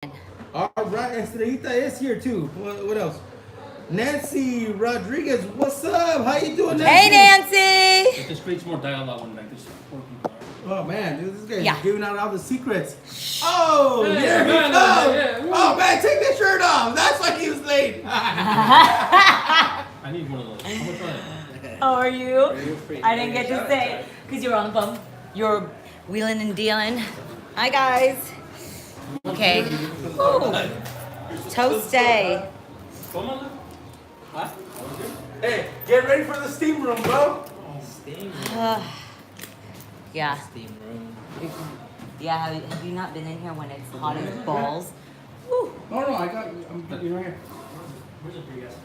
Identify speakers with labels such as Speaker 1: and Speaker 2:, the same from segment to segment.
Speaker 1: All right, Estrellita is here too. What else? Nancy Rodriguez, what's up? How you doing, Nancy?
Speaker 2: Hey, Nancy.
Speaker 3: It just creates more dialogue when like there's four people.
Speaker 1: Oh man, this guy's
Speaker 2: Yeah.
Speaker 1: giving out all the secrets. Oh,
Speaker 3: Hey,
Speaker 1: here he
Speaker 3: man,
Speaker 1: comes.
Speaker 3: yeah,
Speaker 1: Oh man, take that shirt off. That's why he was late.
Speaker 3: I need one of those. How much are they?
Speaker 2: How are you? I didn't get to say because you were on the phone. You're wheeling and dealing. Hi, guys. Okay. Ooh. Toast day.
Speaker 1: Hey, get ready for the steam room, bro.
Speaker 4: Steam
Speaker 2: Yeah.
Speaker 4: Steam room.
Speaker 2: Yeah, have you not been in here when it's hot as balls? Woo.
Speaker 1: No, I'm getting right here.
Speaker 3: Where's the big ass?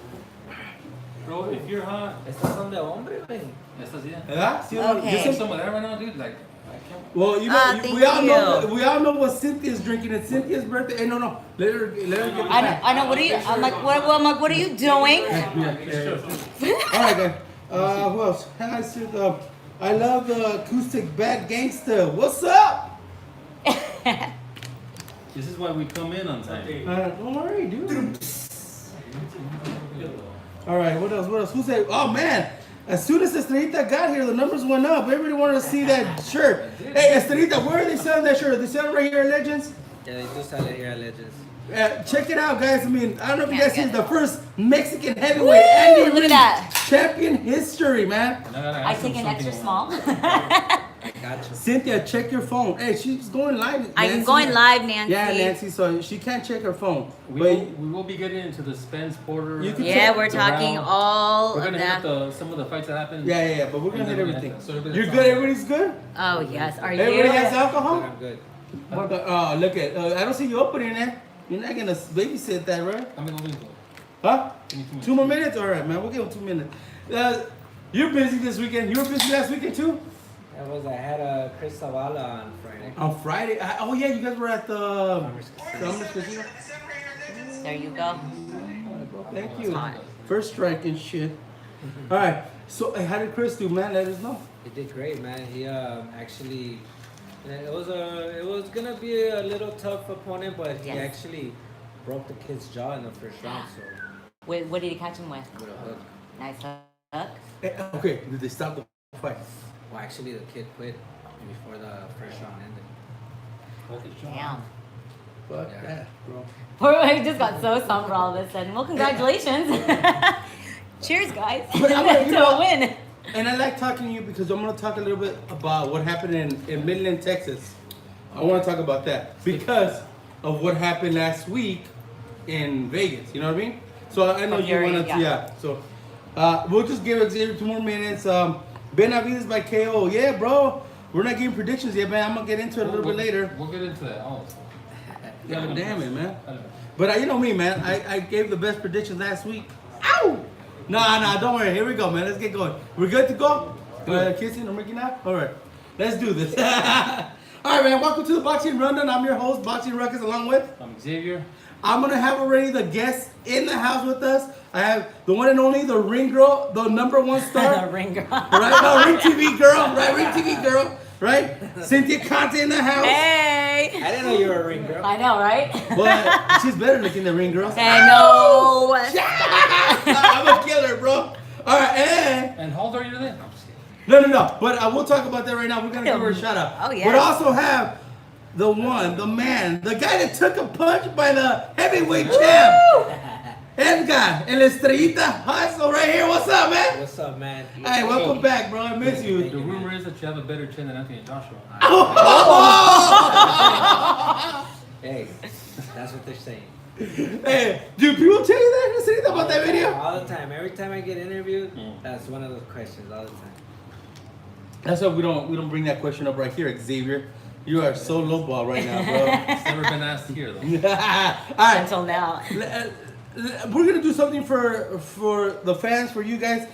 Speaker 3: Bro, if you're hot,
Speaker 4: Estas son de hombre, güey.
Speaker 3: estas yeah.
Speaker 1: ¿Verdad? Sí,
Speaker 2: Okay.
Speaker 1: yo
Speaker 3: You
Speaker 1: sé-
Speaker 3: some of that right now, dude? Like, I can't.
Speaker 1: Well, you know,
Speaker 2: Thank
Speaker 1: we all know what Cynthia's drinking. It's Cynthia's birthday. Hey, no, let her get it back.
Speaker 2: I know. What are you? I'm like, what are you doing?
Speaker 1: All right, guys. Who else? Hi, Cynthia. I love the acoustic bad gangster. What's up?
Speaker 3: This is why we come in on time.
Speaker 1: Don't worry, dude. All right, what else? Who said? Oh man! As soon as Estrellita got here, the numbers went up. Everybody wanted to see that shirt. Hey, Estrellita, where are they selling that shirt? Are they selling right here at Legends?
Speaker 4: Yeah, they do sell it here at Legends.
Speaker 1: Check it out, guys. I mean, I don't know if you guys seen the first Mexican heavyweight
Speaker 2: Woo!
Speaker 1: Andy
Speaker 2: Look at
Speaker 1: Ruiz
Speaker 2: that.
Speaker 1: champion history, man.
Speaker 3: And I gotta
Speaker 2: I
Speaker 3: ask
Speaker 2: take
Speaker 3: them
Speaker 2: an extra
Speaker 3: something.
Speaker 2: small.
Speaker 4: I got you.
Speaker 1: Cynthia, check your phone. Hey, she's going live.
Speaker 2: I'm
Speaker 1: Nancy.
Speaker 2: going live, Nancy.
Speaker 1: Yeah, Nancy. So she can't check her phone.
Speaker 3: We
Speaker 1: But
Speaker 3: will be getting into the Spence Porter.
Speaker 1: You can
Speaker 2: Yeah, we're
Speaker 3: the
Speaker 2: talking
Speaker 3: round.
Speaker 2: all
Speaker 3: We're
Speaker 2: of
Speaker 3: gonna
Speaker 2: that.
Speaker 3: hit some of the fights that happened.
Speaker 1: yeah. But we're gonna hit
Speaker 3: And then
Speaker 1: everything.
Speaker 3: so everybody's
Speaker 1: You're
Speaker 3: on.
Speaker 1: good. Everybody's good.
Speaker 2: Oh yes, are you?
Speaker 1: Everybody has
Speaker 4: But
Speaker 1: alcohol.
Speaker 4: I'm good.
Speaker 1: What the, oh, look at. I don't see you opening it. You're not gonna babysit that, right?
Speaker 3: I'm gonna go into it.
Speaker 1: Huh?
Speaker 3: Give me 2 minutes.
Speaker 1: 2 more minutes. All right, man. We'll give him 2 minutes. You're busy this weekend. You were busy last weekend too.
Speaker 4: I had a Chris Zavala on Friday.
Speaker 1: On Friday. Oh yeah, you guys were at the Summer Casino.
Speaker 2: There you go.
Speaker 1: Thank you.
Speaker 2: Hot.
Speaker 1: First strike and shit. All right. So how did Chris do, man? Let us know.
Speaker 4: He did great, man. He actually, it was gonna be a little tough opponent, but he
Speaker 2: Yes.
Speaker 4: actually broke the kid's jaw in the first round. So
Speaker 2: What did he catch him with?
Speaker 4: with a hook.
Speaker 2: Nice hook.
Speaker 1: Okay. Did they stop the fight?
Speaker 4: Well, actually, the kid quit before the first round ended.
Speaker 2: Damn.
Speaker 1: Fuck
Speaker 4: Yeah.
Speaker 1: that, bro.
Speaker 2: I just got so somber all of a sudden. Well, congratulations. Cheers, guys.
Speaker 1: But I'm gonna- you
Speaker 2: to
Speaker 1: know-
Speaker 2: a win.
Speaker 1: And I like talking to you because I'm going to talk a little bit about what happened in Midland, Texas. I want to talk about that because of what happened last week in Vegas. You know what I mean? So I know you
Speaker 2: Fury,
Speaker 1: want to,
Speaker 2: yeah.
Speaker 1: So we'll just give Xavier 2 more minutes. Benavides by KO. Yeah, bro. We're not giving predictions yet, man. I'm going to get into it a little bit later.
Speaker 3: We'll get into that. Oh.
Speaker 1: God damn it, man.
Speaker 3: I don't know.
Speaker 1: But you know me, man. I gave the best predictions last week. Ow! Nah, don't worry. Here we go, man. Let's get going. We're good to go? Kissing or making out? All right. Let's do this. All right, man. Welcome to the Boxing Rundown. I'm your host, Boxing Ruckus, along with...
Speaker 3: I'm Xavier.
Speaker 1: I'm going to have already the guests in the house with us. I have the one and only, the ring girl, the #1 star.
Speaker 2: The ring girl.
Speaker 1: Right? No, ring TV girl. Right? Ring TV girl. Right? Cynthia Conte in the house.
Speaker 2: Hey.
Speaker 4: I didn't know you were a ring girl.
Speaker 2: I know, right?
Speaker 1: But she's better looking than ring girls.
Speaker 2: Hey, no.
Speaker 1: I'm a killer, bro. All right, and
Speaker 3: And how old are you today? I'm just kidding.
Speaker 1: no. But I will talk about that right now. We're gonna give her a shout out.
Speaker 2: Oh, yeah.
Speaker 1: But also have the one, the man, the guy that took a punch by the heavyweight champ, Edgar, El Estrellita Hustle right here. What's up, man?
Speaker 4: What's up, man?
Speaker 1: Hey, welcome back, bro. I miss
Speaker 3: The
Speaker 1: you.
Speaker 3: rumor is that you have a better chin than Anthony Joshua.
Speaker 4: Hey, that's what they're saying.
Speaker 1: Hey, do people tell you that? Estrellita, about that video?
Speaker 4: All the time. Every time I get interviewed, that's one of those questions all the time.
Speaker 1: That's why we don't bring that question up right here, Xavier. You are so lowball right now, bro.
Speaker 3: It's never been asked here, though.
Speaker 1: All right.
Speaker 2: Until now.
Speaker 1: We're gonna do something for the fans, for you guys.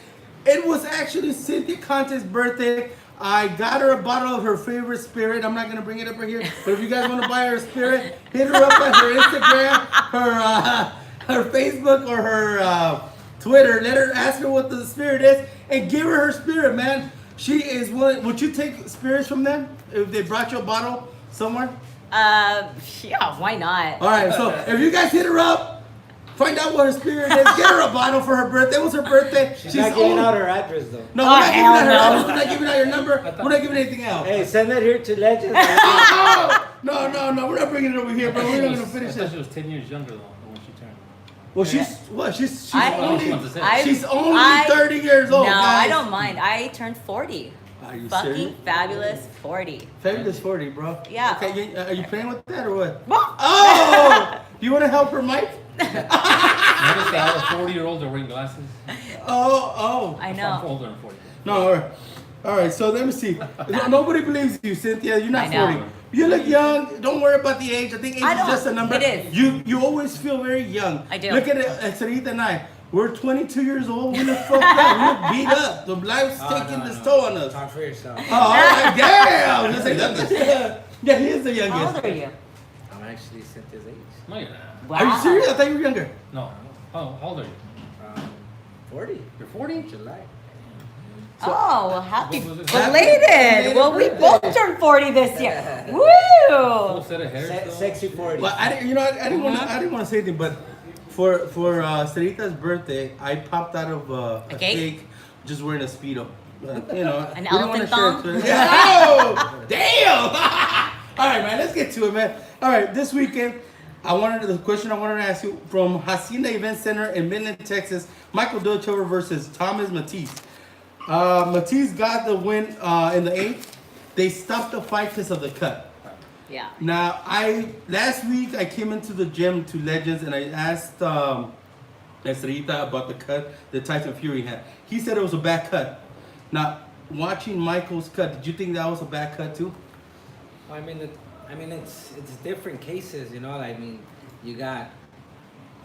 Speaker 1: It was actually Cynthia Conte's birthday. I got her a bottle of her favorite spirit. I'm not gonna bring it up right here, but if you guys want to buy her a spirit, hit her up at her Instagram, her Facebook, or her Twitter. Let her ask her what the spirit is, and give her her spirit, man. She is willing. Would you take spirits from them if they brought you a bottle somewhere?
Speaker 2: Yeah, why not?
Speaker 1: All right, so if you guys hit her up, find out what her spirit is. Get her a bottle for her birthday. It was her birthday.
Speaker 4: She's not giving out her address though.
Speaker 1: No,
Speaker 2: Oh,
Speaker 1: we're not giving
Speaker 2: hell
Speaker 1: out her
Speaker 2: no.
Speaker 1: address. We're not giving out your number. We're not giving anything else.
Speaker 4: Hey, send that here to Legends.
Speaker 1: No, we're not bringing it over here, bro. We're not gonna finish
Speaker 3: I thought
Speaker 1: it.
Speaker 3: she was 10 years younger though when she turned.
Speaker 1: Well, she's
Speaker 2: I-
Speaker 1: she's only 30 years old.
Speaker 2: No,
Speaker 1: guys.
Speaker 2: I don't mind. I turned 40.
Speaker 1: Are you
Speaker 2: Fucking
Speaker 1: serious?
Speaker 2: fabulous 40.
Speaker 1: Fabulous 40, bro.
Speaker 2: Yeah.
Speaker 1: Okay, are you playing with that or what?
Speaker 2: What?
Speaker 1: Oh! Do you want to help her, Mike?
Speaker 3: Notice that all the 40-year-olds are wearing glasses.
Speaker 1: Oh.
Speaker 2: I
Speaker 3: I'm
Speaker 2: know.
Speaker 3: older than 40.
Speaker 1: No, all right. So let me see. Nobody believes you, Cynthia. You're not
Speaker 2: I know.
Speaker 1: 40. You look young. Don't worry about the age. I think age
Speaker 2: I
Speaker 1: is
Speaker 2: don't.
Speaker 1: just a number.
Speaker 2: It is.
Speaker 1: You always feel very young.
Speaker 2: I do.
Speaker 1: Look at Sarita and I. We're 22 years old. We look fucked up. We look beat up. The life's taking this toll on us.
Speaker 4: Talk for yourself.
Speaker 1: Oh, all right. Damn. That's the youngest. Yeah, he is the youngest.
Speaker 2: How old are you?
Speaker 4: I'm actually Cynthia's age.
Speaker 3: No, you're not.
Speaker 1: Are you serious? I thought you were younger.
Speaker 3: No. Oh, how old are you?
Speaker 4: 40.
Speaker 3: You're 40?
Speaker 4: July.
Speaker 2: Oh, well, happy
Speaker 3: What was it?
Speaker 2: belated. Well, we both turned 40 this year.
Speaker 3: Full
Speaker 2: Woo!
Speaker 3: set of hair still?
Speaker 4: Sexy 40.
Speaker 1: Well, I didn't want to say anything, but for Sarita's birthday, I popped out of a cake just wearing a Speedo. You know,
Speaker 2: An
Speaker 1: we didn't wanna
Speaker 2: elephant
Speaker 1: share it
Speaker 2: thong?
Speaker 1: to her. Oh, damn! All right, man, let's get to it, man. All right, this weekend, the question I wanted to ask you from Hacienda Event Center in Midland, Texas, Michael Dulchover versus Thomas Matisse. Matisse got the win in the 8th. They stopped the fight because of the cut.
Speaker 2: Yeah.
Speaker 1: Now, last week I came into the gym to Legends and I asked Estrellita about the cut that Tyson Fury had. He said it was a bad cut. Now, watching Michael's cut, did you think that was a bad cut too?
Speaker 4: I mean, it's different cases, you know. I mean, you got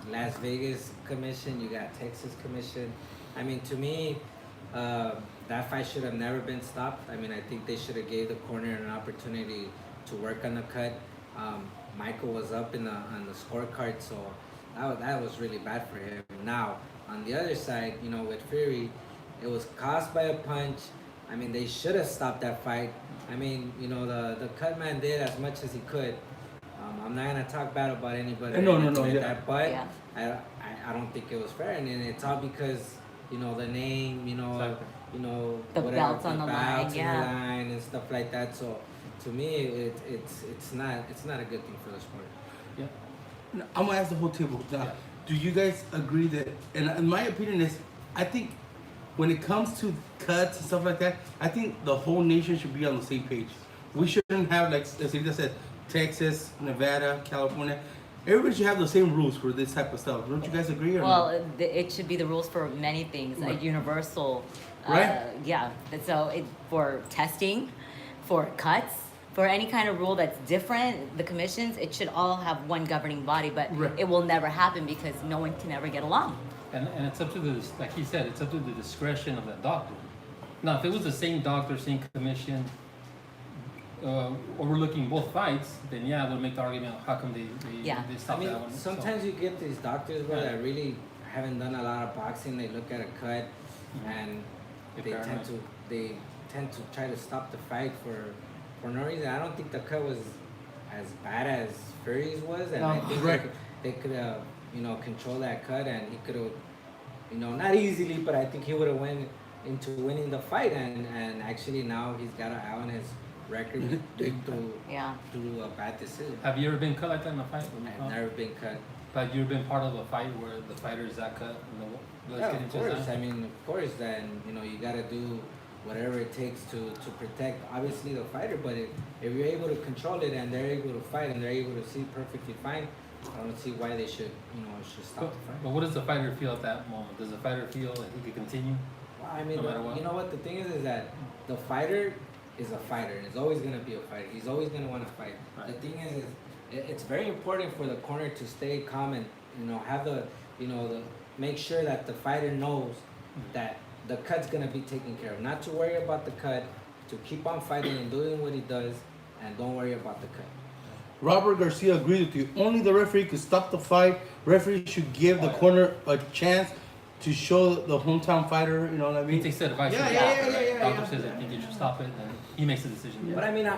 Speaker 4: Las Vegas commission, you got Texas commission. I mean, to me, that fight should have never been stopped. I mean, I think they should have gave the corner an opportunity to work on the cut. Michael was up on the scorecard, so that was really bad for him. Now, on the other side, you know, with Fury, it was caused by a punch. I mean, they should have stopped that fight. I mean, you know, the cut man did as much as he could. I'm not gonna talk bad about anybody.
Speaker 1: No,
Speaker 4: like
Speaker 1: yeah.
Speaker 4: that, but
Speaker 2: Yeah.
Speaker 4: I don't think it was fair, and it's all because, you know, the name, you know,
Speaker 3: Exactly.
Speaker 4: you know,
Speaker 2: The
Speaker 4: whatever,
Speaker 2: belts on the line,
Speaker 4: belts
Speaker 2: yeah.
Speaker 4: on the line and stuff like that. So, to me, it's not a good thing for the sport.
Speaker 3: Yeah.
Speaker 1: Now, I'm gonna ask the whole table. Now,
Speaker 3: Yeah.
Speaker 1: do you guys agree that? And in my opinion is, I think when it comes to cuts and stuff like that, I think the whole nation should be on the same page. We shouldn't have, like Cynthia said, Texas, Nevada, California. Everybody should have the same rules for this type of stuff. Don't you guys agree? Or
Speaker 2: Well,
Speaker 1: no?
Speaker 2: it should be the rules for many things,
Speaker 1: Right.
Speaker 2: a universal.
Speaker 1: Right.
Speaker 2: Yeah. So for testing, for cuts, for any kind of rule that's different, the commissions, it should all have one governing body, but
Speaker 1: Right.
Speaker 2: it will never happen because no one can ever get along.
Speaker 3: And it's up to like he said, it's up to the discretion of the doctor. Now, if it was the same doctor, same commission, overlooking both fights, then yeah, we'll make the argument, how come they
Speaker 2: Yeah.
Speaker 3: stopped
Speaker 4: I mean,
Speaker 3: that one?
Speaker 4: sometimes you get these doctors, bro,
Speaker 3: Yeah.
Speaker 4: that really haven't done a lot of boxing. They look at a cut, and
Speaker 3: Get
Speaker 4: they
Speaker 3: paranoid.
Speaker 4: tend to try to stop the fight for no reason. I don't think the cut was as bad as Fury's was, and I think
Speaker 1: right.
Speaker 4: they could have, you know, controlled that cut, and he could have, you know, not easily, but I think he would have went into winning the fight, and actually now he's got an eye on his record
Speaker 2: Yeah.
Speaker 4: through a bad decision.
Speaker 3: Have you ever been cut like that in a fight?
Speaker 4: I've never been cut.
Speaker 3: Have you ever been part of a fight where the fighter is that cut and the blood's
Speaker 4: Yeah,
Speaker 3: getting
Speaker 4: of
Speaker 3: to his
Speaker 4: course.
Speaker 3: eye?
Speaker 4: I mean, of course, then, you know, you got to do whatever it takes to protect, obviously, the fighter. But if you're able to control it and they're able to fight and they're able to see perfectly fine, I don't see why they should, you know, should stop the fight.
Speaker 3: But what does the fighter feel at that moment? Does the fighter feel that he could continue?
Speaker 4: Well, I mean,
Speaker 3: No matter what?
Speaker 4: you know what? The thing is that the fighter is a fighter. And is always going to be a fighter. He's always going to want to fight.
Speaker 3: Right.
Speaker 4: The thing is it's very important for the corner to stay calm and, you know, have the, you know, make sure that the fighter knows that the cut's going to be taken care of. Not to worry about the cut, to keep on fighting and doing what he does, and don't worry about the cut.
Speaker 1: Robert Garcia agreed with you. Only the referee could stop the fight. Referee should give the corner a chance to show the hometown fighter. You know what I
Speaker 3: He
Speaker 1: mean?
Speaker 3: takes that advice.
Speaker 1: Yeah,
Speaker 3: from the
Speaker 1: yeah,
Speaker 3: doctor,
Speaker 1: yeah,
Speaker 3: right?
Speaker 1: yeah, yeah,
Speaker 3: Doctor
Speaker 1: yeah.
Speaker 3: says, I think you should stop it, and he makes the decision.
Speaker 4: But I mean,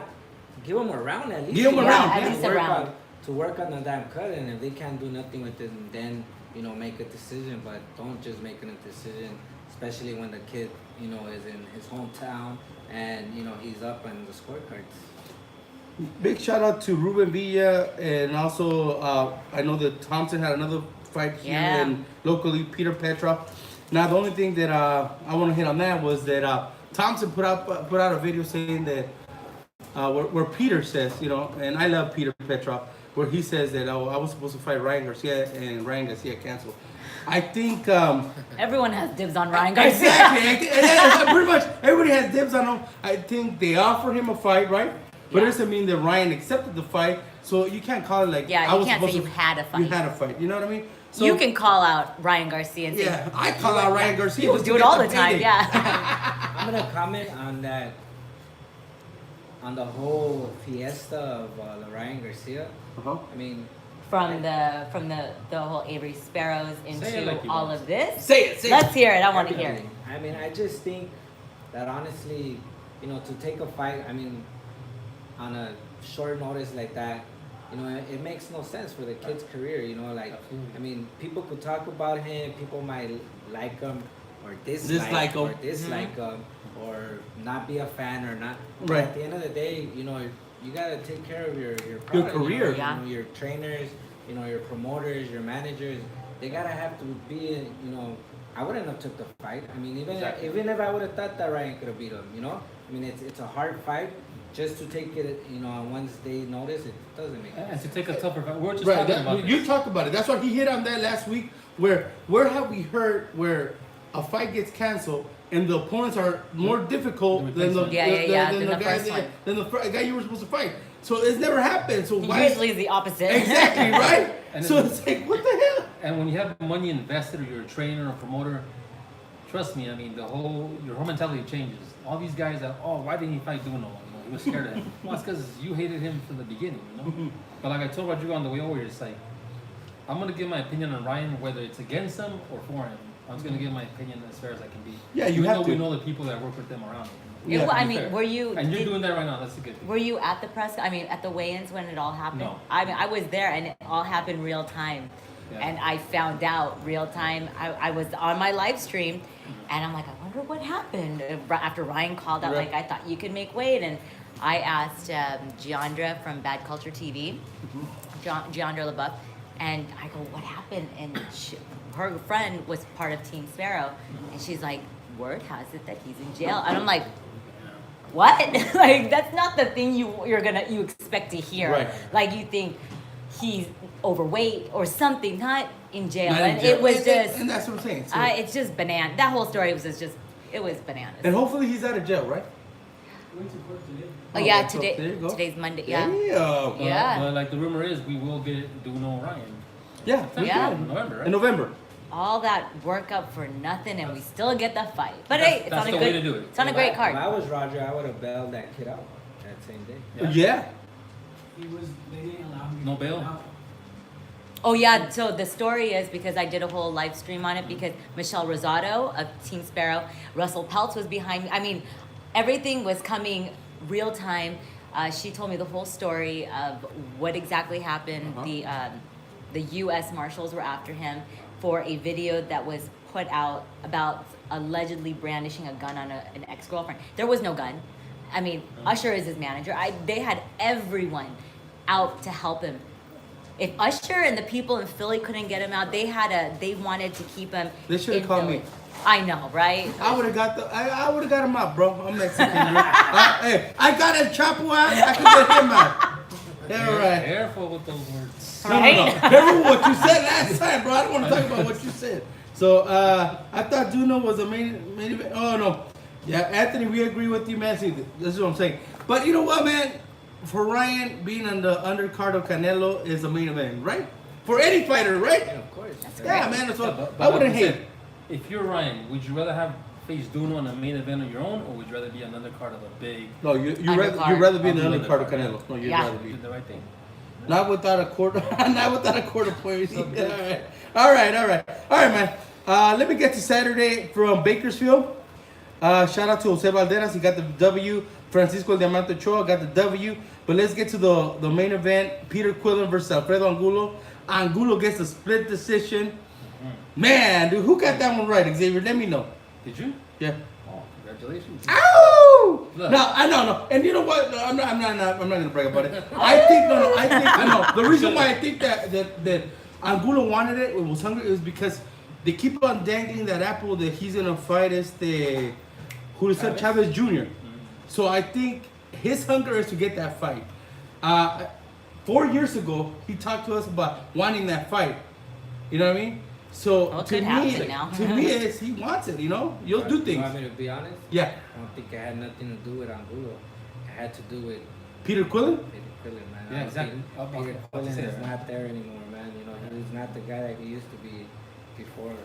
Speaker 4: give them a round at least.
Speaker 1: Give 'em a round,
Speaker 2: at least a round.
Speaker 4: To work on the damn cut, and if they can't do nothing with it, then make a decision. But don't just make a decision, especially when the kid is in his hometown and he's up on the scorecards.
Speaker 1: Big shout out to Ruben Villa, and also I know that Thompson had another fight here and locally, Peter Petrov. Now the only thing that I want to hit on that was that Thompson put out a video saying that where Peter says, and I love Peter Petrov, where he says that I was supposed to fight Ryan Garcia and Ryan Garcia canceled. I think
Speaker 2: everyone has dibs on Ryan Garcia.
Speaker 1: Exactly. And pretty much everybody has dibs on him. I think they offered him a fight, right? But it doesn't mean that Ryan accepted the fight, so you can't call it like
Speaker 2: you can't say you had a fight.
Speaker 1: You had a fight. You know what I mean? So,
Speaker 2: you can call out Ryan Garcia and say,
Speaker 1: I call out Ryan Garcia.
Speaker 2: People do it all the time. Yeah.
Speaker 4: I'm gonna comment on that, on the whole fiesta of Ryan Garcia.
Speaker 1: Uh-huh.
Speaker 4: I mean,
Speaker 2: from the whole Avery Sparrows into
Speaker 3: like you
Speaker 2: all
Speaker 3: want.
Speaker 2: of this.
Speaker 1: Say it.
Speaker 2: Let's hear it. I want to hear it.
Speaker 4: I mean, I just think that honestly, to take a fight, I mean, on a short notice like that, it makes no sense for the kid's career. I mean, people could talk about him, people might like him or dislike him, or not be a fan or not. But
Speaker 1: Right.
Speaker 4: at the end of the day, you gotta take care of your product,
Speaker 1: career.
Speaker 4: your trainers, your promoters, your managers. They gotta have to be, I wouldn't have took the fight. I mean, even if I would have thought that Ryan could have beat him, I mean, it's a hard fight. Just to take it, on Wednesday notice, it doesn't make sense.
Speaker 3: And to take a tougher fight. We're just talking about this.
Speaker 1: You talked about it. That's why he hit on that last week. Where have we heard where a fight gets canceled and the opponents are more difficult than the guy you were supposed to fight? So it's never happened. So why?
Speaker 2: Usually it's the opposite.
Speaker 1: Exactly, right?
Speaker 3: And
Speaker 1: So it's like, what the hell?
Speaker 3: And when you have money invested, or you're a trainer or promoter, trust me, I mean, your whole mentality changes. All these guys that, why didn't he fight Duno? He was scared of him. Well, it's because you hated him from the beginning, But like I told Rodrigo on the way over, it's like, I'm going to give my opinion on Ryan, whether it's against him or for him. I'm just going to give my opinion as fair as I can be.
Speaker 1: Yeah, you have to.
Speaker 3: We know the people that work with them around him.
Speaker 1: Yeah,
Speaker 2: I
Speaker 3: To be
Speaker 2: mean,
Speaker 3: fair.
Speaker 2: were you?
Speaker 3: And you're doing that right now. That's a good thing.
Speaker 2: Were you at the press? I mean, at the weigh-ins when it all happened?
Speaker 3: No.
Speaker 2: I mean, I was there, and it all happened real time.
Speaker 3: Yeah.
Speaker 2: And I found out real time. I was on my live stream, and I'm like, I wonder what happened after Ryan called out.
Speaker 1: Right.
Speaker 2: Like, I thought you could make weight, and I asked Giandra from Bad Culture TV, Giandra LaBeouf, and I go, what happened? And her friend was part of Team Sparrow, and she's like, word has it that he's in jail. And I'm like, what? Like, that's not the thing you expect to hear.
Speaker 1: Right.
Speaker 2: Like, you think he's overweight or something, not in jail.
Speaker 1: Not in
Speaker 2: And
Speaker 1: jail.
Speaker 2: it was just,
Speaker 1: and that's what I'm saying. So,
Speaker 2: it's just banana. That whole story was just, it was bananas.
Speaker 1: and hopefully he's out of jail, right?
Speaker 2: Oh yeah,
Speaker 1: okay, so there you go.
Speaker 2: today's Monday. Yeah.
Speaker 1: Yeah.
Speaker 3: But like the rumor is, we will get Duno Ryan.
Speaker 1: Yeah.
Speaker 2: Yeah.
Speaker 3: In November, right?
Speaker 1: In November.
Speaker 2: All that work up for nothing, and we still get the fight. But hey, it's
Speaker 3: that's
Speaker 2: on a
Speaker 3: the way to do
Speaker 2: good.
Speaker 3: it.
Speaker 2: It's on a great
Speaker 4: If
Speaker 2: card.
Speaker 4: I was Roger, I would have bailed that kid out that same day.
Speaker 1: Yeah.
Speaker 5: They didn't allow him to
Speaker 3: No
Speaker 5: get
Speaker 3: bail?
Speaker 5: out.
Speaker 2: Oh yeah, so the story is because I did a whole live stream on it because Michelle Rosado of Team Sparrow, Russell Peltz was behind me. I mean, everything was coming real time. She told me the whole story of what exactly happened. The U.S. Marshals were after him for a video that was put out about allegedly brandishing a gun on an ex-girlfriend. There was no gun. I mean, Usher is his manager. They had everyone out to help him. If Usher and the people in Philly couldn't get him out, they wanted to keep him.
Speaker 1: They should have
Speaker 2: in
Speaker 1: called
Speaker 2: Philly.
Speaker 1: me.
Speaker 2: I know, right?
Speaker 1: I would have got I would have got him out, bro. I'm Mexican, bro. Hey, I got a Chapo out. I can get him out. Yeah, right.
Speaker 3: Careful with those words.
Speaker 1: No. Remember what you said last time, bro. I don't want to talk about what you said. So I thought Duno was a main event. Oh no, yeah, Anthony, we agree with you, man. See, this is what I'm saying. But you know what, man? For Ryan, being on the undercard of Canelo is a main event, right? For any fighter, right?
Speaker 4: Yeah, of course.
Speaker 1: Yeah, man. That's what
Speaker 3: But
Speaker 1: I wouldn't
Speaker 3: like you
Speaker 1: hate.
Speaker 3: said, if you're Ryan, would you rather have face Duno on a main event on your own, or would you rather be on the undercard of a big?
Speaker 1: No, you'd
Speaker 2: Undercard.
Speaker 1: rather be in the
Speaker 3: I'll do
Speaker 1: undercard of
Speaker 3: undercard.
Speaker 1: Canelo. No, you'd
Speaker 2: Yeah.
Speaker 1: rather be.
Speaker 3: Did the right thing.
Speaker 1: Not without a quarter. Not without a quarter point. Yeah, all right, man. Let me get to Saturday from Bakersfield. Shout out to Jose Valderas. He got the W. Francisco El Diamante Ochoa got the W. But let's get to the main event. Peter Quillen versus Alfredo Angulo. Angulo gets a split decision. Man, dude, who got that one right, Xavier? Let me know.
Speaker 3: Did you?
Speaker 1: Yeah.
Speaker 3: Oh, congratulations.
Speaker 1: Ow!
Speaker 3: Look.
Speaker 1: No, I know. And you know what? No, I'm not gonna brag about it. I know. The reason why I think that Angulo wanted it, was hungry, is because they keep on dangling that apple that he's gonna fight Julio Chavez Jr. So I think his hunger is to get that fight. 4 years ago, he talked to us about wanting that fight. You know what I mean? So
Speaker 2: Well, it
Speaker 1: to
Speaker 2: could
Speaker 1: me,
Speaker 2: happen now.
Speaker 1: it's he wants it. You know, you'll do
Speaker 4: You
Speaker 1: things.
Speaker 4: want me to be honest?
Speaker 1: Yeah.
Speaker 4: I don't think it had nothing to do with Angulo. It had to do with
Speaker 1: Peter Quillen.
Speaker 4: Peter Quillen, man.
Speaker 3: Yeah,
Speaker 4: I don't
Speaker 3: exactly.
Speaker 4: think
Speaker 3: Okay,
Speaker 4: Peter
Speaker 3: I'll
Speaker 4: Quillen
Speaker 3: say
Speaker 4: is
Speaker 3: that.
Speaker 4: not there anymore, man. You know, he's not the guy that he used to be before. I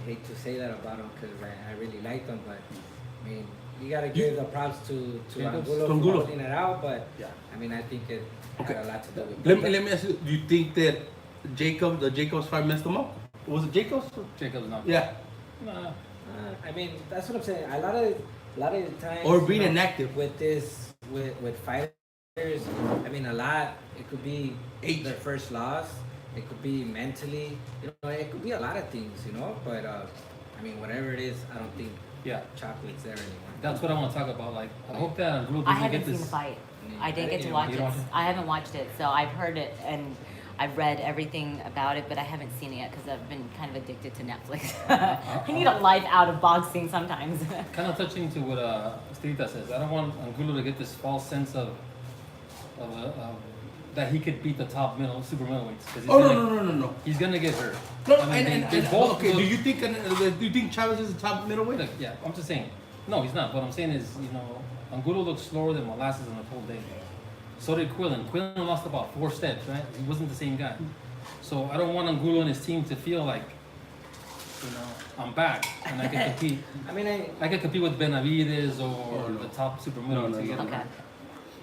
Speaker 4: hate to say that about him because I really liked him, but I mean, you gotta give the props to
Speaker 3: Jacobs?
Speaker 4: Angulo for
Speaker 1: Angulo.
Speaker 4: holding it out, but
Speaker 1: Yeah.
Speaker 4: I mean, I think it
Speaker 1: Okay.
Speaker 4: had a lot to do with it.
Speaker 1: Let me ask you. Do you think that the Jacobs fight messed him up? Was it Jacobs?
Speaker 3: Jacob's not.
Speaker 1: Yeah.
Speaker 3: Nah.
Speaker 4: I mean, that's what I'm saying. A lot of the times,
Speaker 1: Or being
Speaker 4: you know,
Speaker 1: inactive.
Speaker 4: with fighters. I mean, a lot. It could be
Speaker 1: Age.
Speaker 4: their first loss. It could be mentally. You know, it could be a lot of things. You know, but I mean, whatever it is, I don't think
Speaker 3: Yeah.
Speaker 4: chocolate's there anymore.
Speaker 3: That's what I want to talk about. Like, I hope that Angulo
Speaker 2: I
Speaker 3: doesn't
Speaker 2: haven't
Speaker 3: get
Speaker 2: seen
Speaker 3: this.
Speaker 2: the fight.
Speaker 4: Yeah,
Speaker 2: I didn't get to
Speaker 4: you
Speaker 2: watch
Speaker 3: you
Speaker 2: it.
Speaker 3: don't watch it?
Speaker 2: I haven't watched it, so I've heard it and I've read everything about it, but I haven't seen it yet because I've been kind of addicted to Netflix. I need a life out of boxing sometimes.
Speaker 3: Kind of touching to what Cynthia says. I don't want Angulo to get this false sense of that he could beat the top super middleweights. 'Cause he's
Speaker 1: Oh
Speaker 3: gonna,
Speaker 1: no.
Speaker 3: He's gonna get hurt.
Speaker 1: No,
Speaker 3: I mean,
Speaker 1: and
Speaker 3: they both
Speaker 1: okay.
Speaker 3: look-
Speaker 1: Do you think Chavez is the top middleweight?
Speaker 3: Look, yeah, I'm just saying. No, he's not. What I'm saying is, you know, Angulo looks slower than molasses on a cold day. So did Quillen. Quillen lost about 4 steps, right? He wasn't the same guy. So I don't want Angulo and his team to feel like, you know, I'm back and I can compete.
Speaker 4: I mean,
Speaker 3: I can compete with Benavides or
Speaker 1: no.
Speaker 3: the top super
Speaker 1: No,
Speaker 3: middleweights
Speaker 1: no,
Speaker 3: together.
Speaker 2: Okay.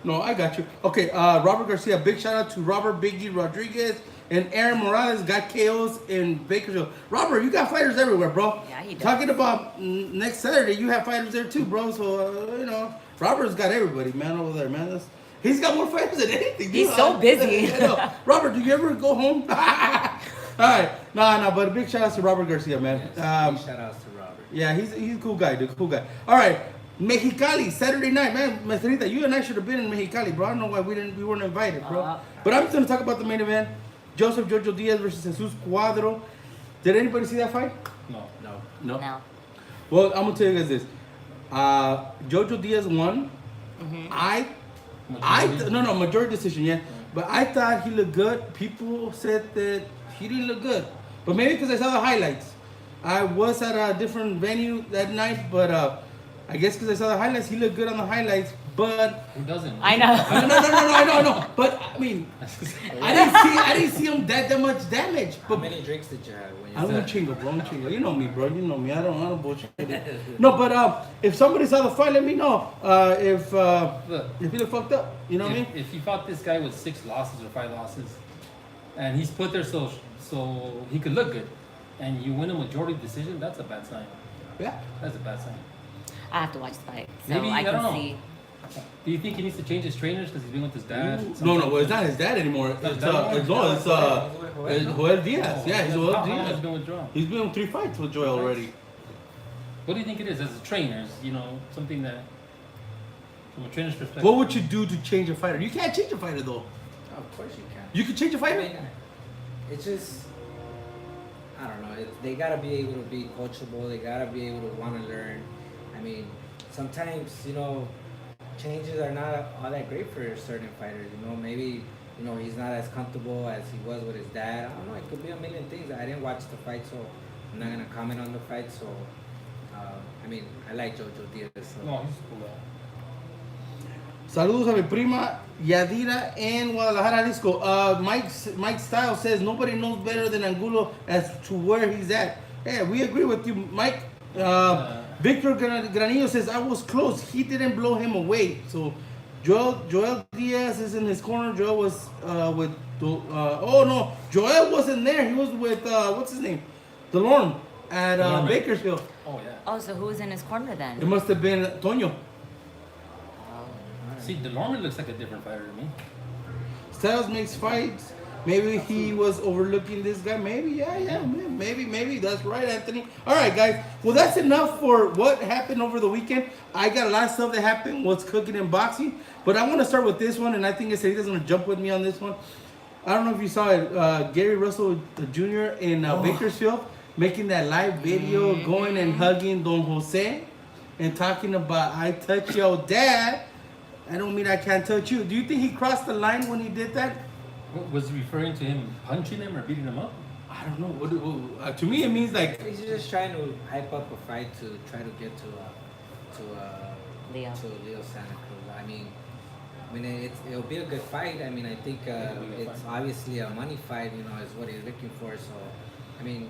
Speaker 1: No, I got you. Okay, Robert Garcia. Big shout out to Robert Biggie Rodriguez and Aaron Morales. Got KOs in Bakersfield. Robert, you got fighters everywhere, bro.
Speaker 2: Yeah, he does.
Speaker 1: Talking about next Saturday, you have fighters there too, bro. So you know, Robert's got everybody, man, over there, man. He's got more fighters than anything.
Speaker 2: He's
Speaker 1: dude.
Speaker 2: so busy.
Speaker 1: I know. Robert, do you ever go home? All right, no, but a big shout out to Robert Garcia, man.
Speaker 4: yes, shout outs to Robert.
Speaker 1: Yeah, he's a cool guy, dude. Cool guy. All right, Mexicali, Saturday night, man. Mesterita, you and I should have been in Mexicali, bro. I don't know why we weren't invited, bro. But I'm just gonna talk about the main event: Joseph Jojo Diaz versus Jesus Cuadro. Did anybody see that fight?
Speaker 3: No.
Speaker 4: No.
Speaker 2: No.
Speaker 1: Well, I'm gonna tell you guys this. Jojo Diaz won. Majority decision, yeah. But I thought he looked good. People said that he didn't look good, but maybe because I saw the highlights. I was at a different venue that night, but I guess because I saw the highlights, he looked good on the highlights. But
Speaker 3: Who doesn't?
Speaker 2: I know.
Speaker 1: I know. But I mean, I didn't see him that much damage.
Speaker 4: How
Speaker 1: But
Speaker 4: many drinks did you have when you
Speaker 1: I'm
Speaker 4: said-
Speaker 1: chingo, bro. I'm chingo. You know me, bro. You know me. I don't bullshit. No, but if somebody saw the fight, let me know. If you look fucked up, you know what I mean?
Speaker 3: If you fought this guy with 6 losses or 5 losses, and he's put there so he could look good, and you win a majority decision, that's a bad sign.
Speaker 1: Yeah.
Speaker 3: That's a bad sign.
Speaker 2: I have to watch the fight, so
Speaker 3: Maybe,
Speaker 2: I
Speaker 3: I
Speaker 2: can
Speaker 3: don't know.
Speaker 2: see.
Speaker 3: Do you think he needs to change his trainers because he's been with his dad?
Speaker 1: No, well, it's not his dad anymore. It's Joel Diaz. Yeah, he's Joel
Speaker 3: How long has he
Speaker 1: Diaz.
Speaker 3: been with Joel?
Speaker 1: He's been on 3 fights with Joel already.
Speaker 3: What do you think it is as a trainer? You know, something that, from a trainer's perspective.
Speaker 1: What would you do to change a fighter? You can't change a fighter though.
Speaker 4: Of course you can.
Speaker 1: You can change a
Speaker 4: I
Speaker 1: fighter.
Speaker 4: mean, it's just, I don't know. They gotta be able to be coachable. They gotta be able to want to learn. I mean, sometimes, you know, changes are not all that great for certain fighters. You know, maybe, you know, he's not as comfortable as he was with his dad. I don't know. It could be a million things. I didn't watch the fight, so I'm not gonna comment on the fight. So, I mean, I like Jojo Diaz. So.
Speaker 3: No, he's cool.
Speaker 1: Saludos a mi prima Yadira in Guadalajara, Jalisco. Mike Styles says nobody knows better than Angulo as to where he's at. Yeah, we agree with you, Mike. Victor Granillo says I was close. He didn't blow him away. So Joel Diaz is in his corner. Joel was with. Oh no, Joel wasn't there. He was with what's his name, DeLorme at
Speaker 3: DeLorme.
Speaker 1: Bakersfield.
Speaker 3: Oh, yeah.
Speaker 2: Oh, so who was in his corner
Speaker 1: It
Speaker 2: then?
Speaker 1: must have been Toño.
Speaker 3: See, DeLorme looks like a different fighter to me.
Speaker 1: Styles makes fights. Maybe he was overlooking this guy. Maybe, yeah. Maybe. That's right, Anthony. All right, guys. Well, that's enough for what happened over the weekend. I got a lot of stuff that happened, what's cooking in boxing. But I want to start with this one, and I think Esterida's going to jump with me on this one. I don't know if you saw it. Gary Russell Jr. in Bakersfield making that live video, going and hugging Don Jose and talking about, I touch your dad. I don't mean I can't touch you. Do you think he crossed the line when he did that?
Speaker 3: Was he referring to him punching him or beating him up?
Speaker 1: I don't know. To me, it means like
Speaker 4: He's just trying to hype up a fight to try to get to
Speaker 2: Leo.
Speaker 4: Leo Santa Cruz. I mean, it'll be a good fight. I mean, I think it's obviously a money fight. You know, is what he's looking for. So, I mean,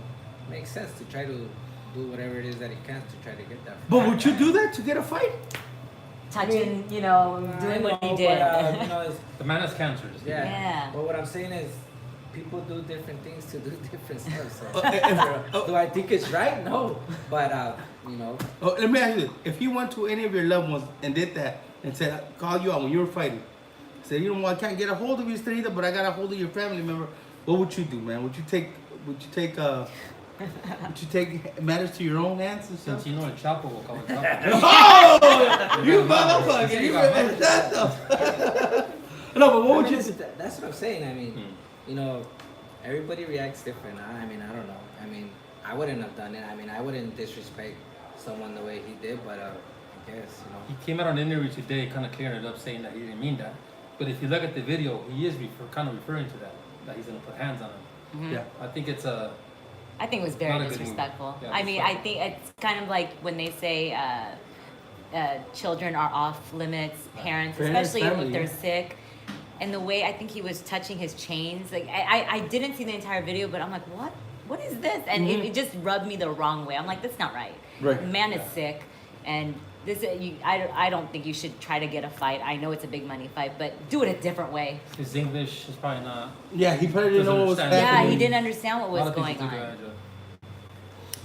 Speaker 4: makes sense to try to do whatever it is that he can to try to get that fight.
Speaker 1: But would you do that to get a fight?
Speaker 2: Touching, doing what he
Speaker 4: But,
Speaker 2: did.
Speaker 3: The man has cancer.
Speaker 2: Yeah.
Speaker 4: But what I'm saying is, people do different things to do different stuff. So, do I think it's right? No. But
Speaker 1: Let me ask you this. If he went to any of your loved ones and did that and said, call you out when you were fighting, said, you know what, I can't get a hold of you, Estrella, but I got a hold of your family member, what would you do, man? Would you take matters to your own hands and stuff?
Speaker 3: Since you know El Chapo will call it Chapo.
Speaker 1: Oh! You motherfucker! You remember that though? No, but what would you do?
Speaker 4: That's what I'm saying. I mean, everybody reacts different. I mean, I don't know. I mean, I wouldn't have done it. I mean, I wouldn't disrespect someone the way he did, but I guess,
Speaker 3: He came out on an interview today kind of clearing it up, saying that he didn't mean that. But if you look at the video, he is kind of referring to that he's going to put hands on him.
Speaker 2: Mm-hmm.
Speaker 1: Yeah.
Speaker 3: I think it
Speaker 2: was
Speaker 3: Not
Speaker 2: very
Speaker 3: a good
Speaker 2: disrespectful.
Speaker 3: move. Yeah,
Speaker 2: I mean, I think it's kind of like when they say children are off limits, parents, especially
Speaker 1: family,
Speaker 2: if they're
Speaker 1: yeah.
Speaker 2: sick. And the way I think he was touching his chains, like I didn't see the entire video, but I'm like, what is this? And it just rubbed me the wrong way. I'm like, that's not right.
Speaker 1: Right.
Speaker 2: The man is sick, and I don't think you should try to get a fight. I know it's a big money fight, but do it a different way.
Speaker 3: His English is probably not.
Speaker 1: Yeah, he probably didn't know what was
Speaker 3: Doesn't
Speaker 1: happening.
Speaker 3: understand.
Speaker 2: Yeah, he didn't understand what
Speaker 3: A lot
Speaker 2: was
Speaker 3: of people
Speaker 2: going
Speaker 3: do
Speaker 2: on.
Speaker 3: that, Joe.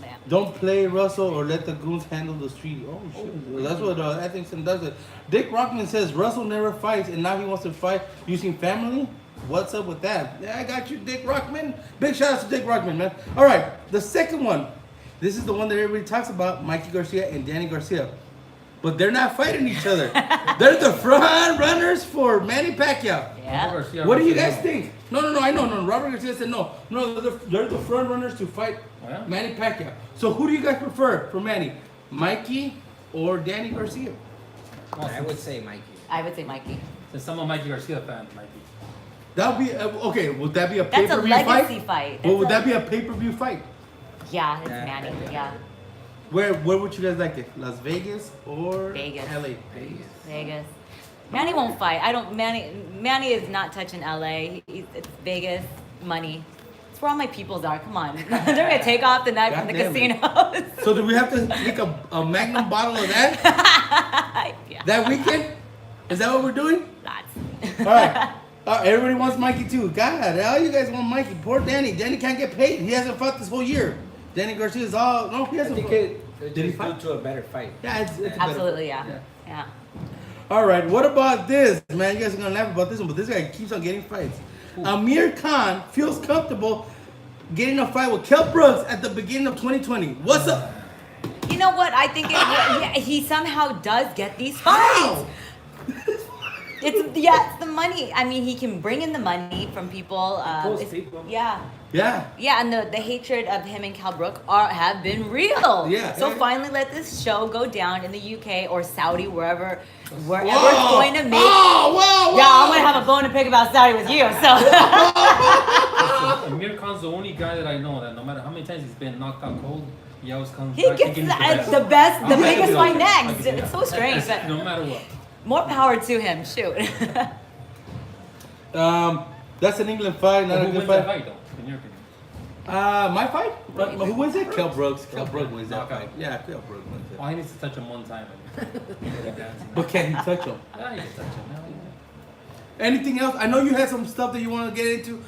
Speaker 2: Yeah.
Speaker 1: Don't play Russell or let the goons handle the street. Oh shit! Well, that's what Atkinson does it. Dick Rockman says Russell never fights, and now he wants to fight using family. What's up with that? Yeah, I got you, Dick Rockman. Big shout out to Dick Rockman, man. All right, the second one. This is the one that everybody talks about: Mikey Garcia and Danny Garcia. But they're not fighting each other. They're the front runners for Manny Pacquiao.
Speaker 2: Yeah.
Speaker 1: What do you guys think? No, I know. No, Robert Garcia said no. No, they're the front runners to fight
Speaker 3: Yeah.
Speaker 1: Manny Pacquiao. So who do you guys prefer for Manny? Mikey or Danny Garcia?
Speaker 4: I would say Mikey.
Speaker 2: I would say Mikey.
Speaker 3: Since I'm a Mikey Garcia fan, Mikey.
Speaker 1: That would be okay. Would that be a
Speaker 2: That's a
Speaker 1: pay-per-view
Speaker 2: legacy
Speaker 1: fight?
Speaker 2: fight.
Speaker 1: Well, would
Speaker 2: That's
Speaker 1: that be a pay-per-view fight?
Speaker 2: Yeah, it's
Speaker 4: Yeah,
Speaker 2: Manny.
Speaker 4: yeah.
Speaker 2: Yeah.
Speaker 1: Where would you guys like it? Las Vegas or
Speaker 2: Vegas.
Speaker 1: LA?
Speaker 2: Vegas. Manny won't fight. Manny is not touching LA. It's Vegas money. It's where all my peoples are. Come on. They're gonna take off the night from the
Speaker 1: God damn it.
Speaker 2: casinos.
Speaker 1: So do we have to take a Magnum bottle of that
Speaker 2: Yeah.
Speaker 1: that weekend? Is that what we're doing?
Speaker 2: Lots.
Speaker 1: All right. Everybody wants Mikey too. God, all you guys want Mikey. Poor Danny. Danny can't get paid. He hasn't fought this whole year. Danny Garcia's all no. He
Speaker 4: I
Speaker 1: hasn't.
Speaker 4: think
Speaker 1: fought.
Speaker 4: it
Speaker 1: Did he
Speaker 4: just
Speaker 1: fight?
Speaker 4: due to a better fight.
Speaker 1: Yeah, it's a better
Speaker 2: Absolutely,
Speaker 1: fight.
Speaker 2: yeah.
Speaker 1: All right. What about this, man? You guys are gonna laugh about this one, but this guy keeps on getting fights. Amir Khan feels comfortable getting a fight with Kell Brooks at the beginning of 2020. What's up?
Speaker 2: You know what? I think he somehow does get these fights.
Speaker 1: How?
Speaker 2: It's the money. I mean, he can bring in the money from people.
Speaker 4: Pulls
Speaker 2: it's-
Speaker 4: people.
Speaker 2: Yeah.
Speaker 1: Yeah.
Speaker 2: And the hatred of him and Cal Brook have been real.
Speaker 1: Yeah.
Speaker 2: So finally let this show go down in the UK or Saudi, wherever
Speaker 1: Whoa.
Speaker 2: it's going to make.
Speaker 1: Whoa.
Speaker 2: Yeah, I'm gonna have a bone to pick about Saudi with you. So
Speaker 3: Amir Khan's the only guy that I know that no matter how many times he's been knocked out cold, he always comes
Speaker 2: he
Speaker 3: back
Speaker 2: gets
Speaker 3: thinking
Speaker 2: the best, the
Speaker 3: I'll
Speaker 2: biggest
Speaker 3: give you
Speaker 2: fight
Speaker 3: that.
Speaker 2: next.
Speaker 3: I'll give you
Speaker 2: It's
Speaker 3: that.
Speaker 2: so strange, but
Speaker 3: No matter what.
Speaker 2: more power to him. Shoot.
Speaker 1: That's an England fight, not
Speaker 3: Who
Speaker 1: a good
Speaker 3: wins that
Speaker 1: fight.
Speaker 3: fight though, in your opinion?
Speaker 1: My fight? Who wins it? Kell Brooks. Kell
Speaker 3: Brooks.
Speaker 1: Brooks wins that
Speaker 3: Knockout.
Speaker 1: fight. Yeah, Kell Brooks wins it.
Speaker 3: All he needs to touch him one time.
Speaker 1: But can he touch him?
Speaker 3: Yeah, he can touch him.
Speaker 1: Anything else? I know you had some stuff that you want to get into.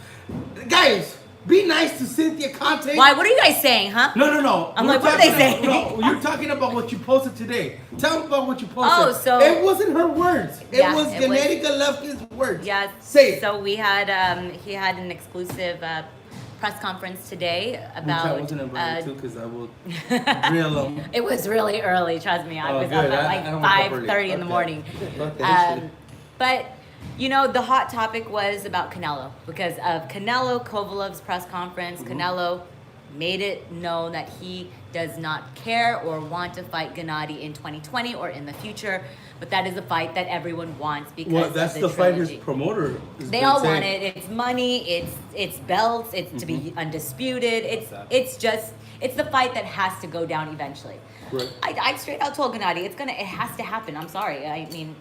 Speaker 1: Guys, Be nice to Cynthia Conte.
Speaker 2: Why? What are you guys saying, huh?
Speaker 1: No.
Speaker 2: I'm
Speaker 1: We're
Speaker 2: like, what are they
Speaker 1: talking
Speaker 2: saying?
Speaker 1: No, you're talking about what you posted today. Tell me about what you posted.
Speaker 2: Oh, so-
Speaker 1: it wasn't her words. It
Speaker 2: Yeah,
Speaker 1: was
Speaker 2: it was-
Speaker 1: Gennady Golovkin's words.
Speaker 2: Yeah.
Speaker 1: Say it.
Speaker 2: So we had he had an exclusive press conference today
Speaker 1: Which
Speaker 2: about.
Speaker 1: I wasn't invited to because I will drill them.
Speaker 2: It was really early. Trust me, I
Speaker 1: Oh,
Speaker 2: was
Speaker 1: good.
Speaker 2: up at
Speaker 1: I
Speaker 2: like
Speaker 1: don't wake up early.
Speaker 2: 5:30 in the
Speaker 1: Okay.
Speaker 2: morning.
Speaker 1: Fuck that shit.
Speaker 2: But you know, the hot topic was about Canelo because of Canelo Kovalev's press conference.
Speaker 1: Mm-hmm.
Speaker 2: Canelo made it known that he does not care or want to fight Gennady in 2020 or in the future, but that is a fight that everyone wants because
Speaker 1: Well, that's
Speaker 2: of
Speaker 1: the fight his
Speaker 2: trilogy.
Speaker 1: promoter is
Speaker 2: They
Speaker 1: been
Speaker 2: all
Speaker 1: saying.
Speaker 2: want it. It's money. It's belts. It's to be undisputed. It's the fight that has to go down eventually.
Speaker 1: Right.
Speaker 2: I straight out told Gennady it has to happen. I'm sorry. I mean,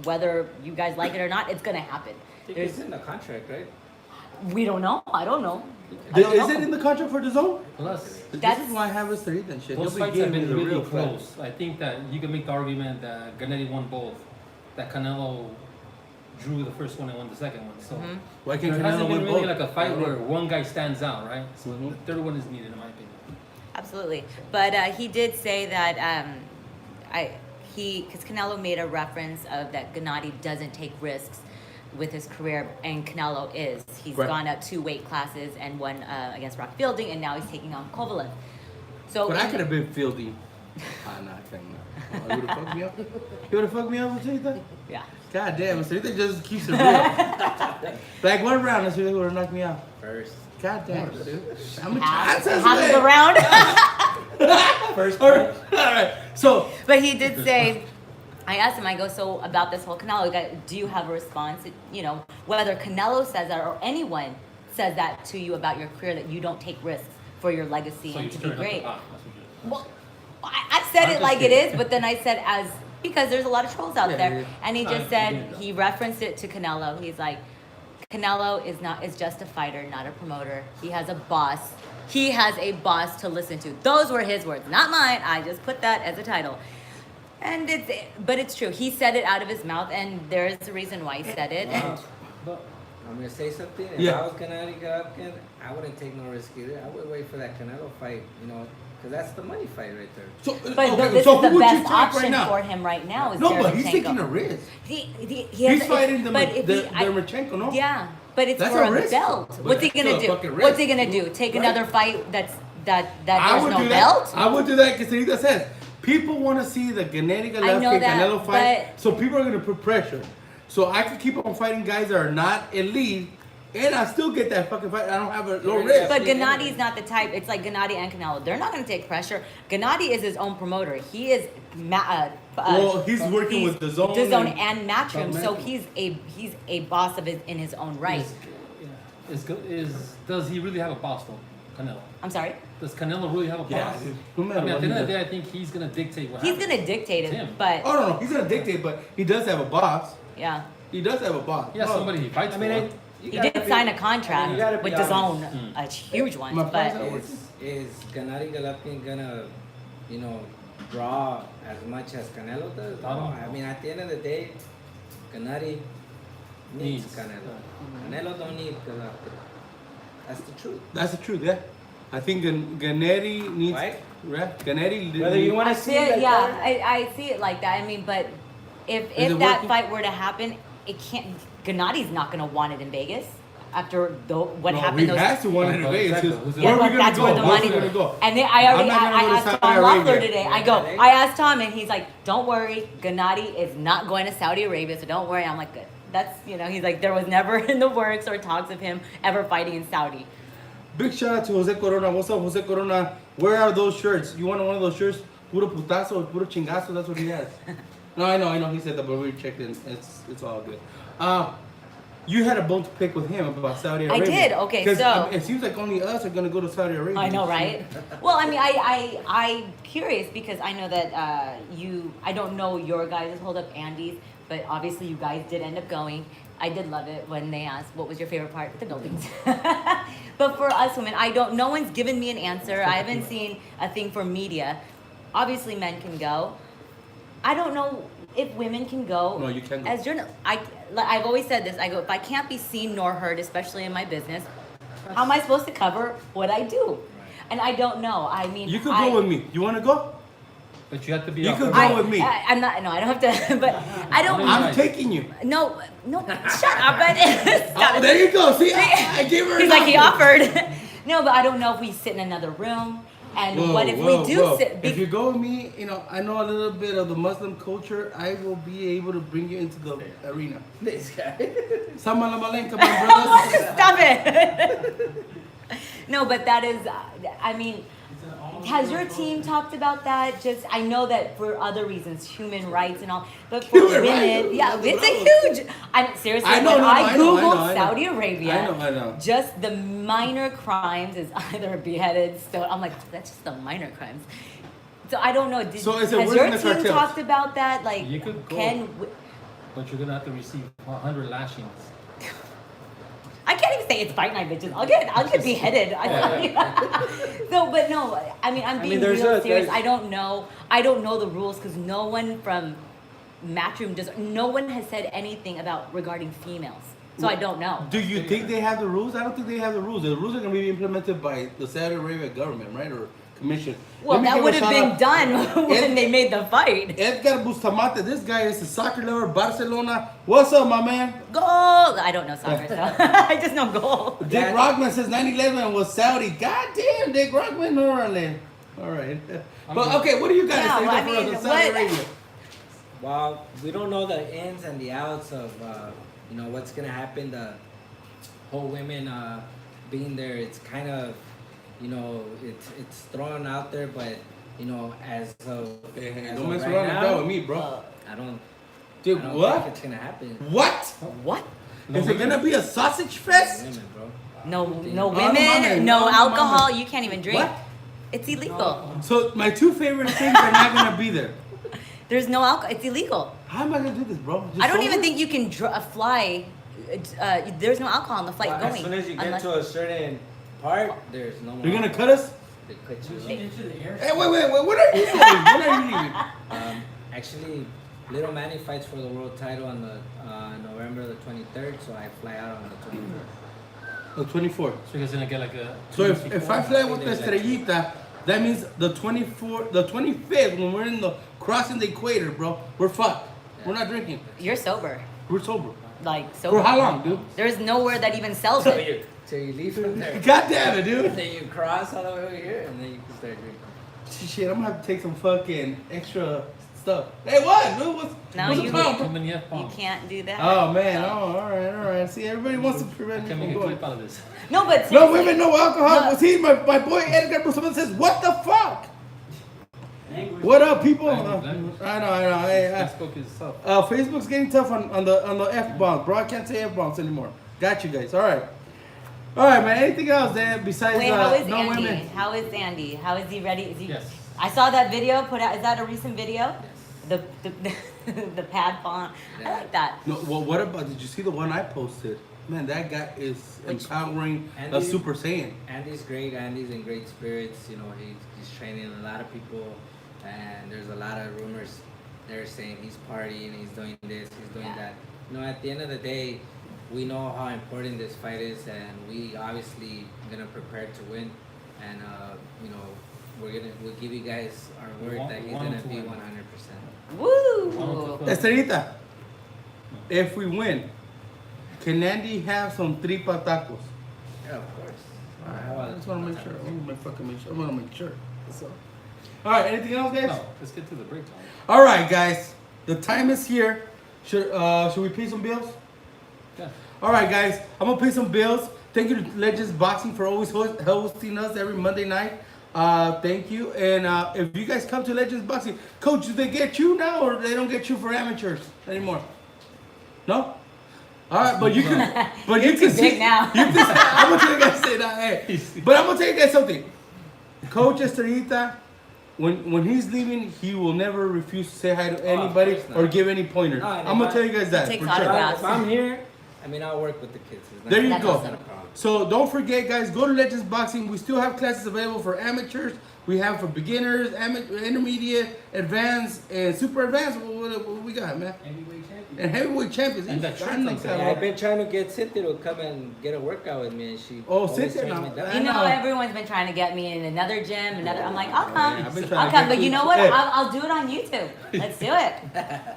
Speaker 2: whether you guys like it or not, it's gonna happen.
Speaker 4: I think it's in the contract, right?
Speaker 2: We don't know. I don't know. I don't
Speaker 1: Is
Speaker 2: know.
Speaker 1: it in the contract for the zone?
Speaker 3: Plus,
Speaker 1: This
Speaker 2: That's-
Speaker 1: is why I have us to read that shit.
Speaker 3: those
Speaker 1: Nobody
Speaker 3: fights
Speaker 1: gave
Speaker 3: have
Speaker 1: me
Speaker 3: been
Speaker 1: the
Speaker 3: really
Speaker 1: real
Speaker 3: close. I think that you can make the argument that Gennady won both. That Canelo drew the first one and won the second one. So
Speaker 1: Why can't
Speaker 3: there
Speaker 1: Canelo
Speaker 3: hasn't
Speaker 1: win
Speaker 3: been really
Speaker 1: both?
Speaker 3: like a fight where one guy stands out, right? So
Speaker 1: Mhm.
Speaker 3: the third one is needed, in my opinion.
Speaker 2: Absolutely. But he did say that because Canelo made a reference of that Gennady doesn't take risks with his career, and Canelo is. He's
Speaker 1: Right.
Speaker 2: gone up 2 weight classes and won against Rock Fielding, and now he's taking on Kovalev. So
Speaker 1: But I
Speaker 2: in-
Speaker 1: could have been fielding. No, I couldn't. Oh, you would have fucked me up? You would have fucked me up with Cynthia?
Speaker 2: yeah.
Speaker 1: God damn, Cynthia just keeps it real. Like one round, Cynthia would have knocked me out.
Speaker 4: First.
Speaker 1: God damn, dude. I'm a
Speaker 2: Half
Speaker 1: chance
Speaker 2: of the round.
Speaker 4: First.
Speaker 1: Alright, so,
Speaker 2: But he did say, I asked him, I go, so about this whole Canelo guy, do you have a response? You know, whether Canelo says that or anyone says that to you about your career, that you don't take risks for your legacy
Speaker 3: So
Speaker 2: and
Speaker 3: you're
Speaker 2: to be
Speaker 3: stirring up the
Speaker 2: great.
Speaker 3: pot. That's what you're
Speaker 2: Well, I said
Speaker 3: I'm
Speaker 2: it
Speaker 3: just
Speaker 2: like
Speaker 3: kidding.
Speaker 2: it is, but then I said because there's a lot of trolls out
Speaker 1: Yeah,
Speaker 2: there,
Speaker 1: yeah.
Speaker 2: and he
Speaker 3: No,
Speaker 2: just
Speaker 3: I
Speaker 2: said
Speaker 3: get it, though.
Speaker 2: he referenced it to Canelo. He's like, Canelo is just a fighter, not a promoter. He has a boss. He has a boss to listen to. Those were his words, not mine. I just put that as a title. And but it's true. He said it out of his mouth, and there is a reason why he said it. And
Speaker 3: But
Speaker 4: I'm gonna say something. If
Speaker 1: Yeah.
Speaker 4: I was Gennady Golovkin, I wouldn't take no risk either. I would wait for that Canelo fight, because that's the money fight right there.
Speaker 1: so,
Speaker 2: but
Speaker 1: okay,
Speaker 2: this
Speaker 1: so
Speaker 2: is the
Speaker 1: who would you
Speaker 2: best
Speaker 1: take
Speaker 2: option
Speaker 1: right now?
Speaker 2: for him right now. Is
Speaker 1: No, but he's
Speaker 2: Derevchenko.
Speaker 1: taking a risk.
Speaker 2: He
Speaker 1: He's
Speaker 2: has-
Speaker 1: fighting the
Speaker 2: but if he- I-
Speaker 1: Derevchenko, no?
Speaker 2: Yeah, but it's
Speaker 1: That's
Speaker 2: for
Speaker 1: a
Speaker 2: a
Speaker 1: risk,
Speaker 2: belt.
Speaker 1: though.
Speaker 2: What's he
Speaker 1: But
Speaker 2: gonna
Speaker 1: that's
Speaker 2: do?
Speaker 1: still a fucking
Speaker 2: What's he
Speaker 1: risk.
Speaker 2: gonna do? Take
Speaker 1: Right.
Speaker 2: another fight that
Speaker 1: I
Speaker 2: there's
Speaker 1: would
Speaker 2: no
Speaker 1: do
Speaker 2: belt?
Speaker 1: that. I would do that because Cynthia says people want to see the Gennady
Speaker 2: I know
Speaker 1: Golovkin
Speaker 2: that,
Speaker 1: Canelo fight,
Speaker 2: but-
Speaker 1: so people are gonna put pressure. So I could keep on fighting guys that are not elite, and I still get that fucking fight. I don't have a low
Speaker 4: Yeah,
Speaker 1: risk.
Speaker 2: But Gennady's not the type. It's like Gennady and Canelo. They're not gonna take pressure. Gennady is his own promoter. He is
Speaker 1: Well, he's working with DAZN
Speaker 2: DAZN
Speaker 1: and-
Speaker 2: and Matchroom, so
Speaker 1: Matchroom.
Speaker 2: he's a boss of in his own right.
Speaker 3: does he really have a boss though, Canelo?
Speaker 2: I'm sorry.
Speaker 3: Does Canelo really have a
Speaker 1: Yeah,
Speaker 3: boss?
Speaker 1: no
Speaker 3: I
Speaker 1: matter
Speaker 3: mean, at
Speaker 1: what
Speaker 3: the
Speaker 1: he
Speaker 3: end of the
Speaker 1: does.
Speaker 3: day, I think he's gonna dictate what
Speaker 2: He's
Speaker 3: happens.
Speaker 2: gonna dictate
Speaker 3: It's
Speaker 2: it,
Speaker 3: him.
Speaker 2: but
Speaker 1: Oh no, he's gonna dictate, but he does have a boss.
Speaker 2: yeah,
Speaker 1: He does have a boss.
Speaker 3: He has
Speaker 1: No,
Speaker 3: somebody he fights
Speaker 4: I mean,
Speaker 3: for.
Speaker 2: he did sign a
Speaker 4: you
Speaker 2: contract
Speaker 4: gotta be
Speaker 2: with
Speaker 4: honest.
Speaker 2: DAZN, a huge one.
Speaker 1: My
Speaker 2: But
Speaker 1: friends
Speaker 4: Is Gennady Golovkin gonna, draw as much as Canelo does?
Speaker 3: I don't
Speaker 4: No.
Speaker 3: know.
Speaker 4: I mean, at the end of the day, Gennady needs
Speaker 3: Needs.
Speaker 4: Canelo. Canelo don't need Golovkin. That's the truth.
Speaker 1: That's the truth, yeah. I think Gennady needs.
Speaker 4: Right?
Speaker 1: Right? Gennady.
Speaker 4: Whether you want
Speaker 2: I
Speaker 4: to
Speaker 2: see
Speaker 4: see
Speaker 2: it,
Speaker 4: like
Speaker 2: yeah,
Speaker 4: that,
Speaker 2: I see it like that. I mean, but if
Speaker 1: it
Speaker 2: that
Speaker 1: working?
Speaker 2: fight were to happen, it can't. Gennady's not gonna want it in Vegas after what
Speaker 1: No,
Speaker 2: happened.
Speaker 1: he
Speaker 2: those,
Speaker 1: has to want it
Speaker 3: Well,
Speaker 1: in Vegas.
Speaker 3: exactly.
Speaker 1: 'Cause
Speaker 2: yeah,
Speaker 1: where are we
Speaker 2: but
Speaker 1: gonna
Speaker 2: that's
Speaker 1: go?
Speaker 2: where the
Speaker 1: Where's
Speaker 2: money.
Speaker 1: we gonna go?
Speaker 2: And then I already
Speaker 1: I'm not gonna go to
Speaker 2: asked
Speaker 1: Saudi
Speaker 2: Tom Loeffler
Speaker 1: Arabia.
Speaker 2: today.
Speaker 4: Yeah,
Speaker 2: I asked Tom, and he's like, "Don't worry, Gennady is not going to Saudi Arabia, so don't worry." I'm like, "Good." That's he's like, there was never in the works or talks of him ever fighting in Saudi.
Speaker 1: Big shout out to Jose Corona. What's up, Jose Corona? Where are those shirts? You want one of those shirts? Puro putazo, puro chingazo. That's what he has. No, I know. He said that, but we checked in. It's all good. You had a bone to pick with him about Saudi
Speaker 2: I
Speaker 1: Arabia.
Speaker 2: did, okay,
Speaker 1: 'Cause,
Speaker 2: so-
Speaker 1: it seems like only us are gonna go to Saudi Arabia.
Speaker 2: I know, right? Well, I mean, I'm curious because I know that I don't know your guys' hold up Andy's, but obviously you guys did end up going. I did love it when they asked, what was your favorite part? The buildings. But for us women, no one's given me an answer. I haven't seen a thing for media. Obviously men can go. I don't know if women can go.
Speaker 1: No, you can go.
Speaker 2: As journalists, I've always said this. I go, if I can't be seen nor heard, especially in my business, How am I supposed to cover what I do? And I don't know. I mean,
Speaker 1: You could go with me. You want to go?
Speaker 3: But you have to be.
Speaker 1: You
Speaker 3: up
Speaker 1: could
Speaker 3: for it.
Speaker 1: go with me.
Speaker 2: I'm not. No, I don't have to. But I don't.
Speaker 1: I'm taking you.
Speaker 2: No, shut up. But stop
Speaker 1: Oh,
Speaker 2: it.
Speaker 1: there you go. See, I gave her.
Speaker 2: He's
Speaker 1: an
Speaker 2: like he
Speaker 1: offer.
Speaker 2: offered. No, but I don't know if we sit in another room. And what if we do sit?
Speaker 1: If you go with me, you know, I know a little bit of the Muslim culture. I will be able to bring you into the arena.
Speaker 4: This guy.
Speaker 1: Salam alaikum, my brothers.
Speaker 2: Stop it. No, but that is. I mean. Has your team talked about that? Just I know that for other reasons, human rights and all, but for
Speaker 1: Human
Speaker 2: women,
Speaker 1: rights?
Speaker 2: yeah, it's a huge. I'm seriously.
Speaker 1: I know,
Speaker 2: when
Speaker 1: no,
Speaker 2: I
Speaker 1: I know,
Speaker 2: googled
Speaker 1: I know.
Speaker 2: Saudi Arabia,
Speaker 1: I know.
Speaker 2: just the minor crimes is either beheaded, stoned. I'm like, that's just the minor crimes. So I don't know.
Speaker 1: So is it
Speaker 2: has
Speaker 1: worse
Speaker 2: your
Speaker 1: than the
Speaker 2: team
Speaker 1: cartels?
Speaker 2: talked about that? Like,
Speaker 3: You could go. But you're gonna have to receive 100 lashings.
Speaker 2: I can't even say it's fight night, bitches. I'll get beheaded. No, but no. I mean, I'm being
Speaker 4: there's
Speaker 2: real serious. I don't know the rules because no one from Matchroom no one has said anything about regarding females. So I don't know.
Speaker 1: Do you think they have the rules? I don't think they have the rules. The rules are going to be implemented by the Saudi Arabia government, right, or commission.
Speaker 2: Well,
Speaker 1: Let me
Speaker 2: that
Speaker 1: give a
Speaker 2: would have
Speaker 1: shout
Speaker 2: been
Speaker 1: out.
Speaker 2: done when they made the fight.
Speaker 1: Edgar Bustamante, this guy is a soccer lover, Barcelona. What's up, my man?
Speaker 2: Goal! I don't know soccer, so I just know goal.
Speaker 1: Dick Rockman says 9/11 was Saudi. God damn, Dick Rockman. All right. But okay, what do you guys
Speaker 2: Yeah,
Speaker 1: say
Speaker 2: well, I
Speaker 1: for
Speaker 2: mean,
Speaker 1: the Saudi
Speaker 2: what-
Speaker 1: Arabia?
Speaker 4: Well, we don't know the ins and the outs of what's gonna happen. The whole women being there, it's kind of it's thrown out there, but as of
Speaker 1: Hey,
Speaker 4: as
Speaker 1: don't
Speaker 4: of
Speaker 1: mess
Speaker 4: right
Speaker 1: around
Speaker 4: now,
Speaker 1: with me, bro.
Speaker 4: I don't
Speaker 1: Dude,
Speaker 4: think
Speaker 1: what?
Speaker 4: it's gonna happen.
Speaker 1: What?
Speaker 2: What?
Speaker 1: Is it gonna be a sausage fest?
Speaker 4: Women, bro.
Speaker 2: No
Speaker 1: no,
Speaker 2: women,
Speaker 1: mama,
Speaker 2: no
Speaker 1: no,
Speaker 2: alcohol.
Speaker 1: mama.
Speaker 2: You can't even drink.
Speaker 1: What?
Speaker 2: It's illegal.
Speaker 1: So my two favorite things are not gonna be there.
Speaker 2: There's no alcohol. It's illegal.
Speaker 1: How am I gonna do this, bro? Just
Speaker 2: I don't even
Speaker 1: sober?
Speaker 2: think you can fly. There's no alcohol on the flight
Speaker 4: Well,
Speaker 2: going.
Speaker 4: as soon as you get
Speaker 2: unless-
Speaker 4: to a certain part, there's no more.
Speaker 1: You're gonna cut us?
Speaker 4: They cut you
Speaker 5: Pushing
Speaker 4: off.
Speaker 5: into the air.
Speaker 1: Hey, wait, what are you doing? When are you leaving?
Speaker 4: Actually, Little Manny fights for the world title on the November the 23rd, so I fly out on the 23rd.
Speaker 1: The 24th.
Speaker 3: So you're gonna get like a.
Speaker 1: So if I fly with the Estrellita, that means the 24th, the 25th, when we're in the crossing the equator, bro, we're fucked. We're not drinking.
Speaker 2: You're sober.
Speaker 1: We're sober.
Speaker 2: Like sober.
Speaker 1: For how long, dude?
Speaker 2: There's nowhere that even sells
Speaker 4: So
Speaker 2: it.
Speaker 4: you leave from there.
Speaker 1: God damn it,
Speaker 4: And
Speaker 1: dude.
Speaker 4: then you cross all the way over here, and then you can start drinking.
Speaker 1: Shit, I'm gonna have to take some fucking extra stuff. Hey, what, dude?
Speaker 2: No,
Speaker 1: what's
Speaker 2: you-
Speaker 1: the problem?
Speaker 3: Too many
Speaker 2: You
Speaker 3: F-bombs.
Speaker 2: can't do that.
Speaker 1: Oh man, all right. See, everybody wants to
Speaker 3: I
Speaker 1: prevent me
Speaker 3: can
Speaker 1: from
Speaker 3: make a
Speaker 1: going.
Speaker 3: clip out of this.
Speaker 2: No, but
Speaker 1: No
Speaker 2: seriously,
Speaker 1: women, no alcohol.
Speaker 2: No.
Speaker 1: See, my boy Edgar Bustamante says, what the fuck?
Speaker 5: Language.
Speaker 1: What up, people?
Speaker 3: Language.
Speaker 1: I know. Hey,
Speaker 3: Facebook is tough.
Speaker 1: Facebook's getting tough on the F bombs, bro. I can't say F bombs anymore. Got you guys. All right, man. Anything else, Dan? Besides
Speaker 2: wait, how is
Speaker 1: no
Speaker 2: Andy?
Speaker 1: women?
Speaker 2: How is Andy? How is he ready? Is he?
Speaker 3: Yes.
Speaker 2: I saw that video put out. Is that a recent video?
Speaker 4: Yes.
Speaker 2: The pad font. I like that.
Speaker 1: No. Well, what about? Did you see the one I posted? Man, that guy is empowering a
Speaker 4: Andy?
Speaker 1: Super Saiyan.
Speaker 4: Andy's great. Andy's in great spirits. He's training a lot of people, and there's a lot of rumors. They're saying he's partying, he's doing this, he's doing
Speaker 2: Yeah.
Speaker 4: that. At the end of the day, we know how important this fight is, and we obviously gonna prepare to win. And we'll give you guys our word
Speaker 3: want-
Speaker 4: that
Speaker 3: we
Speaker 4: he's
Speaker 3: want
Speaker 4: gonna
Speaker 3: him to
Speaker 4: be
Speaker 3: win.
Speaker 4: 100%.
Speaker 2: Woo!
Speaker 1: Estrellita, if we win, can Andy have some tripa tacos?
Speaker 4: Yeah, of course.
Speaker 1: I just want to make sure. I want to make sure. That's all. All right. Anything else, guys?
Speaker 3: No, let's get to the breakdown.
Speaker 1: All right, guys. The time is here. Should we pay some bills?
Speaker 3: Yeah.
Speaker 1: All right, guys. I'm gonna pay some bills. Thank you to Legends Boxing for always hosting us every Monday night. Thank you. And if you guys come to Legends Boxing, Coach, do they get you now, or they don't get you for amateurs anymore? No. All right, but you can. But
Speaker 2: You're
Speaker 1: you can
Speaker 2: too
Speaker 1: see.
Speaker 2: big now.
Speaker 1: I'm gonna tell you guys say that. Hey, but I'm gonna tell you guys something. Coach Estrellita, when he's leaving, he will never refuse to say hi to anybody
Speaker 4: course not.
Speaker 1: or give any pointers.
Speaker 4: No, and
Speaker 1: I'm gonna
Speaker 4: if
Speaker 1: tell you guys that.
Speaker 2: takes
Speaker 1: for sure.
Speaker 2: autographs.
Speaker 4: If I'm here, I'll work with the kids. It's not-
Speaker 1: There you
Speaker 2: That's
Speaker 1: go.
Speaker 2: awesome.
Speaker 4: Not a problem.
Speaker 1: So don't forget, guys, go to Legends Boxing. We still have classes available for amateurs. We have for beginners, intermediate, advanced, and super advanced. What we got, man?
Speaker 5: Heavyweight champion.
Speaker 1: and heavyweight champions.
Speaker 3: And that shirt like that.
Speaker 4: Yeah, I've been trying to get Cynthia to come and get a workout with me, and she
Speaker 1: Oh,
Speaker 4: always
Speaker 1: Cynthia,
Speaker 4: turns
Speaker 1: no.
Speaker 4: me down.
Speaker 1: I
Speaker 2: You know,
Speaker 1: know.
Speaker 2: everyone's been trying to get me in another gym, another. I'm like, I'll come.
Speaker 1: Yeah, I've been trying
Speaker 2: I'll
Speaker 1: to
Speaker 2: come.
Speaker 1: get
Speaker 2: But you
Speaker 1: you-
Speaker 2: know what?
Speaker 1: Hey.
Speaker 2: I'll do it on YouTube. Let's do it.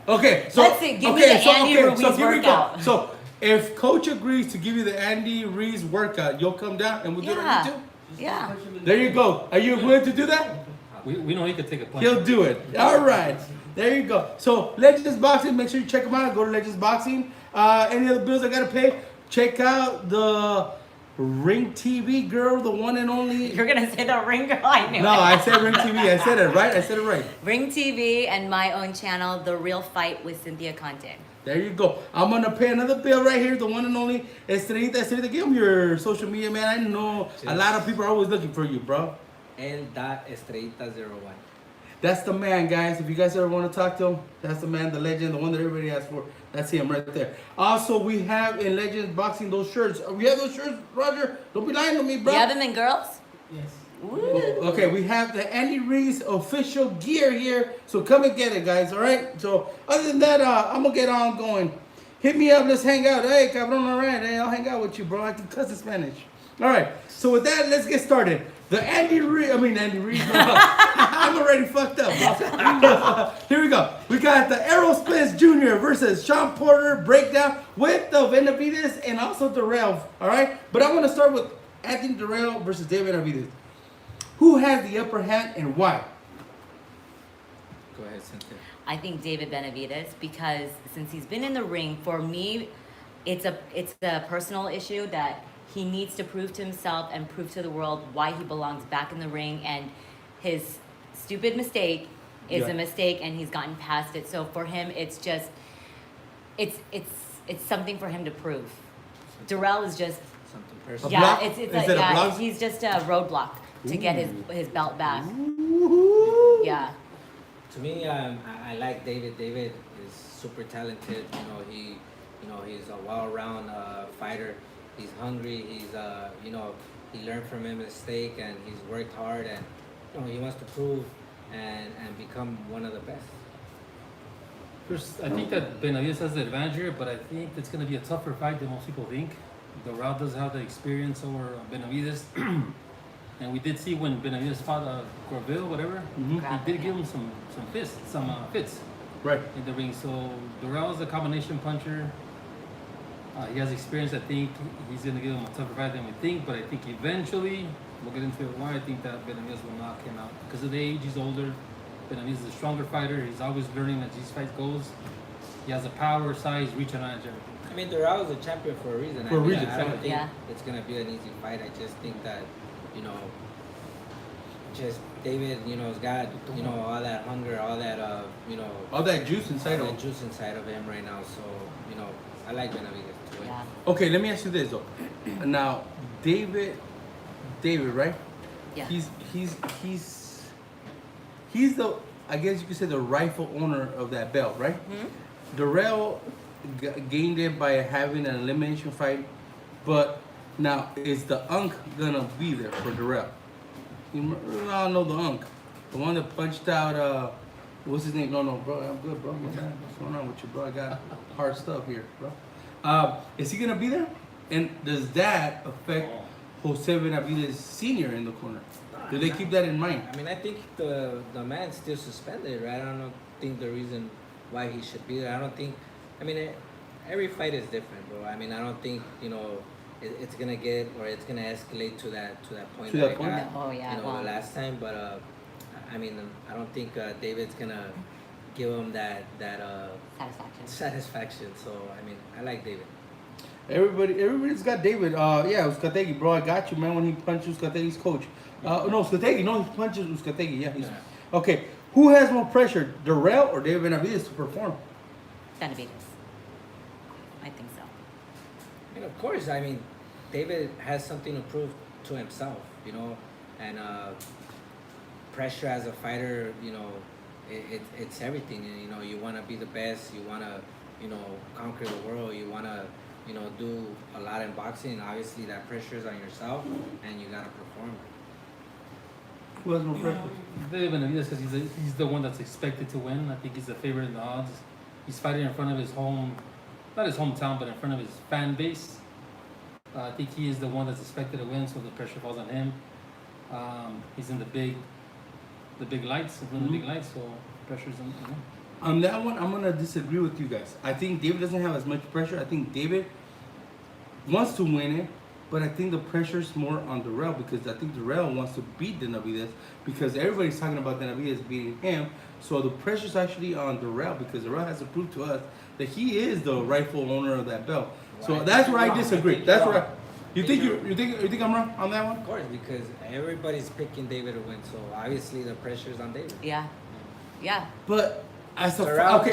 Speaker 1: Okay, so
Speaker 2: Let's see, give me the Andy Ruiz
Speaker 1: here we go.
Speaker 2: workout.
Speaker 1: So if Coach agrees to give you the Andy Ruiz workout, you'll come down and we'll do it on
Speaker 2: Yeah.
Speaker 1: YouTube.
Speaker 2: Yeah.
Speaker 1: There you go. Are you willing to do that?
Speaker 3: We know he could take a punch.
Speaker 1: He'll do it. All right. There you go. So Legends Boxing, make sure you check them out. Go to Legends Boxing. Any other bills I gotta pay? Check out the Ring TV girl, the one and only.
Speaker 2: You're gonna say the Ring Girl. I knew
Speaker 1: No,
Speaker 2: it.
Speaker 1: I said Ring TV. I said it right. I said it right.
Speaker 2: Ring TV and my own channel, The Real Fight with Cynthia Conte.
Speaker 1: There you go. I'm gonna pay another bill right here. The one and only Estrellita. Give them your social media, man. I know a lot of people are always looking for you, bro.
Speaker 4: L.Estrellita01.
Speaker 1: That's the man, guys. If you guys ever want to talk to him, that's the man, the legend, the one that everybody asks for. That's him right there. Also, we have in Legends Boxing those shirts. We have those shirts, Roger. Don't be lying to me, bro.
Speaker 2: You have them in girls?
Speaker 5: Yes.
Speaker 2: Ooh.
Speaker 1: Okay, we have the Andy Ruiz official gear here. So come and get it, guys, all right? So other than that, I'm going to get on going. Hit me up. Let's hang out. Hey, cabrón, all right. Hey, I'll hang out with you, bro. I can cuss in Spanish. All right. So with that, let's get started. The Andy Ruiz, I'm already fucked up, bro. Here we go. We got the Spence Jr. versus Sean Porter breakdown with the Benavides and also Darrell, all right? But I want to start with Anthony Darrell versus David Benavides. Who has the upper hand and why?
Speaker 4: Go ahead, Cynthia.
Speaker 2: I think David Benavides, because since he's been in the ring, for me, it's a personal issue that he needs to prove to himself and prove to the world why he belongs back in the ring, and his stupid mistake is
Speaker 1: Yeah.
Speaker 2: a mistake and he's gotten past it. So for him, it's just it's something for him to prove. Darrell is just
Speaker 4: Something personal.
Speaker 1: A block?
Speaker 2: it's
Speaker 1: Is
Speaker 2: like,
Speaker 1: it a block?
Speaker 2: he's just a roadblock to get his belt back.
Speaker 1: Woo-hoo.
Speaker 2: Yeah.
Speaker 4: To me, I like David. David is super talented. He's a well-round fighter. He's hungry. He's he learned from his mistake and he's worked hard, and he wants to prove and become one of the best.
Speaker 3: I think that Benavides has the advantage here, but I think it's going to be a tougher fight than most people think. Doral does have the experience over Benavides. And we did see when Benavides fought Corville, whatever, he did give him some fits.
Speaker 1: Right.
Speaker 3: In the ring. So Doral is a combination puncher. He has experience. I think he's going to give him a tougher fight than we think, but I think eventually, we'll get into it why I think that Benavides will knock him out. Because of the age, he's older. Benavides is a stronger fighter. He's always learning as these fights goes. He has a power, size, reach, and everything.
Speaker 4: I mean, Doral is a champion for a reason.
Speaker 1: For a reason,
Speaker 4: I don't think
Speaker 2: yeah.
Speaker 4: it's going to be an easy fight. I just think that, just David, has got, all that hunger, all that,
Speaker 1: All that juice inside
Speaker 4: all
Speaker 1: of
Speaker 4: that juice inside of him right now. So, I like Benavides to win.
Speaker 2: Yeah.
Speaker 1: Okay, let me ask you this though. Now, David, right?
Speaker 2: Yeah.
Speaker 1: He's the, I guess you could say, the rightful owner of that belt, right? Darrell gained it by having an elimination fight, but now is the Unk gonna be there for Darrell? You all know the Unk, the one that punched out. What's his name? No, bro, I'm good, bro. What's going on with you, bro? I got hard stuff here, bro. Is he gonna be there? And does that affect Jose Benavides Sr. in the corner? Do they keep that in mind?
Speaker 4: I mean, I think the man's still suspended, right? I don't think the reason why he should be there. I don't think. I mean, every fight is different, bro. I mean, I don't think it's gonna get or it's gonna escalate to that point.
Speaker 1: To
Speaker 4: that
Speaker 1: that
Speaker 4: it
Speaker 1: point?
Speaker 4: got,
Speaker 2: Oh, yeah, well.
Speaker 4: the last time. But I mean, I don't think David's gonna give him that
Speaker 2: Satisfaction.
Speaker 4: satisfaction. So I mean, I like David.
Speaker 1: Everybody's got David. Yeah, Uzcategui, bro. I got you, man. When he punched Uzcategui's coach. No, Uzcategui. No, he punches Uzcategui. Yeah. Okay. Who has more pressure, Darrell or David Benavides to perform?
Speaker 2: Benavides. I think so.
Speaker 4: I mean, of course. I mean, David has something to prove to himself, and pressure as a fighter, it's everything. And, you want to be the best. You want to, conquer the world. You want to, do a lot in boxing. Obviously, that pressure is on yourself, and you got to perform.
Speaker 1: Who has more pressure?
Speaker 3: David Benavides, because he's the one that's expected to win. I think he's the favorite in the odds. He's fighting in front of his not his hometown, but in front of his fan base. I think he is the one that's expected to win, so the pressure falls on him. He's in the big lights, in front of the big lights, so pressure's on him.
Speaker 1: On that one, I'm gonna disagree with you guys. I think David doesn't have as much pressure. I think David wants to win it, but I think the pressure's more on Darrell because I think Darrell wants to beat Benavidez because everybody's talking about Benavidez beating him. So the pressure's actually on Darrell because Darrell has to prove to us that he is the rightful owner of that belt. So that's where I disagree. That's where you think I'm wrong on that one?
Speaker 4: Of course, because everybody's picking David to win, so obviously the pressure's on David.
Speaker 2: Yeah. Yeah.
Speaker 1: But as a
Speaker 4: Darrell,
Speaker 1: okay,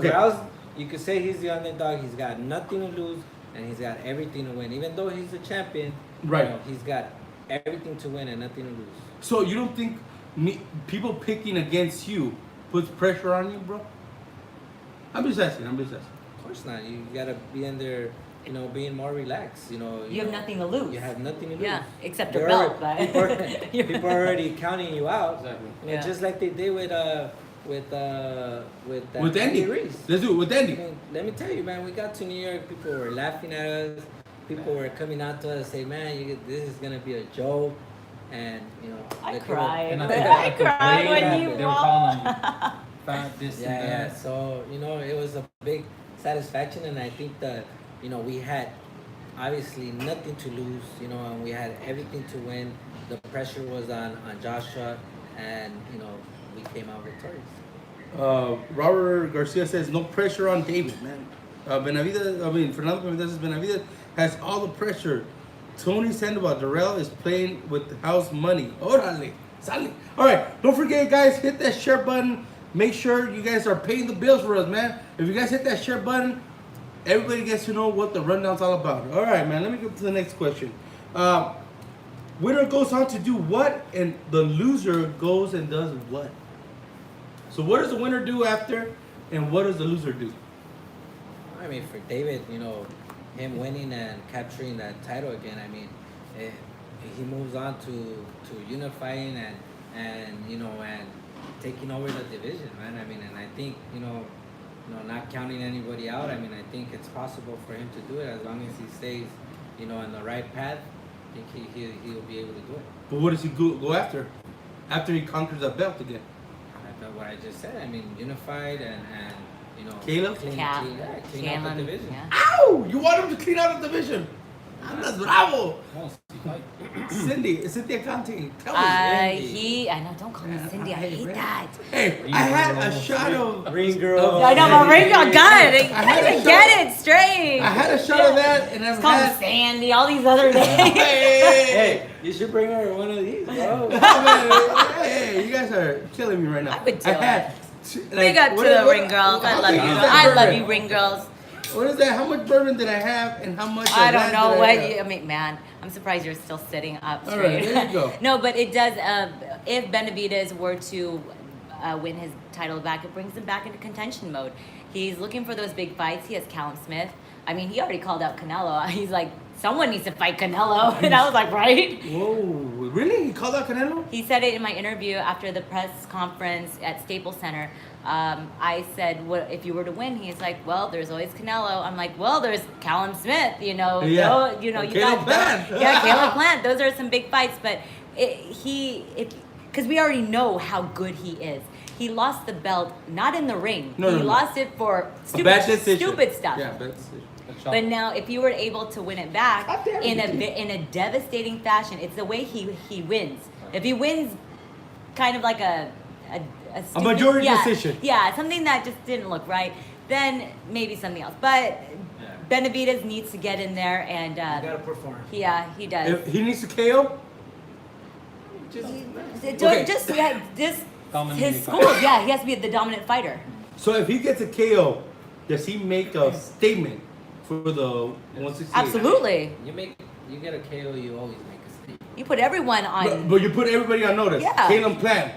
Speaker 4: Darrell's, you could say he's the underdog. He's got nothing to lose, and he's got everything to win. Even though he's the champion,
Speaker 1: right?
Speaker 4: He's got everything to win and nothing to lose.
Speaker 1: So you don't think people picking against you puts pressure on you, bro? I'm just asking.
Speaker 4: Of course not. You gotta be under, being more relaxed. You
Speaker 2: have nothing to lose.
Speaker 4: You have nothing to lose.
Speaker 2: Yeah, except your belt, but
Speaker 4: people are already counting you out.
Speaker 3: Exactly.
Speaker 2: Yeah.
Speaker 4: Just like they did with
Speaker 1: Andy
Speaker 4: Reese.
Speaker 1: Let's do it with Andy.
Speaker 4: I mean, let me tell you, man. We got to New York. People were laughing at us. People were coming out to us, say, "Man, this is gonna be a joke." And
Speaker 2: I cried.
Speaker 3: And
Speaker 2: I cried when you
Speaker 3: they were
Speaker 2: won.
Speaker 3: calling him fat, this and
Speaker 4: yeah.
Speaker 3: that.
Speaker 4: So it was a big satisfaction, and I think that we had obviously nothing to lose, and we had everything to win. The pressure was on Joshua, and we came out victorious.
Speaker 1: Robert Garcia says no pressure on David, man. Fernando Benavidez has all the pressure. Tony Sandoval, Darrell is playing with the house money. Orale, sale. All right, don't forget, guys, hit that share button. Make sure you guys are paying the bills for us, man. If you guys hit that share button, everybody gets to know what the rundown's all about. All right, man, let me go to the next question. Winner goes on to do what, and the loser goes and does what? So what does the winner do after, and what does the loser do?
Speaker 4: I mean, for David, him winning and capturing that title again, I mean, he moves on to unifying and taking over the division, man. I mean, and I think, not counting anybody out, I mean, I think it's possible for him to do it as long as he stays, on the right path. I think he'll be able to do it.
Speaker 1: But what does he go after? After he conquers that belt again?
Speaker 4: What I just said, I mean, unified and
Speaker 1: Caleb?
Speaker 4: clean out the division.
Speaker 2: Yeah.
Speaker 1: Ow! You want him to clean out the division? Andas bravo! Cynthia Conte, tell me.
Speaker 2: I know, don't call me Cindy, I hate that.
Speaker 1: Hey, I had a shot of
Speaker 4: Ring girl.
Speaker 2: I know, but Ring Girl, God, I
Speaker 1: had
Speaker 2: didn't
Speaker 1: a
Speaker 2: even get it straight.
Speaker 1: I had a shot of that, and I've
Speaker 2: It's called
Speaker 1: had.
Speaker 2: Sandy, all these other names.
Speaker 4: Hey, you should bring her one of these, bro.
Speaker 1: Hey, you guys are killing me right now.
Speaker 2: I would do
Speaker 1: like,
Speaker 2: Big up to the Ring Girls. I love you. I love you, Ring Girls.
Speaker 1: What is that? How much bourbon did I have, and how much?
Speaker 2: I don't know what
Speaker 1: you.
Speaker 2: I mean, man. I'm surprised you're still sitting up
Speaker 1: All
Speaker 2: straight.
Speaker 1: right, there you go.
Speaker 2: No, but it does. If Benavidez were to win his title back, it brings him back into contention mode. He's looking for those big fights. He has Callum Smith. I mean, he already called out Canelo. He's like, someone needs to fight Canelo, and I was like, right?
Speaker 1: Whoa, really? He called out Canelo?
Speaker 2: He said it in my interview after the press conference at Staples Center. I said, "What if you were to win?" He's like, "Well, there's always Canelo." I'm like, "Well, there's Callum Smith.
Speaker 1: Yeah.
Speaker 2: You
Speaker 1: Or
Speaker 2: got
Speaker 1: Caleb Plant.
Speaker 2: yeah, Caleb Plant. Those are some big fights, but because we already know how good he is. He lost the belt not in the ring.
Speaker 1: No,
Speaker 2: he
Speaker 1: no.
Speaker 2: lost it for
Speaker 1: Bad decision.
Speaker 2: stupid stuff.
Speaker 1: Yeah, bad decision.
Speaker 2: But now, if you were able to win it back
Speaker 1: God damn
Speaker 2: in
Speaker 1: it.
Speaker 2: a devastating fashion, it's the way he wins. If he wins, kind of like a stupid,
Speaker 1: majority decision.
Speaker 2: Yeah, something that just didn't look right. Then maybe something else. But Benavidez needs to get in there and
Speaker 4: You gotta perform.
Speaker 2: yeah, he does.
Speaker 1: If he needs to KO.
Speaker 2: Just
Speaker 3: Dominating
Speaker 2: his
Speaker 3: fighter.
Speaker 2: school. Yeah, he has to be the dominant fighter.
Speaker 1: So if he gets a KO, does he make a statement for the 168?
Speaker 2: Absolutely.
Speaker 4: You get a KO, you always make a statement.
Speaker 2: You put everyone on.
Speaker 1: But you put everybody on notice.
Speaker 2: Yeah.
Speaker 1: Caleb Plant,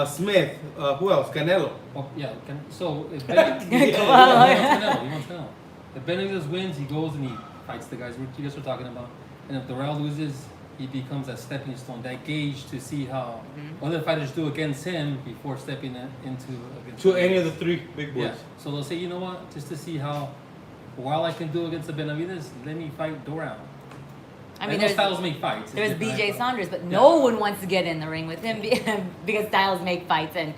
Speaker 1: Smith, who else? Canelo.
Speaker 3: Well, yeah. So if
Speaker 2: Come on.
Speaker 3: he wants Canelo. If Benavidez wins, he goes and he fights the guys you guys were talking about. And if Darrell loses, he becomes a stepping stone, that gauge to see how other fighters do against him before stepping into against
Speaker 1: To any of the three big boys.
Speaker 3: Yeah. So they'll say, you know what, just to see how well I can do against the Benavides, let me fight Doran.
Speaker 2: I mean,
Speaker 3: know Styles make fights.
Speaker 2: there's
Speaker 3: It's different,
Speaker 2: BJ
Speaker 3: but-
Speaker 2: Saunders, but no one wants to get in the ring with him because Styles make fights, and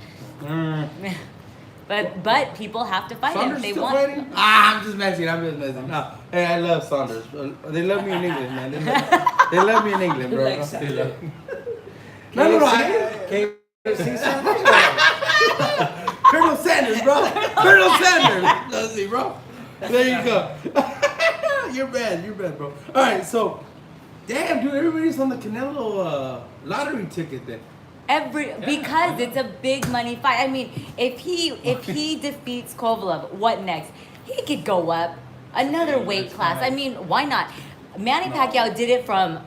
Speaker 2: but people have to fight him
Speaker 1: Saunders
Speaker 2: if they
Speaker 1: still
Speaker 2: want.
Speaker 1: fighting? I'm just messing. No, hey, I love Saunders. They love me in England, man. They love me in England, bro.
Speaker 4: Like
Speaker 3: They love-
Speaker 1: No.
Speaker 4: KFC Sanders?
Speaker 1: Colonel Sanders, bro. Colonel Sanders. Let's see, bro. There you go. You're bad, bro. All right, so, damn, dude, everybody's on the Canelo lottery ticket then.
Speaker 2: Because it's a big money fight. I mean, if he defeats Kovalev, what next? He could go up another weight class. I mean, why not? Manny Pacquiao did it from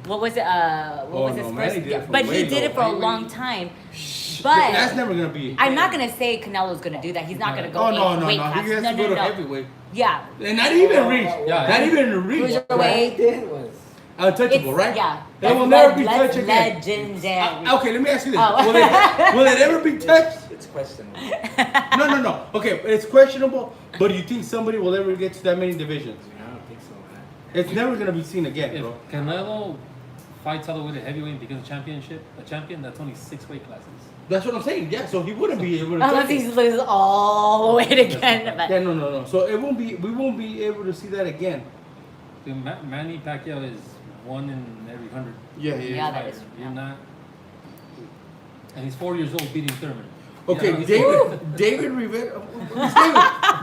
Speaker 2: what was it? What was his
Speaker 1: Manny
Speaker 2: first?
Speaker 1: did it from
Speaker 2: But he
Speaker 1: way
Speaker 2: did it for
Speaker 1: low.
Speaker 2: a long time.
Speaker 1: That's
Speaker 2: But
Speaker 1: never gonna be.
Speaker 2: I'm not gonna say Canelo's gonna do that. He's not gonna go
Speaker 1: no.
Speaker 2: weight
Speaker 1: He
Speaker 2: class.
Speaker 1: has to go to heavyweight.
Speaker 2: Yeah,
Speaker 1: And not even reach.
Speaker 3: Yeah.
Speaker 1: Not even reach.
Speaker 2: Cruiserweight.
Speaker 4: What he did was
Speaker 1: Untouchable, right?
Speaker 2: Yeah,
Speaker 1: They will never be
Speaker 2: that's
Speaker 1: touched again.
Speaker 2: legendary.
Speaker 1: Okay, let me ask you this.
Speaker 2: Oh.
Speaker 1: Will it ever be touched?
Speaker 4: it's questionable.
Speaker 1: No. Okay, it's questionable, but do you think somebody will ever get to that many divisions?
Speaker 4: I don't think so, man.
Speaker 1: It's never gonna be seen again,
Speaker 3: If
Speaker 1: bro.
Speaker 3: Canelo fights all the way to heavyweight and becomes a champion, that's only 6 weight classes.
Speaker 1: That's what I'm saying. Yeah, so he wouldn't be able to.
Speaker 2: Unless
Speaker 1: touch
Speaker 2: he
Speaker 1: it.
Speaker 2: loses all the way again. But
Speaker 1: Yeah, no. So it won't be. We won't be able to see that again.
Speaker 3: Dude, Manny Pacquiao is 1 in every 100.
Speaker 2: Yeah, that is-
Speaker 3: fighter. You're not. And he's 4 years old beating Thurman.
Speaker 1: Okay,
Speaker 3: You know,
Speaker 1: David Rivera.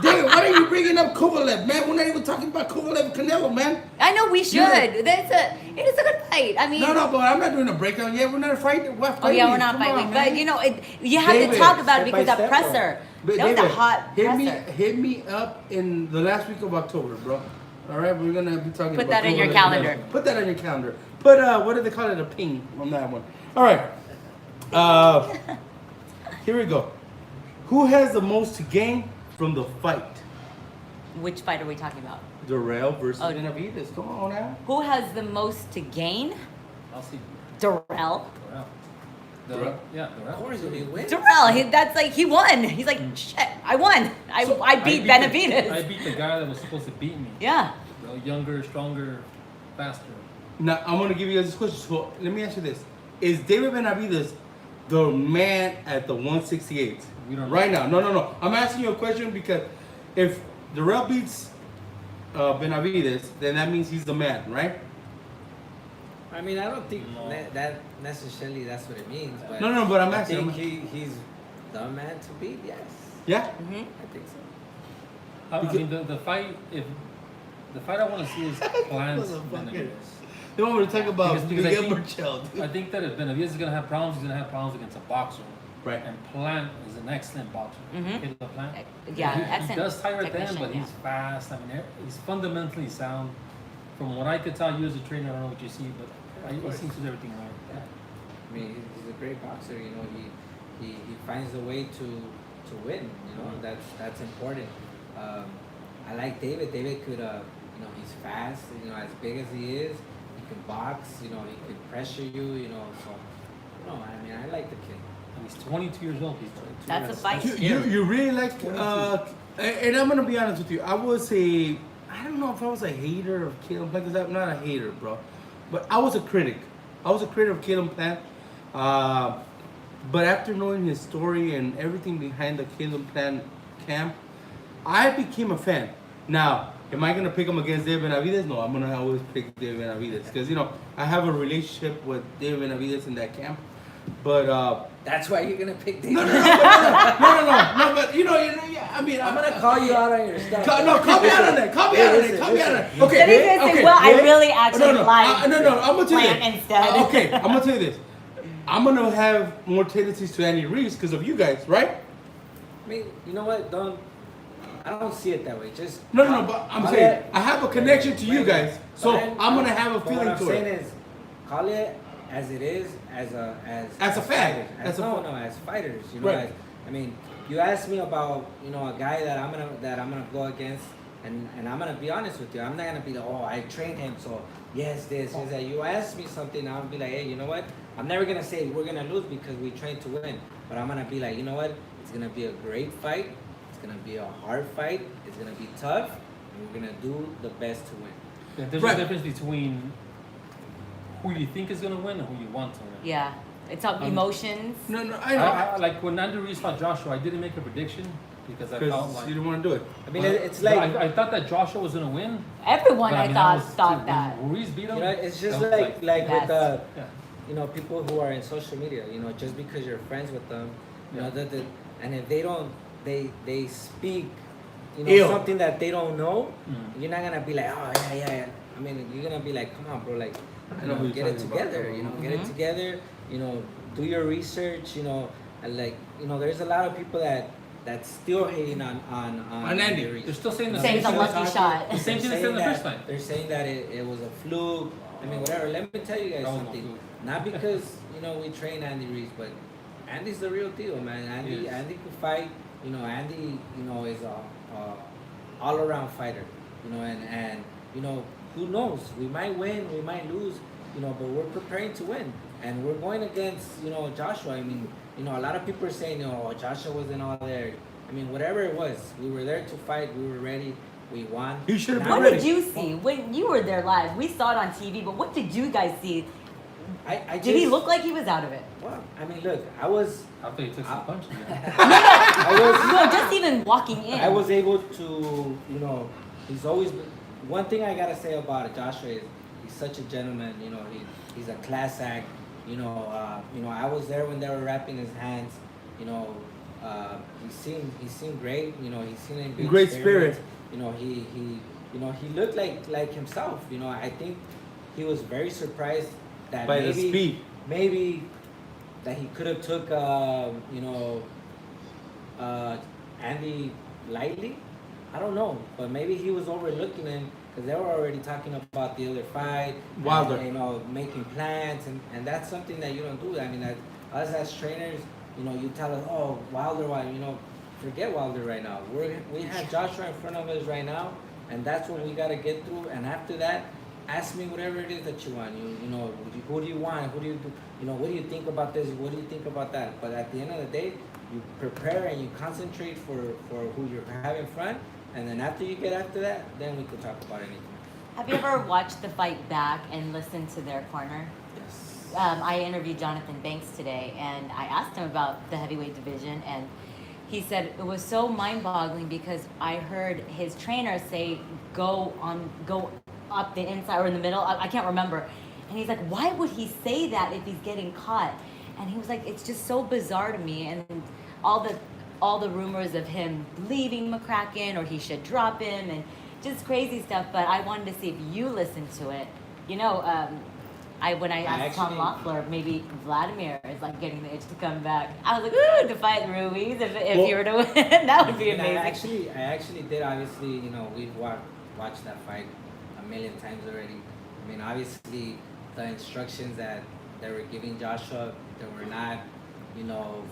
Speaker 1: David, why are you bringing up Kovalev, man? We're not even talking about Kovalev Canelo, man.
Speaker 2: I know we should.
Speaker 1: Yeah.
Speaker 2: It is a good fight. I mean,
Speaker 1: No, but I'm not doing a breakdown yet. We're not fighting.
Speaker 2: oh yeah, we're not
Speaker 1: Come on,
Speaker 2: fighting,
Speaker 1: man.
Speaker 2: but you know, you have
Speaker 1: David,
Speaker 2: to talk about it
Speaker 4: step by
Speaker 2: because that
Speaker 4: step,
Speaker 2: presser.
Speaker 1: But
Speaker 2: That was a
Speaker 1: David,
Speaker 2: hot presser.
Speaker 1: hit me up in the last week of October, bro. All right, we're gonna be talking.
Speaker 2: Put
Speaker 1: about
Speaker 2: that in your
Speaker 1: Kovalev
Speaker 2: calendar.
Speaker 1: Canelo. Put that on your calendar. Put what do they call it? A ping on that one. All right. Here we go. Who has the most to gain from the fight?
Speaker 2: Which fight are we talking about?
Speaker 1: Darrell versus
Speaker 2: Oh.
Speaker 1: Benavides. Come on now.
Speaker 2: Who has the most to gain?
Speaker 3: I'll see.
Speaker 2: Darrell.
Speaker 3: Durrell. Yeah,
Speaker 4: Of
Speaker 3: Durrell.
Speaker 4: course, when he wins.
Speaker 2: Darrell. That's like he won. He's like, shit, I won. I beat Benavides.
Speaker 3: I beat the guy that was supposed to beat me.
Speaker 2: Yeah.
Speaker 3: Younger, stronger, faster.
Speaker 1: Now I'm gonna give you guys this question. So let me ask you this: is David Benavides the man at the 168?
Speaker 3: We don't know.
Speaker 1: Right now. No. I'm asking you a question because if Darrell beats Benavides, then that means he's the man, right?
Speaker 4: I mean, I don't think
Speaker 3: No.
Speaker 4: that necessarily that's what it means. But
Speaker 1: No, but I'm
Speaker 4: I
Speaker 1: asking.
Speaker 4: think he's the man to beat. Yes,
Speaker 1: Yeah.
Speaker 2: Mm-hmm.
Speaker 4: I think so.
Speaker 3: I mean, the fight. If the fight I want to see is Plants
Speaker 1: Motherfucker.
Speaker 3: Benavides.
Speaker 1: They want me to talk about
Speaker 3: Because I
Speaker 1: Miguel
Speaker 3: think-
Speaker 1: Burchell, dude.
Speaker 3: I think that if Benavides is gonna have problems, he's gonna have problems against a boxer.
Speaker 1: Right.
Speaker 3: And Plant is an excellent boxer.
Speaker 2: Mhm.
Speaker 3: Caleb Plant.
Speaker 2: Yeah,
Speaker 3: he
Speaker 2: excellent
Speaker 3: does tire at the end,
Speaker 2: technician,
Speaker 3: but he's fast. I mean, he's fundamentally sound. From what I could tell, you as a trainer, I don't know what you see, but he seems to do everything right.
Speaker 4: Yeah. I mean, he's a great boxer. You know, he finds a way to win. You know, that's important. I like David. David could, you know, he's fast. You know, as big as he is, he can box. You know, he could pressure you. You know, so no, I mean, I like the kid.
Speaker 3: And he's 22 years old. He's 22.
Speaker 2: That's a fight.
Speaker 1: You really like, and I'm gonna be honest with you. I don't know if I was a hater of Caleb Plant, because I'm not a hater, bro. But I was a critic. I was a critic of Caleb Plant. But after knowing his story and everything behind the Caleb Plant camp, I became a fan. Now, am I gonna pick him against David Benavides? No, I'm gonna always pick David Benavides because I have a relationship with David Benavides in that camp. But
Speaker 4: That's why you're gonna pick David.
Speaker 1: no, but yeah, I mean,
Speaker 4: I'm gonna call you out on your stuff.
Speaker 1: Call me out on that. Call me out on that. Call me out on that. Okay.
Speaker 2: Then he's gonna say, well, I really actually like
Speaker 1: No. I'm gonna tell you
Speaker 2: Plant
Speaker 1: this.
Speaker 2: instead.
Speaker 1: Okay, I'm gonna tell you this. I'm gonna have more tendencies to Andy Reeves because of you guys, right?
Speaker 4: I mean, you know what? I don't see it that way. Just
Speaker 1: No, but I'm
Speaker 4: call
Speaker 1: saying
Speaker 4: it-
Speaker 1: I have a connection to you guys, so
Speaker 4: But
Speaker 1: I'm gonna have a
Speaker 4: but
Speaker 1: feeling
Speaker 4: what I'm
Speaker 1: to
Speaker 4: saying
Speaker 1: it.
Speaker 4: is, call it as it is, as a
Speaker 1: As a fan.
Speaker 4: fighters. As fighters. You know,
Speaker 1: Right.
Speaker 4: I mean, you asked me about a guy that I'm gonna go against, and I'm gonna be honest with you. I'm not gonna be I trained him, so yes, this is that. You ask me something, I'll be like, hey, you know what? I'm never gonna say we're gonna lose because we train to win, but I'm gonna be like, you know what? It's gonna be a great fight. It's gonna be a hard fight. It's gonna be tough, and we're gonna do the best to win.
Speaker 3: Yeah, there's
Speaker 1: Right.
Speaker 3: a difference between who you think is gonna win and who you want to win.
Speaker 2: Yeah, it's all emotions.
Speaker 1: No, I know.
Speaker 3: I like when Andy Ruiz fought Joshua, I didn't make a prediction because I felt
Speaker 1: Because
Speaker 3: like
Speaker 1: you didn't want to do it.
Speaker 4: I mean, it's like
Speaker 3: I thought that Joshua was gonna win.
Speaker 2: Everyone,
Speaker 3: But
Speaker 2: I
Speaker 3: mean,
Speaker 2: thought
Speaker 3: was-
Speaker 2: thought
Speaker 3: when
Speaker 2: that.
Speaker 3: Ruiz beat him.
Speaker 4: you know, it's just
Speaker 3: I was
Speaker 4: like
Speaker 2: Yes.
Speaker 4: with the
Speaker 3: yeah.
Speaker 4: you know, people who are in social media, you know, just because you're friends with them, you know,
Speaker 3: Yeah.
Speaker 4: and if they don't, they speak, you know,
Speaker 1: Ill.
Speaker 4: something that they don't know,
Speaker 3: Mm.
Speaker 4: you're not gonna be like, oh yeah. I mean, you're gonna be like, come on, bro, like,
Speaker 1: I
Speaker 4: you
Speaker 1: know
Speaker 4: know,
Speaker 1: who you're
Speaker 4: get it
Speaker 1: talking about.
Speaker 4: together, you know, get it
Speaker 2: Mhm.
Speaker 4: together, you know, do your research, you know, and like, you know, there's a lot of people that's still hating on
Speaker 1: On Andy.
Speaker 4: Ruiz.
Speaker 3: They're still saying the
Speaker 2: Saying
Speaker 3: same
Speaker 2: it's a
Speaker 3: thing.
Speaker 2: lucky shot.
Speaker 3: The same thing they said the first time.
Speaker 4: They're saying that it was a fluke. I mean, whatever. Let me tell you guys
Speaker 3: That was no
Speaker 4: something.
Speaker 3: fluke.
Speaker 4: Not because you know we train Andy Ruiz, but Andy's the real deal, man. Andy
Speaker 3: Yes.
Speaker 4: can fight. You know, Andy, you know, is a all around fighter. You know, and you know, who knows? We might win, we might lose. You know, but we're preparing to win, and we're going against Joshua. I mean, you know, a lot of people are saying, oh, Joshua wasn't all there. I mean, whatever it was, we were there to fight. We were ready. We won.
Speaker 1: You should have
Speaker 4: Now
Speaker 1: been
Speaker 2: What
Speaker 1: ready.
Speaker 2: did you see when you were there live? We saw it on TV, but what did you guys see?
Speaker 4: I
Speaker 2: Did he
Speaker 4: just-
Speaker 2: look like he was out of it?
Speaker 4: Well, I mean, look, I was
Speaker 3: After he took some punches. Yeah.
Speaker 2: No, just even walking in.
Speaker 4: I was able to, you know, he's always been, one thing I gotta say about Joshua is he's such a gentleman. You know, he's a class act. You know, I was there when they were wrapping his hands. You know, he seemed great. You know, he seemed in good
Speaker 1: Great
Speaker 4: spirits.
Speaker 1: spirit.
Speaker 4: You know, he looked like himself. You know, I think he was very surprised that
Speaker 1: By
Speaker 4: maybe
Speaker 1: the speed.
Speaker 4: maybe that he could have took Andy lightly. I don't know, but maybe he was overlooking him because they were already talking about the other fight.
Speaker 1: Wilder.
Speaker 4: And, you know, making plans, and that's something that you don't do. I mean, that us as trainers, you know, you tell us, oh, Wilder, you know, forget Wilder right now. We have Joshua in front of us right now, and that's what we got to get through. And after that, ask me whatever it is that you want. You know, who do you want? Who do you do? You know, what do you think about this? What do you think about that? But at the end of the day, you prepare and you concentrate for who you have in front, and then after you get after that, then we could talk about anything.
Speaker 2: Have you ever watched the fight back and listened to their corner?
Speaker 4: Yes.
Speaker 2: I interviewed Jonathan Banks today, and I asked him about the heavyweight division, and he said it was so mind-boggling because I heard his trainer say, go up the inside or in the middle. I can't remember. And he's like, why would he say that if he's getting caught? And he was like, it's just so bizarre to me. And all the rumors of him leaving McCracken or he should drop him and just crazy stuff. But I wanted to see if you listened to it. You know, when I asked Tom
Speaker 4: actually-
Speaker 2: Loeffler, maybe Vladimir is like getting the itch to come back. I was like, ooh, to fight Ruiz if you were to win, that would be
Speaker 4: And
Speaker 2: amazing.
Speaker 4: I actually did. Obviously, you know, we've watched that fight a million times already. I mean, obviously, the instructions that they were giving Joshua, they were not, you know,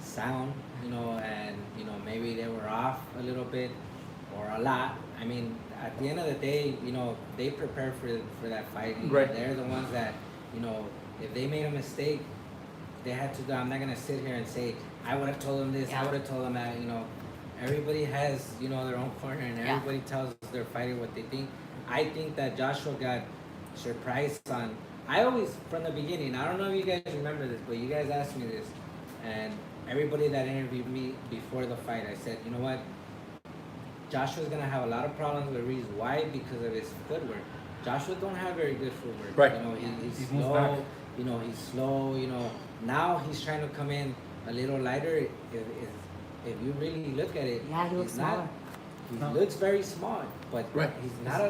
Speaker 4: sound, you know, and you know, maybe they were off a little bit or a lot. I mean, at the end of the day, you know, they prepare for that fight. You know,
Speaker 1: Right.
Speaker 4: They're the ones that, you know, if they made a mistake, they had to do. I'm not gonna sit here and say I would have told them this, I
Speaker 2: Yeah.
Speaker 4: would have told them that. You know, everybody has, you know, their own corner, and
Speaker 2: Yeah.
Speaker 4: everybody tells their fighter what they think. I think that Joshua got surprised on. I always, from the beginning, I don't know if you guys remember this, but you guys asked me this, and everybody that interviewed me before the fight, I said, you know what? Joshua's gonna have a lot of problems with Ruiz. Why? Because of his footwork. Joshua don't have very good footwork.
Speaker 1: Right.
Speaker 4: You know, he's
Speaker 3: He moves
Speaker 4: slow.
Speaker 3: back.
Speaker 4: You know, he's slow. You know, now he's trying to come in a little lighter. If you really look at it,
Speaker 2: Yeah, he looks
Speaker 4: he's not-
Speaker 2: smaller.
Speaker 4: He
Speaker 3: No.
Speaker 4: looks very small, but
Speaker 1: Right.
Speaker 4: he's not.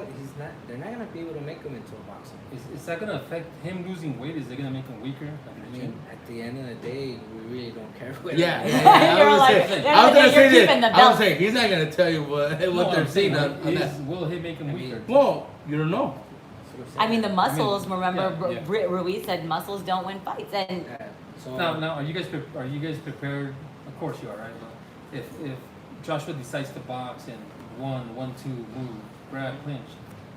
Speaker 4: They're not gonna be able to make him into a boxer.
Speaker 3: Is that gonna affect him losing weight? Is it gonna make him weaker?
Speaker 4: I mean, at the end of the day, we really don't care.
Speaker 1: Yeah,
Speaker 2: You're
Speaker 1: I was
Speaker 2: like,
Speaker 1: gonna say,
Speaker 2: you're
Speaker 1: I was gonna say
Speaker 2: keeping
Speaker 1: this.
Speaker 2: the
Speaker 1: I was
Speaker 2: belt.
Speaker 1: saying he's not gonna tell you what they're seeing on that.
Speaker 3: Will he make him
Speaker 4: I mean,
Speaker 3: weaker?
Speaker 1: Well, you don't know.
Speaker 2: I mean, the muscles. remember,
Speaker 3: yeah.
Speaker 2: Ruiz said muscles don't win fights, and
Speaker 4: So
Speaker 3: Now, are you guys prepared? Of course you are, right? If Joshua decides to box and 1-2 move, grab, clinch,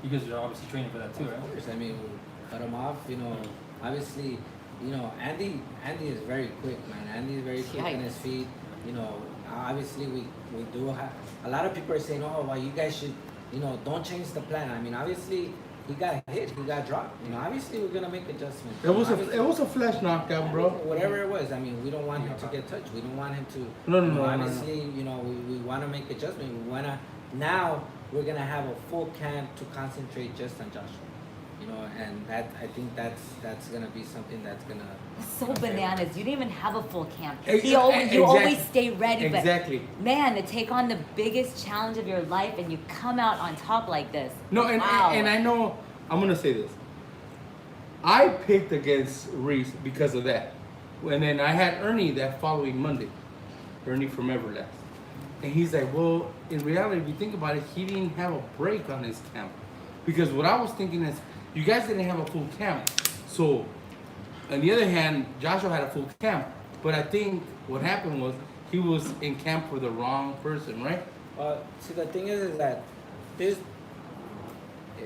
Speaker 3: You guys are obviously training for that too, right?
Speaker 4: Of course, I mean, we cut him off. You know, obviously, you know, Andy is very quick, man. Andy is very quick on his feet. You know, obviously we do have a lot of people are saying, oh, well, you guys should, you know, don't change the plan. I mean, obviously he got hit, he got dropped. You know, obviously we're gonna make adjustments.
Speaker 1: It was a flesh knockdown, bro.
Speaker 4: Whatever it was, I mean, we don't want him to get touched. We don't want him to.
Speaker 1: No.
Speaker 4: Obviously, you know, we want to make adjustments. We wanna now we're gonna have a full camp to concentrate just on Joshua. You know, and that I think that's gonna be something that's gonna.
Speaker 2: So bananas! You didn't even have a full camp.
Speaker 1: Exactly.
Speaker 2: You always stay ready,
Speaker 1: Exactly.
Speaker 2: but man, to take on the biggest challenge of your life and you come out on top like this.
Speaker 1: No, and I know I'm gonna say this. I picked against Reese because of that, and then I had Ernie that following Monday, Ernie from Everlast, and he's like, well, in reality, if you think about it, he didn't have a break on his camp, because what I was thinking is, you guys didn't have a full camp, so. On the other hand, Joshua had a full camp, but I think what happened was he was in camp for the wrong person, right?
Speaker 4: See, the thing is that this,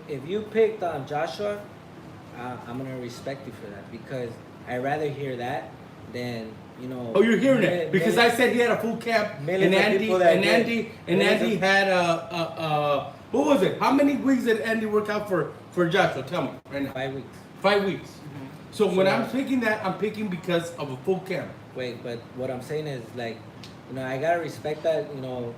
Speaker 4: if you picked on Joshua, I'm gonna respect you for that because I rather hear that than you know.
Speaker 1: Oh, you're hearing it because I said he had a full camp, and Andy had a what was it? How many weeks did Andy work out for Joshua? Tell me right now.
Speaker 4: 5 weeks.
Speaker 1: 5 weeks. So when I'm picking that, I'm picking because of a full camp.
Speaker 4: Wait, but what I'm saying is like, you know, I gotta respect that. You know,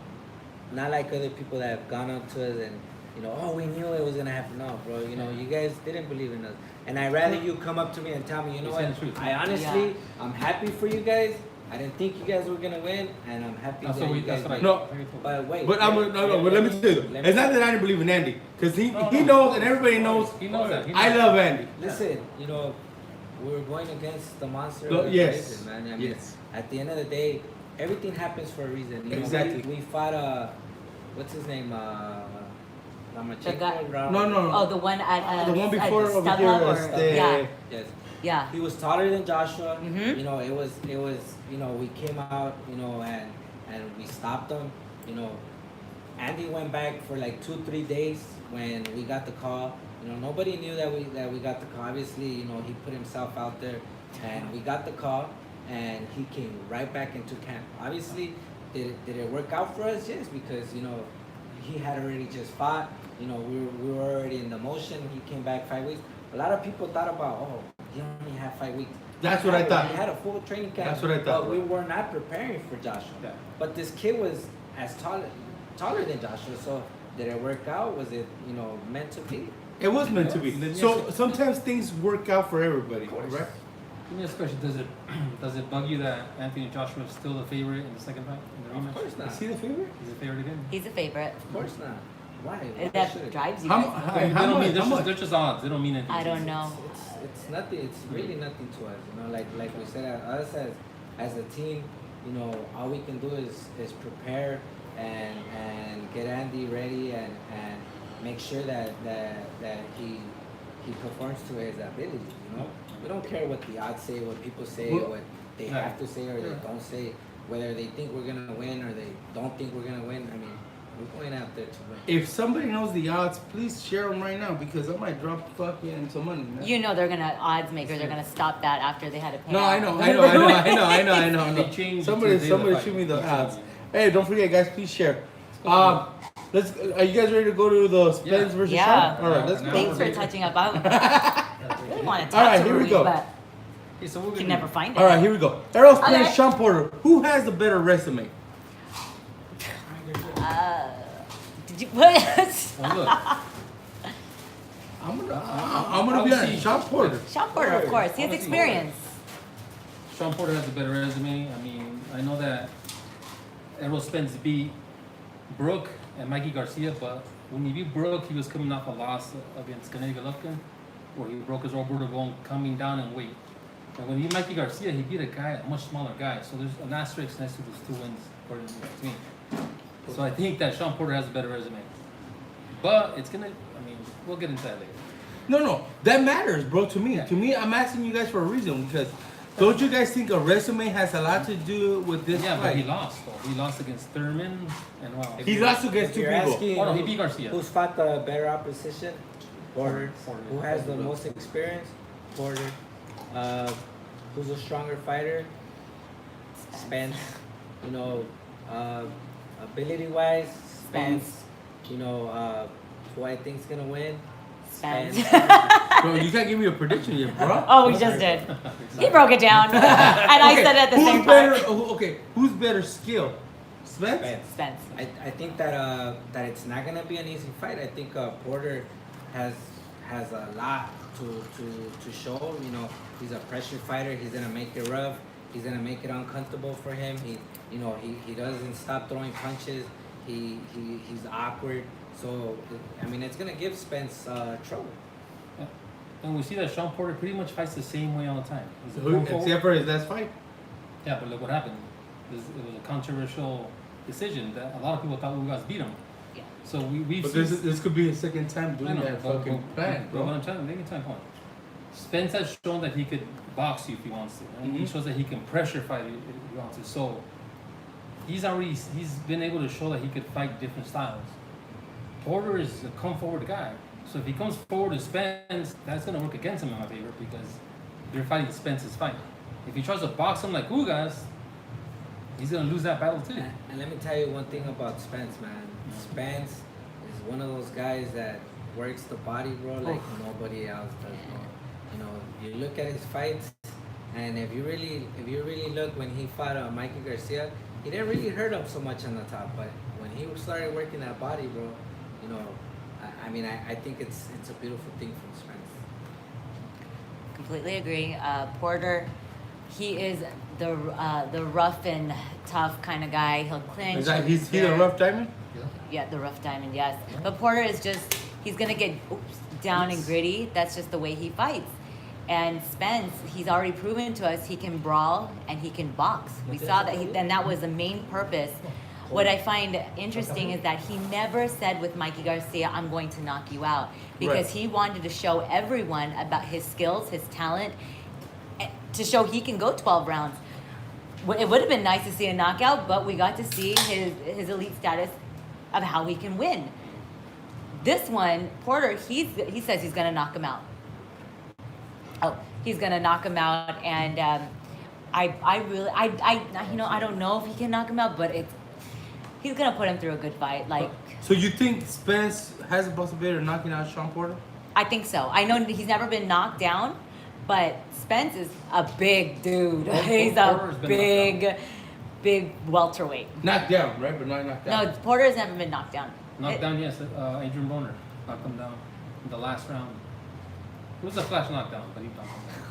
Speaker 4: not like other people that have gone up to us and you know, oh, we knew it was gonna happen. No, bro. You know, you guys didn't believe in us, and I'd rather you come up to me and tell me, you know what? I honestly, I'm happy for you guys. I didn't think you guys were gonna win, and I'm happy that you guys win.
Speaker 1: No,
Speaker 4: but wait.
Speaker 1: But but let me tell you, it's not that I didn't believe in Andy, because he knows and everybody knows.
Speaker 3: He knows that.
Speaker 1: I love Andy.
Speaker 4: Listen, you know, we're going against the monster.
Speaker 1: Yes.
Speaker 4: Man. I mean, at the end of the day, everything happens for a reason. You know,
Speaker 1: Exactly.
Speaker 4: we fought what's his name?
Speaker 2: The guy.
Speaker 1: No.
Speaker 2: Oh, the one at
Speaker 1: The one before
Speaker 2: at
Speaker 1: over
Speaker 2: StubHub
Speaker 1: here.
Speaker 2: yeah.
Speaker 4: Yes.
Speaker 2: Yeah.
Speaker 4: He was taller than Joshua.
Speaker 2: Mhm.
Speaker 4: You know, it was. You know, we came out. You know, and we stopped him. You know, Andy went back for like 2-3 days when we got the call. You know, nobody knew that we got the call. Obviously, you know, he put himself out there, and we got the call, and he came right back into camp. Obviously, did it work out for us? Yes, because you know, he had already just fought. You know, we were already in the motion. He came back 5 weeks. A lot of people thought about, oh, he only had 5 weeks.
Speaker 1: That's what I thought.
Speaker 4: He had a full training camp.
Speaker 1: That's what I thought.
Speaker 4: But we were not preparing for Joshua.
Speaker 3: Yeah.
Speaker 4: But this kid was as taller than Joshua. So did it work out? Was it, you know, meant to be?
Speaker 1: It was meant to be. So sometimes things work out for everybody, right?
Speaker 3: Let me ask a question. Does it bug you that Anthony Joshua is still the favorite in the second fight? In the rematch?
Speaker 4: Of course not.
Speaker 1: Is he the favorite?
Speaker 3: He's the favorite again?
Speaker 2: He's a favorite.
Speaker 4: Of course not. Why?
Speaker 2: That drives you.
Speaker 1: How
Speaker 2: guys.
Speaker 1: much?
Speaker 3: They're just odds. They don't mean anything.
Speaker 2: I don't know.
Speaker 4: It's nothing. It's really nothing to us. You know, like we said, us as a team, you know, all we can do is prepare and get Andy ready and make sure that he performs to his ability. You know, we don't care what the odds say, what people say, what they have to say or they don't say, whether they think we're gonna win or they don't think we're gonna win. I mean, we're going out there to win.
Speaker 1: If somebody knows the odds, please share them right now because I might drop fucking some money, man.
Speaker 2: You know they're gonna odds makers. They're gonna stop that after they had to pay.
Speaker 1: No,
Speaker 2: out.
Speaker 1: I know.
Speaker 3: They changed
Speaker 1: Somebody
Speaker 3: it to the day of the fight.
Speaker 1: shoot me the
Speaker 3: That's
Speaker 1: odds.
Speaker 3: it.
Speaker 1: Hey, don't forget, guys. Please share. Let's. Are you guys ready to go to the Spence versus
Speaker 2: Yeah.
Speaker 1: Sean? All right, let's go.
Speaker 2: Thanks for touching up. I didn't want to
Speaker 1: All
Speaker 2: touch
Speaker 1: right, here we go.
Speaker 2: but
Speaker 3: Okay, so we're
Speaker 2: you
Speaker 3: gonna
Speaker 2: can never find it.
Speaker 1: All right, here we go. Errol Spence,
Speaker 2: Okay.
Speaker 1: Sean Porter. Who has the better resume?
Speaker 2: Did you what?
Speaker 3: Oh, look.
Speaker 1: I'm gonna be honest. Sean Porter.
Speaker 2: Sean Porter, of course. He has experience.
Speaker 3: Sean Porter has a better resume. I mean, I know that Errol Spence beat Brooke and Mikey Garcia, but when he beat Brooke, he was coming off a loss against Canelo Golovkin, where he broke his orbital bone coming down in weight. And when he beat Mikey Garcia, he beat a much smaller guy. So there's an asterisk next to those 2 wins, according to me. So I think that Sean Porter has a better resume. But it's gonna, I mean, we'll get into that later.
Speaker 1: No, that matters, bro. To me, I'm asking you guys for a reason because Don't you guys think a resume has a lot to do with this
Speaker 3: Yeah, but
Speaker 1: fight?
Speaker 3: he lost. Though. He lost against Thurman and well.
Speaker 1: He lost against
Speaker 4: If
Speaker 1: two
Speaker 4: you're
Speaker 1: people.
Speaker 4: asking
Speaker 3: Oh, no, he beat Garcia.
Speaker 4: who's fought the better opposition, Porter.
Speaker 3: Porter.
Speaker 4: Who has the most experience, Porter. Who's a stronger fighter, Spence. You know, ability-wise, Spence. You know, who I think's gonna win,
Speaker 2: Spence.
Speaker 1: Bro, you can't give me a prediction yet, bro.
Speaker 2: Oh, we just did. He broke it down, and I said it at the
Speaker 1: who's
Speaker 2: same
Speaker 1: better,
Speaker 2: time.
Speaker 1: Okay, who's better skill? Spence?
Speaker 2: Spence.
Speaker 4: I think that it's not gonna be an easy fight. I think Porter has a lot to show. You know, he's a pressure fighter. He's gonna make it rough. He's gonna make it uncomfortable for him. He doesn't stop throwing punches. He's awkward. So I mean, it's gonna give Spence trouble.
Speaker 3: Yeah. And we see that Sean Porter pretty much fights the same way all the time. He's a come forward.
Speaker 1: Except for his last fight.
Speaker 3: Yeah, but look what happened. It was a controversial decision that a lot of people thought Ugas beat him.
Speaker 2: Yeah.
Speaker 3: So we've
Speaker 1: But
Speaker 3: seen.
Speaker 1: this could be his second time doing that fucking plan,
Speaker 3: But what
Speaker 1: bro.
Speaker 3: I'm trying to make a point. Spence has shown that he could box you if he wants to. And he
Speaker 1: Mhm.
Speaker 3: shows that he can pressure fight if he wants to. So he's been able to show that he could fight different styles. Porter is a come forward guy. So if he comes forward to Spence, that's gonna work against him in my favor because they're fighting Spence's fight. If he tries to box him like Ugas, he's gonna lose that battle too.
Speaker 4: And let me tell you one thing about Spence, man. Spence is one of those guys that works the body, bro, like nobody else does, bro. You know, you look at his fights, and if you really look when he fought Mikey Garcia, he didn't really hurt him so much on the top, but when he started working that body, bro, you know, I think it's a beautiful thing from Spence.
Speaker 2: Completely agree. Porter, he is the rough and tough kind of guy. He'll clinch.
Speaker 1: He's a rough diamond?
Speaker 2: Yeah, the rough diamond, yes. But Porter is just, he's going to get down and gritty. That's just the way he fights. And Spence, he's already proven to us he can brawl and he can box. We saw that, and that was the main purpose. What I find interesting is that he never said with Mikey Garcia, I'm going to knock you out. Because he wanted to show everyone about his skills, his talent, to show he can go 12 rounds. It would have been nice to see a knockout, but we got to see his elite status of how he can win. This one, Porter, he says he's going to knock him out. Oh, he's going to knock him out, and I really, I don't know if he can knock him out, but he's going to put him through a good fight. Like,
Speaker 1: So you think Spence has a possibility of knocking out Sean Porter?
Speaker 2: I think so. I know he's never been knocked down, but Spence is a big dude. He's a big welterweight.
Speaker 1: Knocked down, right? But not knocked
Speaker 2: No,
Speaker 1: out.
Speaker 2: Porter has never been knocked down.
Speaker 3: Knocked down, yes. Adrian Broner knocked him down in the last round. It was a flash knockdown, but he knocked him down.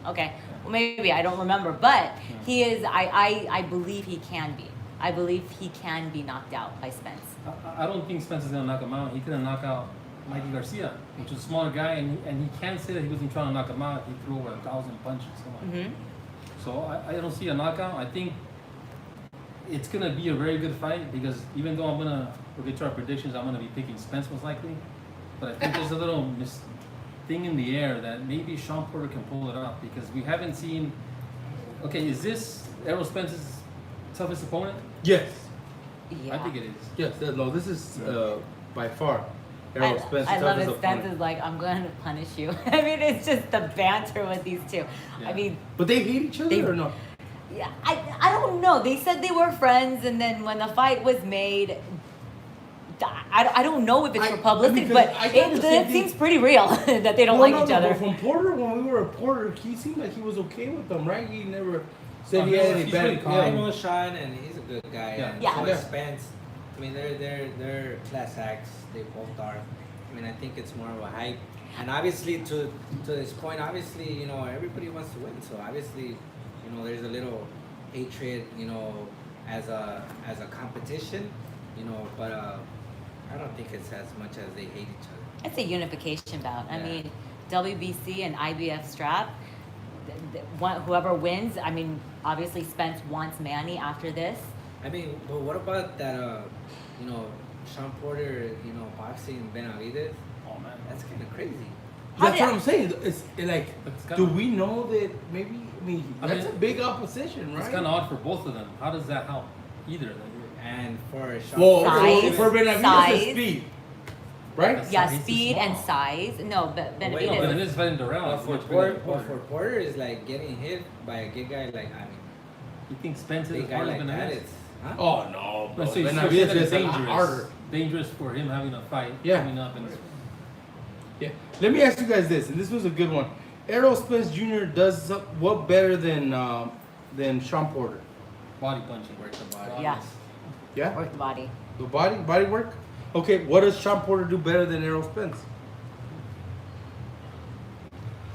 Speaker 2: Oh, okay. Well, maybe I don't remember, but he is. I believe he can be. I believe he can be knocked out by Spence.
Speaker 3: I don't think Spence is gonna knock him out. He couldn't knock out Mikey Garcia, which is a smaller guy, and he can't say that he wasn't trying to knock him out. He threw over 1,000 punches. Come on. So I don't see a knockout. I think it's gonna be a very good fight because even though we'll get to our predictions, I'm gonna be picking Spence most likely, but I think there's a little thing in the air that maybe Sean Porter can pull it off because we haven't seen. Okay, is this Errol Spence's toughest opponent?
Speaker 1: Yes.
Speaker 2: Yeah.
Speaker 3: I think it is.
Speaker 1: Yes, no, this is by far Errol Spence.
Speaker 2: I love it.
Speaker 1: toughest
Speaker 2: Spence
Speaker 1: opponent.
Speaker 2: is like, I'm going to punish you. I mean, it's just the banter with these two.
Speaker 3: Yeah.
Speaker 2: I mean,
Speaker 1: But they hate each other or no?
Speaker 2: yeah, I don't know. They said they were friends, and then when the fight was made, I don't know if it's for publicity,
Speaker 1: because
Speaker 2: but
Speaker 1: I thought the same
Speaker 2: it
Speaker 1: thing.
Speaker 2: seems pretty real that they don't like each other.
Speaker 1: But from Porter, when we were at Porter, he seemed like he was okay with them, right? He never said he
Speaker 3: he's-
Speaker 1: had any
Speaker 3: he's
Speaker 1: bad.
Speaker 3: really calm.
Speaker 4: I know Sean, and he's a good guy.
Speaker 3: Yeah.
Speaker 4: And
Speaker 2: Yeah.
Speaker 4: so is
Speaker 1: Yeah.
Speaker 4: Spence. I mean, they're class acts. They both are. I mean, I think it's more of a hype. And obviously, to this point, obviously, you know, everybody wants to win. So obviously, you know, there's a little hatred, you know, as a competition, you know. But I don't think it's as much as they hate each other.
Speaker 2: It's a unification bout. I
Speaker 4: Yeah.
Speaker 2: mean, WBC and IBF strap. Whoever wins. I mean, obviously Spence wants Manny after this.
Speaker 4: I mean, but what about that? You know, Sean Porter, you know, boxing Benavidez.
Speaker 3: Oh man,
Speaker 4: That's kind of crazy.
Speaker 2: How
Speaker 1: That's
Speaker 2: did-
Speaker 1: what I'm saying. It's like,
Speaker 3: It's got-
Speaker 1: do we know that maybe me.
Speaker 3: I
Speaker 1: That's
Speaker 3: mean,
Speaker 1: a big opposition, right?
Speaker 3: It's kind of odd for both of them. How does that help either?
Speaker 4: And for Sean
Speaker 1: Well,
Speaker 2: Size,
Speaker 1: for Benavidez,
Speaker 2: size.
Speaker 1: it's speed, right?
Speaker 2: Yeah,
Speaker 3: Size is
Speaker 2: speed and
Speaker 3: small.
Speaker 2: size. No, but
Speaker 4: Wait,
Speaker 3: No,
Speaker 2: Benavidez.
Speaker 3: but it is fighting around.
Speaker 4: But
Speaker 3: It's
Speaker 4: for
Speaker 3: much bigger
Speaker 4: Porter,
Speaker 3: than
Speaker 4: but for
Speaker 3: Porter.
Speaker 4: Porter is like getting hit by a good guy. Like I mean,
Speaker 3: You think Spence is
Speaker 4: big
Speaker 3: as
Speaker 4: guy
Speaker 3: hard as
Speaker 4: like that.
Speaker 3: Benavidez?
Speaker 4: It's huh?
Speaker 1: Oh no, bro.
Speaker 3: No, so you
Speaker 1: Benavidez
Speaker 3: said
Speaker 1: is
Speaker 3: it's
Speaker 1: a lot harder.
Speaker 3: dangerous. Dangerous for him having a fight
Speaker 1: Yeah.
Speaker 3: coming up. And
Speaker 1: Yeah. Let me ask you guys this, and this was a good one. Errol Spence Jr. does what better than Sean Porter?
Speaker 3: body punching.
Speaker 4: Work the body.
Speaker 2: Yeah.
Speaker 1: Yeah.
Speaker 2: Work the body.
Speaker 1: The body work. Okay. What does Sean Porter do better than Errol Spence?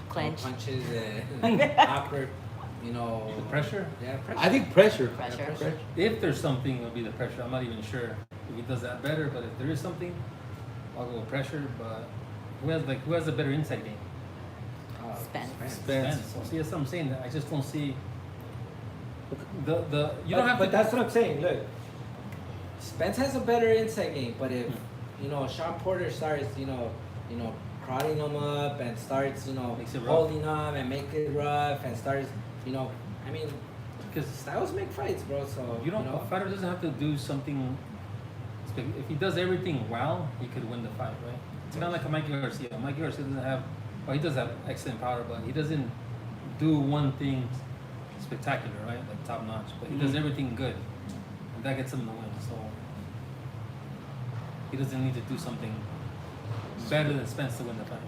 Speaker 2: Clinch.
Speaker 4: Punches and awkward. You know.
Speaker 3: The pressure?
Speaker 4: Yeah, pressure.
Speaker 1: I think pressure.
Speaker 2: Pressure.
Speaker 3: If there's something, it'll be the pressure. I'm not even sure if he does that better, but if there is something, I'll go with pressure. But who has a better inside game?
Speaker 2: Spence.
Speaker 1: Spence.
Speaker 3: So see, that's what I'm saying. I just don't see the you don't have
Speaker 4: But
Speaker 3: to.
Speaker 4: that's what I'm saying. Look, Spence has a better inside game, but if
Speaker 3: Hmm.
Speaker 4: you know Sean Porter starts, crowding him up and starts,
Speaker 3: Makes it rough.
Speaker 4: holding him and make it rough and starts, I mean,
Speaker 3: Because
Speaker 4: styles make fights, bro. So
Speaker 3: you don't. A fighter doesn't have to do something. If he does everything well, he could win the fight, right? It's kind of like a Mikey Garcia. Mikey Garcia doesn't have. Well, he does have excellent power, but he doesn't do one thing spectacular, right? Like top notch. But he does
Speaker 1: Mhm.
Speaker 3: everything good, and that gets him the win. So he doesn't need to do something better than Spence to win the fight.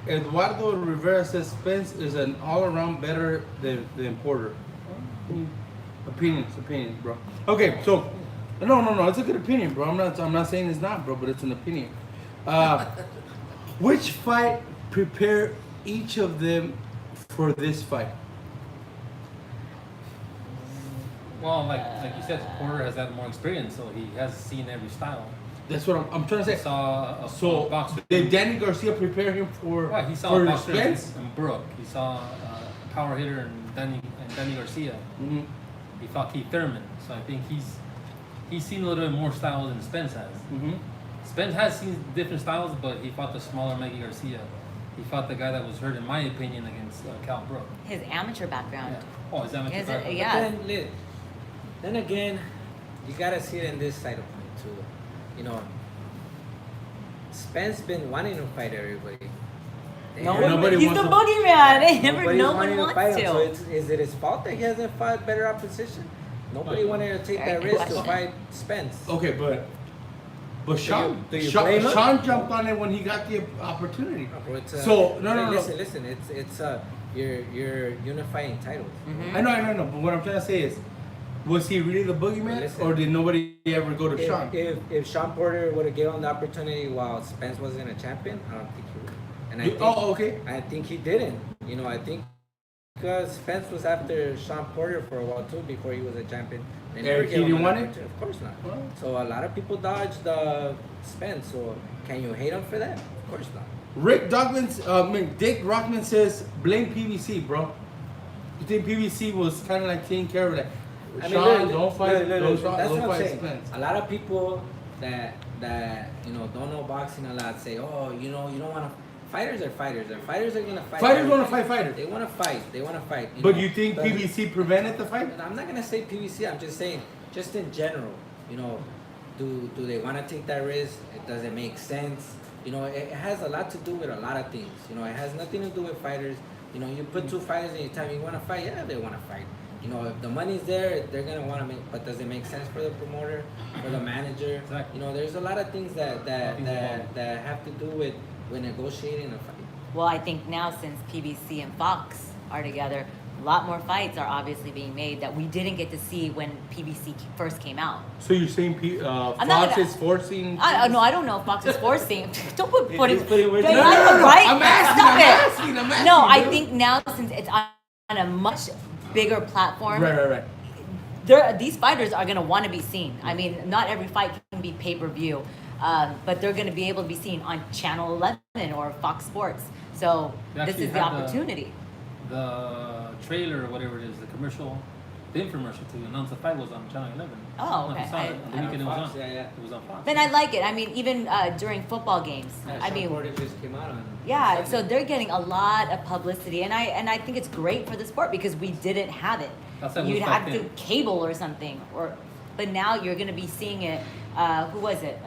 Speaker 1: Eduardo Rivera says Spence is an all-around better than Porter. Opinions, bro. Okay, so no, it's a good opinion, bro. I'm not saying it's not, bro, but it's an opinion. Which fight prepare each of them for this fight?
Speaker 3: Well, like you said, Porter has had more experience, so he has seen every style.
Speaker 1: That's what I'm trying to
Speaker 3: He
Speaker 1: say.
Speaker 3: saw a
Speaker 1: So
Speaker 3: boxer.
Speaker 1: did Danny Garcia prepare him for
Speaker 3: Right, he saw a
Speaker 1: for
Speaker 3: boxer
Speaker 1: Spence?
Speaker 3: and Brooke. He saw a power hitter and Danny Garcia.
Speaker 1: Mhm.
Speaker 3: He fought Keith Thurman, so I think he's seen a little bit more styles than Spence has.
Speaker 1: Mhm.
Speaker 3: Spence has seen different styles, but he fought the smaller Maggie Garcia. He fought the guy that was hurt, in my opinion, against Cal Brooke.
Speaker 2: His amateur background.
Speaker 3: Oh, is that amateur
Speaker 2: Is it-
Speaker 3: background?
Speaker 2: yeah.
Speaker 4: But then again, you gotta see it in this side of it too. Spence been wanting to fight everybody.
Speaker 1: Nobody
Speaker 2: He's
Speaker 1: wants
Speaker 2: the
Speaker 1: to-
Speaker 2: boogeyman.
Speaker 4: Nobody's
Speaker 2: No one
Speaker 4: wanting
Speaker 2: wants
Speaker 4: fight him. So
Speaker 2: to.
Speaker 4: is it his fault that he hasn't fought better opposition? Nobody
Speaker 3: No.
Speaker 4: wanted to take that
Speaker 2: Very
Speaker 4: risk to
Speaker 2: question.
Speaker 4: fight Spence.
Speaker 1: Okay, but Sean,
Speaker 4: do you blame him?
Speaker 1: Sean jumped on it when he got the opportunity.
Speaker 4: Bro, it's,
Speaker 1: So, no.
Speaker 4: Listen. It's you're unifying titles.
Speaker 2: Mhm.
Speaker 1: I know. But what I'm trying to say is, was he really the boogeyman,
Speaker 4: Listen.
Speaker 1: or did nobody ever go to Sean?
Speaker 4: If Sean Porter would have given him the opportunity while Spence wasn't a champion, I don't think he would. And
Speaker 1: Okay.
Speaker 4: I think he didn't. I think because Spence was after Sean Porter for a while too before he was a champion. They never
Speaker 1: He
Speaker 4: gave him
Speaker 1: didn't
Speaker 4: an
Speaker 1: want it?
Speaker 4: opportunity. Of course not.
Speaker 1: Well.
Speaker 4: So a lot of people dodged Spence. So can you hate him for that? Of course not.
Speaker 1: Dick Rockman says blame PVC, bro. You think PVC was kind of like taking care of that? Sean, don't fight. Don't
Speaker 4: That's what I'm
Speaker 1: fight
Speaker 4: saying.
Speaker 1: Spence.
Speaker 4: A lot of people that don't know boxing a lot say, oh, you don't want to. Fighters are fighters. Fighters are gonna fight.
Speaker 1: Fighters want to
Speaker 4: everybody.
Speaker 1: fight fighters.
Speaker 4: They want to fight.
Speaker 1: But
Speaker 4: know?
Speaker 1: you think
Speaker 4: But-
Speaker 1: PVC prevented the fight?
Speaker 4: And I'm not gonna say PVC. I'm just saying, just in general. Do they want to take that risk? Does it make sense? It has a lot to do with a lot of things. It has nothing to do with fighters. You put two fighters in your time. You want to fight? Yeah, they want to fight. If the money's there, they're gonna want to make. But does it make sense for the promoter, for the manager?
Speaker 3: Exactly.
Speaker 4: There's a lot of things that have to do with negotiating a fight.
Speaker 2: Well, I think now since PBC and Fox are together, a lot more fights are obviously being made that we didn't get to see when PBC first came out.
Speaker 1: So you're saying
Speaker 2: I'm not
Speaker 1: Fox
Speaker 2: gonna-
Speaker 1: is forcing?
Speaker 2: No, I don't know if Fox is forcing. Don't put
Speaker 4: He's putting words
Speaker 2: Right?
Speaker 4: in his mouth.
Speaker 2: Right?
Speaker 1: I'm asking,
Speaker 2: Stop
Speaker 1: I'm
Speaker 2: it.
Speaker 1: asking,
Speaker 2: No, I
Speaker 1: dude.
Speaker 2: think now since it's on a much bigger platform,
Speaker 1: Right.
Speaker 2: these fighters are gonna want to be seen. I mean, not every fight can be pay-per-view, but they're gonna be able to be seen on Channel 11 or Fox Sports. So
Speaker 3: They
Speaker 2: this
Speaker 3: actually
Speaker 2: is the
Speaker 3: had
Speaker 2: opportunity.
Speaker 3: The trailer or whatever it is, the commercial, the infomercial to announce the fight was on Channel 11.
Speaker 2: Oh,
Speaker 3: I don't know if
Speaker 2: okay.
Speaker 3: you saw it. On the weekend it was
Speaker 4: Fox,
Speaker 3: on.
Speaker 4: yeah.
Speaker 3: It was on Fox.
Speaker 2: Then I like it. I mean, even during football games.
Speaker 4: Yeah,
Speaker 2: I
Speaker 4: Sean
Speaker 2: mean,
Speaker 4: Porter just came out on.
Speaker 2: yeah. So
Speaker 4: Sunday.
Speaker 2: they're getting a lot of publicity, and I think it's great for the sport because we didn't have it.
Speaker 3: That's how it
Speaker 2: You'd
Speaker 3: was back
Speaker 2: have to
Speaker 3: then.
Speaker 2: cable or something, but now you're gonna be seeing it. Who was it?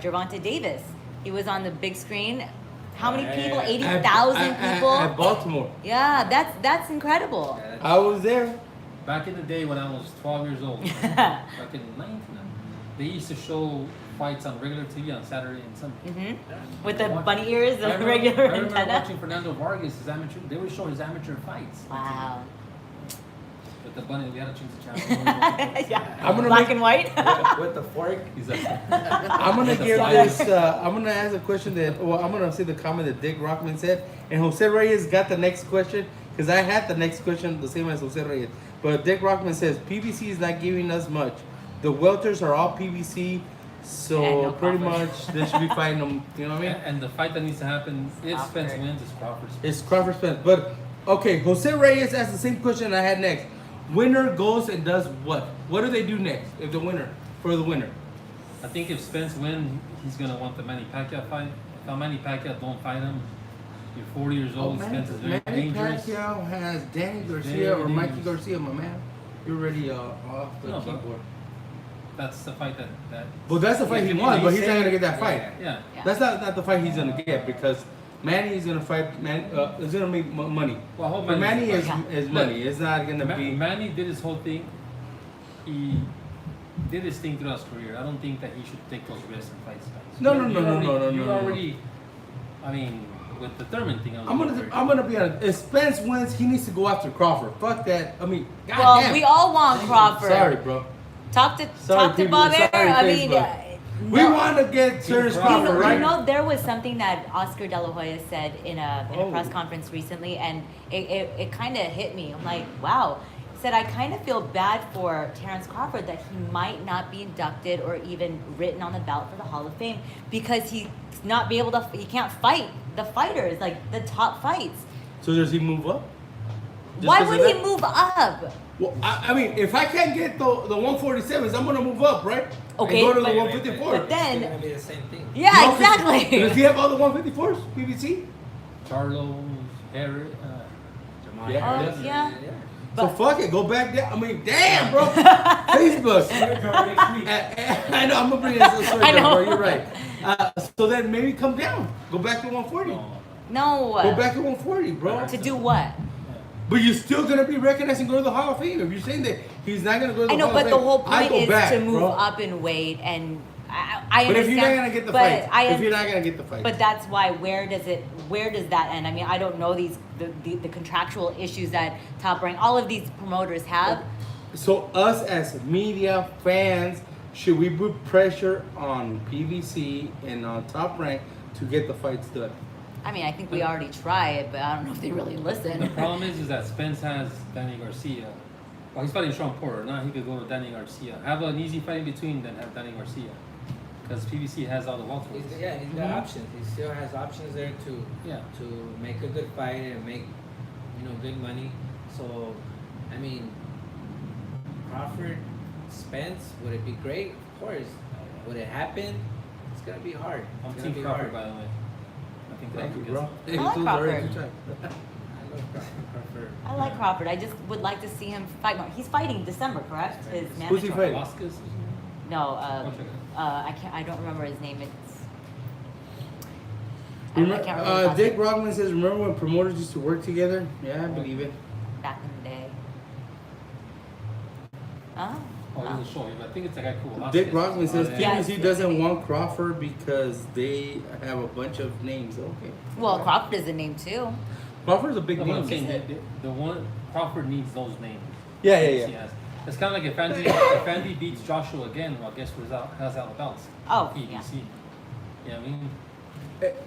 Speaker 2: Gervonta Davis. He was on the big screen. How many people? 80,000 people.
Speaker 1: At Baltimore.
Speaker 2: Yeah, that's incredible.
Speaker 4: Yeah,
Speaker 1: I was there.
Speaker 3: Back in the day when I was 12 years old, back in 19, they used to show fights on regular TV on Saturday and Sunday.
Speaker 2: Hmm. With the bunny ears,
Speaker 3: I
Speaker 2: the
Speaker 3: remember-
Speaker 2: regular
Speaker 3: I remember
Speaker 2: antenna.
Speaker 3: watching Fernando Vargas, his amateur. They would show his amateur fights.
Speaker 2: Wow.
Speaker 3: With the bunny, we had to change the channel.
Speaker 2: Yeah.
Speaker 1: I'm gonna
Speaker 2: Black
Speaker 1: make-
Speaker 2: and white.
Speaker 4: with the fork.
Speaker 3: He's like,
Speaker 1: I'm gonna
Speaker 3: With the
Speaker 1: give
Speaker 3: flyers.
Speaker 1: this. I'm gonna ask a question that. Well, I'm gonna say the comment that Dick Rockman said, and Jose Reyes got the next question because I had the next question the same as Jose Reyes. But Dick Rockman says PVC is not giving us much. The welters are all PVC, so
Speaker 2: And no
Speaker 1: pretty
Speaker 2: Crawford.
Speaker 1: much they should be fighting them. You know what I mean?
Speaker 3: and the fight that needs to happen if
Speaker 2: Crawford.
Speaker 3: Spence wins is Crawford.
Speaker 1: It's Crawford Spence. But okay, Jose Reyes asked the same question I had next. Winner goes and does what? What do they do next if the winner for the winner?
Speaker 3: I think if Spence wins, he's gonna want the Manny Pacquiao fight. If Manny Pacquiao don't fight him, you're 40 years old. Spence is very
Speaker 1: Manny
Speaker 3: dangerous.
Speaker 1: Pacquiao has Danny Garcia
Speaker 3: Very
Speaker 1: or Mikey
Speaker 3: dangerous.
Speaker 1: Garcia, my man. You're already off the
Speaker 3: No, but-
Speaker 1: keyboard.
Speaker 3: That's the fight that.
Speaker 1: Well, that's the fight he
Speaker 4: He's
Speaker 1: wants, but he's not
Speaker 4: saying-
Speaker 1: gonna get that fight.
Speaker 3: Yeah.
Speaker 2: Yeah.
Speaker 1: That's not the fight he's gonna get because Manny is gonna fight. Is gonna make money.
Speaker 3: Well, I hope
Speaker 1: For Manny
Speaker 3: Manny's
Speaker 1: is,
Speaker 3: the
Speaker 2: fight.
Speaker 1: is money. It's not gonna be.
Speaker 3: Manny did his whole thing. He did his thing throughout his career. I don't think that he should take those risks and fight Spence.
Speaker 1: No,
Speaker 3: You
Speaker 1: no, no, no,
Speaker 3: already-
Speaker 1: no, no,
Speaker 3: You
Speaker 1: no, no.
Speaker 3: already. I mean, with the Thurman thing, I was
Speaker 1: I'm gonna be honest. If Spence wins, he needs to go after Crawford. Fuck that. I mean,
Speaker 2: Well,
Speaker 1: goddamn.
Speaker 2: we all want Crawford.
Speaker 1: Sorry, bro.
Speaker 2: Talk to
Speaker 1: Sorry, people.
Speaker 2: Bob Ayer.
Speaker 1: Sorry,
Speaker 2: I mean,
Speaker 1: Facebook. We
Speaker 2: no.
Speaker 1: want to get Terrence
Speaker 3: You
Speaker 1: Crawford,
Speaker 2: You
Speaker 1: right?
Speaker 2: know, there was something that Oscar De La Hoya said in a
Speaker 1: Oh.
Speaker 2: press conference recently, and it kind of hit me. I'm like, wow. He said, I kind of feel bad for Terrence Crawford that he might not be inducted or even written on the ballot for the Hall of Fame because he's not be able to, he can't fight the fighters, like the top fights.
Speaker 1: So does he move up? Just
Speaker 2: Why
Speaker 1: 'cause
Speaker 2: would
Speaker 1: of
Speaker 2: he
Speaker 1: that?
Speaker 2: move up?
Speaker 1: Well, I mean, if I can't get the 147s, I'm gonna move up, right?
Speaker 2: Okay,
Speaker 1: And go to
Speaker 2: but-
Speaker 1: the 154.
Speaker 2: but then-
Speaker 4: It's gonna be the same thing.
Speaker 2: Yeah,
Speaker 1: No, 'cause-
Speaker 2: exactly.
Speaker 1: Does he have all the 154s? PVC?
Speaker 3: Charlo, Harris.
Speaker 4: Jamal
Speaker 1: Yeah.
Speaker 4: Harris,
Speaker 2: Oh, yeah.
Speaker 1: So
Speaker 2: But-
Speaker 1: fuck it, go back there. I mean, damn, bro. Facebook.
Speaker 5: Next week.
Speaker 1: I know, I'm gonna bring this story
Speaker 2: I
Speaker 1: down,
Speaker 2: know.
Speaker 1: bro. You're right. So then maybe come down. Go back to 140.
Speaker 2: No.
Speaker 1: Go back to 140, bro.
Speaker 2: To do what?
Speaker 1: But you're still gonna be recognized and go to the Hall of Fame. If you're saying that he's not gonna go to the
Speaker 2: I know,
Speaker 1: Hall
Speaker 2: but
Speaker 1: of
Speaker 2: the
Speaker 1: Fame,
Speaker 2: whole
Speaker 1: I
Speaker 2: point
Speaker 1: go
Speaker 2: is
Speaker 1: back,
Speaker 2: to move
Speaker 1: bro.
Speaker 2: up in weight, and I
Speaker 1: But
Speaker 2: understand.
Speaker 1: if you're not gonna get the
Speaker 2: but
Speaker 1: fight,
Speaker 2: I
Speaker 1: if you're not gonna get the fight,
Speaker 2: But that's why. Where does that end? I mean, I don't know the contractual issues that Top Rank, all of these promoters have.
Speaker 1: so us as media fans, should we put pressure on PVC and on Top Rank to get the fights done?
Speaker 2: I mean, I think we already try it, but I don't know if they really
Speaker 3: The
Speaker 2: listen.
Speaker 3: problem is that Spence has Danny Garcia. Well, he's fighting Sean Porter. Now he could go to Danny Garcia. Have an easy fight in between, then have Danny Garcia. Because PVC has all the welterweights.
Speaker 4: He's got
Speaker 2: Mhm.
Speaker 4: options. He still has options there to
Speaker 3: Yeah.
Speaker 4: make a good fight and make good money. So, I mean, Crawford, Spence, would it be great? Of course. Would it happen? It's gonna be hard.
Speaker 3: I'm
Speaker 4: It's
Speaker 3: Team
Speaker 4: gonna be
Speaker 3: Crawford,
Speaker 4: hard.
Speaker 3: by the way. I think
Speaker 1: Thank you,
Speaker 3: Crawford
Speaker 1: bro.
Speaker 3: gets-
Speaker 1: Hey,
Speaker 2: I like
Speaker 1: those are
Speaker 2: Crawford.
Speaker 1: good times.
Speaker 4: I love Crawford.
Speaker 2: I like Crawford. I just would like to see him fight more. He's fighting December, correct? His
Speaker 1: Who's he
Speaker 2: mandatory.
Speaker 1: fighting?
Speaker 3: Vasquez?
Speaker 2: No,
Speaker 3: I'll check it.
Speaker 2: I can't. I don't remember his name. It's. I
Speaker 1: Remember,
Speaker 2: can't remember his last
Speaker 1: Dick
Speaker 2: name.
Speaker 1: Rockman says, "Remember when promoters used to work together?" Yeah, I believe it.
Speaker 2: Back in the day. Oh.
Speaker 3: Oh, he was showing, but I think it's a guy cool.
Speaker 1: Dick Rockman says
Speaker 3: yeah.
Speaker 2: Yeah.
Speaker 1: PVC doesn't want Crawford because they have a bunch of names. Okay.
Speaker 2: Well, Crawford is a name too.
Speaker 1: Crawford's a big
Speaker 3: No, but I'm
Speaker 1: name.
Speaker 3: saying the one Crawford needs those names.
Speaker 1: Yeah, yeah,
Speaker 3: He
Speaker 1: yeah.
Speaker 3: has. It's kind of like if Andy beats Joshua again, well, guess who's out? Has out the belts?
Speaker 2: Oh,
Speaker 3: PBC.
Speaker 2: yeah.
Speaker 3: Yeah, I mean,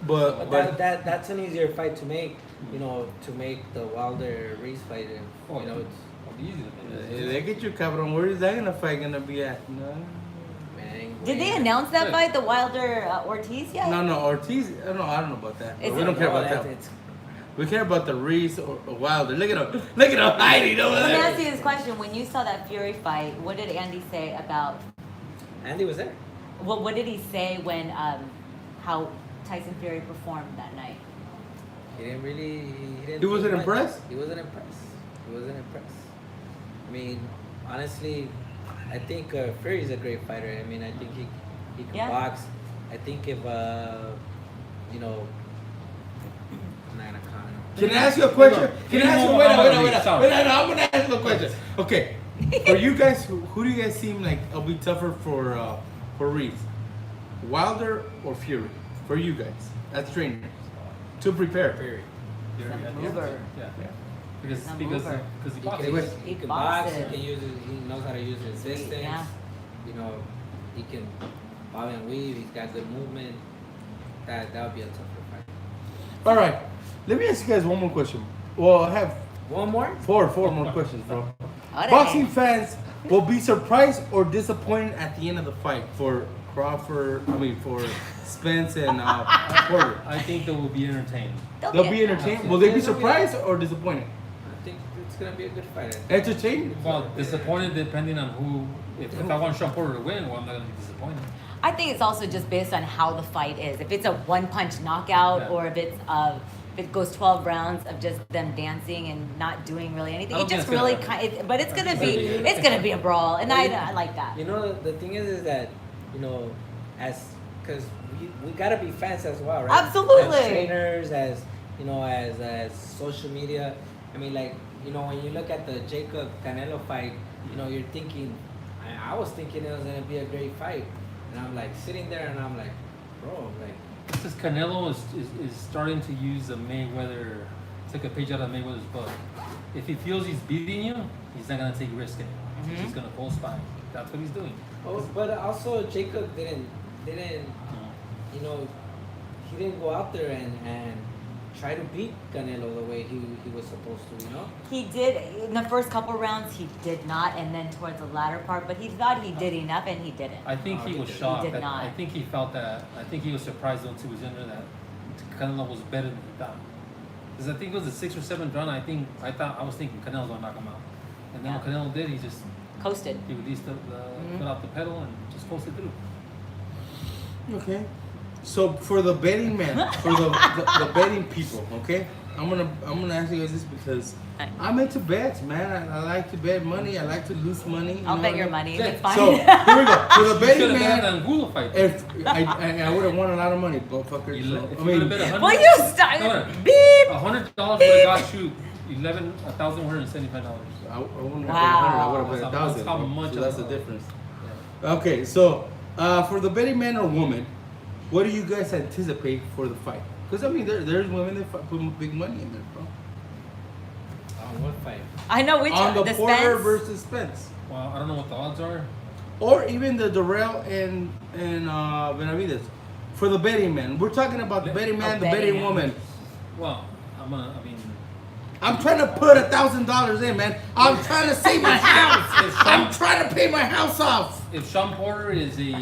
Speaker 1: But
Speaker 4: That's an easier fight to make. To make the Wilder Reese fight. And,
Speaker 3: oh,
Speaker 4: it's
Speaker 3: it'll be easy to make.
Speaker 1: they get you, Cabron. Where is that fight gonna be at? No,
Speaker 4: man.
Speaker 2: Did they announce that fight, the Wilder Ortiz yet?
Speaker 1: no, Ortiz. I don't know about that. But
Speaker 2: Is
Speaker 1: we
Speaker 2: it-
Speaker 1: don't care about that.
Speaker 4: It's,
Speaker 1: We care about the Reese or Wilder. Look at him. Look at him hiding over
Speaker 2: Let me
Speaker 1: there.
Speaker 2: ask you this question: when you saw that Fury fight, what did Andy say about?
Speaker 4: Andy was there.
Speaker 2: What did he say when how Tyson Fury performed that night?
Speaker 4: He didn't really. He didn't.
Speaker 1: He wasn't
Speaker 4: think much.
Speaker 1: impressed?
Speaker 4: He wasn't impressed. He wasn't impressed. I mean, honestly, I think Fury's a great fighter. I mean, I think he can
Speaker 2: Yeah.
Speaker 4: box. I think if you know, I'm not gonna comment.
Speaker 1: Can I ask you a question? Can I ask you? Wait,
Speaker 3: Sorry.
Speaker 1: I'm gonna ask you a question. Okay, for you guys, who do you guys seem like will be tougher for Reese? Wilder or Fury? For you guys, as trainers, to prepare.
Speaker 4: Fury.
Speaker 3: Yeah.
Speaker 2: Mover.
Speaker 3: Yeah.
Speaker 1: Yeah.
Speaker 3: Because
Speaker 2: Some
Speaker 3: because
Speaker 2: mover.
Speaker 3: because he
Speaker 4: He
Speaker 3: boxes.
Speaker 4: can,
Speaker 2: He
Speaker 4: he can box. He
Speaker 2: boxes.
Speaker 4: can use. He knows how to use his distance.
Speaker 2: Yeah.
Speaker 4: You know, he can bob and weave. He's got good movement. That would be a tougher fight.
Speaker 1: All right, let me ask you guys one more question. Well, I have
Speaker 4: One more.
Speaker 1: four more questions, bro.
Speaker 2: Alright.
Speaker 1: Boxing fans will be surprised or disappointed at the end of the fight for Crawford. I mean, for Spence and Porter.
Speaker 3: I think they will be entertained.
Speaker 1: They'll be entertained. Will they be surprised or disappointed?
Speaker 4: I think it's gonna be a good fight.
Speaker 1: Entertained.
Speaker 3: Well, disappointed depending on who. If I want Sean Porter to win, well, I'm not gonna be disappointed.
Speaker 2: I think it's also just based on how the fight is. If it's a one-punch knockout,
Speaker 3: Yeah.
Speaker 2: or if it's if it goes 12 rounds of just them dancing and not doing really anything,
Speaker 3: I
Speaker 2: it
Speaker 3: don't think
Speaker 2: just
Speaker 3: it's gonna
Speaker 2: really
Speaker 3: happen.
Speaker 2: but it's gonna be
Speaker 3: It's gonna
Speaker 2: it's gonna be a brawl, and I like that.
Speaker 4: You know, the thing is that, you know, because we gotta be fans as well, right?
Speaker 2: Absolutely.
Speaker 4: As trainers, as you know, as social media. I mean, like, you know, when you look at the Jacob Canelo fight, you know, you're thinking. I was thinking it was gonna be a great fight, and I'm like sitting there, and I'm like, bro, like.
Speaker 3: Because Canelo is starting to use the Mayweather, take a page out of Mayweather's book. If he feels he's beating you, he's not gonna take risk in it.
Speaker 2: Mm-hmm.
Speaker 3: He's gonna full spine. That's what he's doing.
Speaker 4: Oh, but also Jacob didn't you know, he didn't go out there and try to beat Canelo the way he was supposed to, you know?
Speaker 2: He did in the first couple rounds. He did not, and then towards the latter part. But he thought he did enough, and he didn't.
Speaker 3: I think
Speaker 4: Oh,
Speaker 3: he
Speaker 4: he
Speaker 3: was
Speaker 4: did.
Speaker 3: shocked.
Speaker 2: He did not.
Speaker 3: I think he felt that. I think he was surprised once he was in there that Canelo was better than he thought. Because I think it was the 6th or 7th round. I was thinking Canelo's gonna knock him out, and then
Speaker 2: Yeah.
Speaker 3: what Canelo did,
Speaker 2: Coasted.
Speaker 3: he released the foot off the pedal and just coasted through.
Speaker 1: Okay. So for the betting man, for the betting people, okay, I'm gonna ask you guys this because I'm into bets, man. I like to bet money. I like to lose money. you
Speaker 2: I'll
Speaker 1: know
Speaker 2: bet
Speaker 1: what
Speaker 2: your
Speaker 1: I mean?
Speaker 2: money.
Speaker 3: Yeah.
Speaker 2: It's fine.
Speaker 1: So here we go. For the
Speaker 3: You
Speaker 1: betting
Speaker 3: should have bet
Speaker 1: man,
Speaker 3: on Angulo fight.
Speaker 1: if I would have won a lot of money, motherfucker.
Speaker 3: If
Speaker 1: So,
Speaker 3: you
Speaker 1: I
Speaker 3: would have
Speaker 1: mean,
Speaker 3: bet 100.
Speaker 2: Will you stop?
Speaker 3: No.
Speaker 2: Beep.
Speaker 3: $100 would have got you $1,175.
Speaker 1: I wouldn't have
Speaker 2: Wow.
Speaker 1: bet 100. I would have bet
Speaker 3: That's
Speaker 1: 1,000.
Speaker 3: how
Speaker 1: bro.
Speaker 3: much
Speaker 1: So
Speaker 3: of
Speaker 1: that's
Speaker 3: a-
Speaker 1: the difference. Okay, so for the betting man or woman, what do you guys anticipate for the fight? Because I mean, there's women that put big money in there, bro.
Speaker 4: On what fight?
Speaker 2: I know which
Speaker 1: On the
Speaker 2: the
Speaker 1: Porter
Speaker 2: Spence.
Speaker 1: versus Spence,
Speaker 3: Well, I don't know what the odds are.
Speaker 1: or even the Durrell and Benavidez. For the betting man, we're talking about the betting man, the
Speaker 2: betting
Speaker 1: betting
Speaker 2: man.
Speaker 1: woman.
Speaker 3: Well,
Speaker 1: I'm trying to put $1,000 in, man. I'm trying to save my house. I'm trying to pay my house off.
Speaker 3: if Sean Porter is a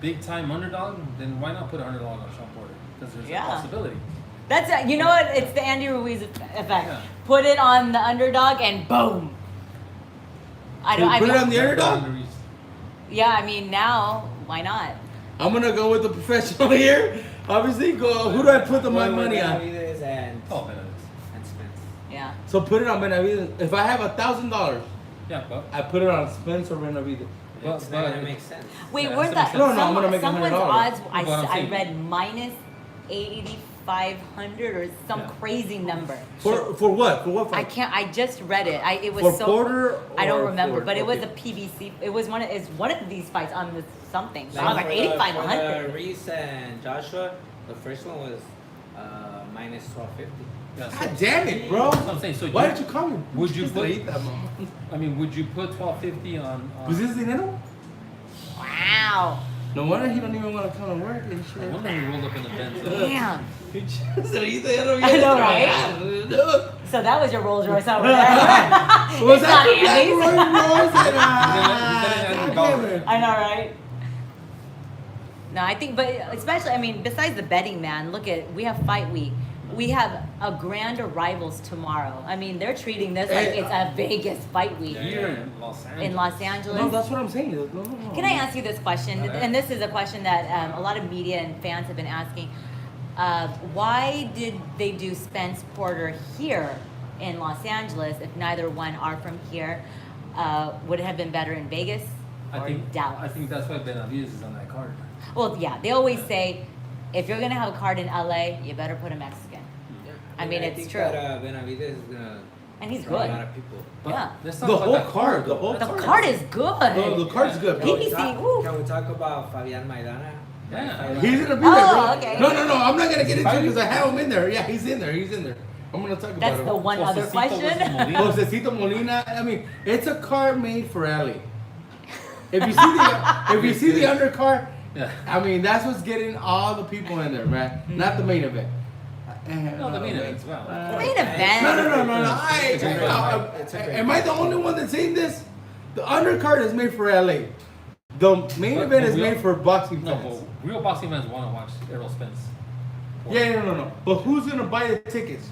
Speaker 3: big time underdog, then why not put $100 on Sean Porter? Because there's
Speaker 2: Yeah.
Speaker 3: a possibility.
Speaker 2: That's you know what? It's the Andy Ruiz effect.
Speaker 3: Yeah.
Speaker 2: Put it on the underdog and boom. I don't. I
Speaker 1: Put
Speaker 2: mean,
Speaker 1: it on the underdog.
Speaker 2: yeah. I mean, now why not?
Speaker 1: I'm gonna go with the professional here. Obviously, go. Who do I put my money on?
Speaker 4: Benavidez and
Speaker 3: Oh, man.
Speaker 4: Spence.
Speaker 2: Yeah.
Speaker 1: So put it on Benavidez. If I have $1,000,
Speaker 3: Yeah, but
Speaker 1: I put it on Spence or Benavidez.
Speaker 4: It's not gonna make sense.
Speaker 2: Wait,
Speaker 3: Yeah,
Speaker 2: weren't
Speaker 3: that's
Speaker 2: that
Speaker 3: what
Speaker 1: I'm saying. No, I'm gonna make
Speaker 2: someone's
Speaker 1: $100.
Speaker 2: odds?
Speaker 3: But I'm
Speaker 2: I
Speaker 3: saying-
Speaker 2: read minus 8,500 or some
Speaker 3: Yeah.
Speaker 2: crazy number.
Speaker 1: For what? For what
Speaker 2: I
Speaker 1: fight?
Speaker 2: can't. I just read it. It was
Speaker 1: For
Speaker 2: so.
Speaker 1: Porter
Speaker 2: I don't
Speaker 1: or
Speaker 2: remember,
Speaker 1: for-
Speaker 2: but it was
Speaker 1: okay.
Speaker 2: a PBC. It was one of these fights on the something. So I was like
Speaker 4: for the
Speaker 2: 8,500.
Speaker 4: Reese and Joshua, the first one was minus 1250.
Speaker 3: yeah, so,
Speaker 1: God damn it, bro.
Speaker 3: that's what I'm saying. So
Speaker 1: Why
Speaker 3: you-
Speaker 1: did you call me?
Speaker 3: Would you
Speaker 1: Just
Speaker 3: put-
Speaker 1: eat that, mom.
Speaker 3: I mean, would you put 1250 on?
Speaker 1: Was this dinero?
Speaker 2: Wow.
Speaker 1: No wonder he don't even want to come to work and
Speaker 3: I
Speaker 1: shit.
Speaker 3: wonder if he rolled up in the Benz.
Speaker 2: Damn.
Speaker 1: I
Speaker 2: know, right? So that was your Rolls Royce over there.
Speaker 1: Was
Speaker 2: It's
Speaker 1: that
Speaker 2: not
Speaker 1: the Black
Speaker 2: Andy's.
Speaker 1: Rolls Royce?
Speaker 3: He
Speaker 1: God damn it.
Speaker 2: I know, right? No, I think, but especially, I mean, besides the betting, man, look at, we have fight week. we have a grand arrivals tomorrow. I mean, they're treating this like it's a Vegas fight week
Speaker 3: Here in Los Angeles.
Speaker 2: in Los Angeles.
Speaker 1: No, that's what I'm saying. No.
Speaker 2: Can I ask you this question? And this is a question that a lot of media and fans have been asking. Why did they do Spence Porter here in Los Angeles if neither one are from here? Would it have been better in Vegas or Dallas?
Speaker 3: I think that's why Benavides is on that card.
Speaker 2: Well, yeah, they always say if you're gonna have a card in LA, you better put a Mexican.
Speaker 4: Yeah.
Speaker 2: I mean, it's
Speaker 4: think
Speaker 2: true.
Speaker 4: That, Benavides is gonna
Speaker 2: And he's
Speaker 4: draw
Speaker 2: good.
Speaker 4: a lot of people.
Speaker 3: But
Speaker 2: Yeah.
Speaker 3: let's
Speaker 1: The
Speaker 3: talk about
Speaker 1: whole
Speaker 3: that
Speaker 1: card, the
Speaker 3: though.
Speaker 1: whole
Speaker 2: The
Speaker 3: That's-
Speaker 2: card is good.
Speaker 1: No, the card's good.
Speaker 2: He-
Speaker 1: Bro.
Speaker 2: He see, woo.
Speaker 4: Can we talk about Fabian Maidana?
Speaker 3: Yeah.
Speaker 1: He's gonna be there, bro.
Speaker 2: okay.
Speaker 1: No, I'm not gonna get into it because I have him in there. Yeah, he's in there. I'm gonna talk about
Speaker 2: That's
Speaker 1: him.
Speaker 2: the one other
Speaker 3: Josecito
Speaker 2: question.
Speaker 3: versus Molina.
Speaker 1: Josecito Molina. I mean, it's a card made for Ali. If you see the undercard,
Speaker 3: Yeah.
Speaker 1: I mean that's what's getting all the people in there, man. Not the main event.
Speaker 3: No, the main event as well.
Speaker 2: Main event.
Speaker 1: No. Am I the only one that's saying this? The undercard is made for LA. The main
Speaker 3: But-
Speaker 1: event
Speaker 3: but
Speaker 1: is
Speaker 3: we
Speaker 1: made
Speaker 3: all-
Speaker 1: for boxing
Speaker 3: No,
Speaker 1: fans.
Speaker 3: but real boxing fans want to watch Errol Spence.
Speaker 1: Yeah, no. But who's gonna buy the tickets?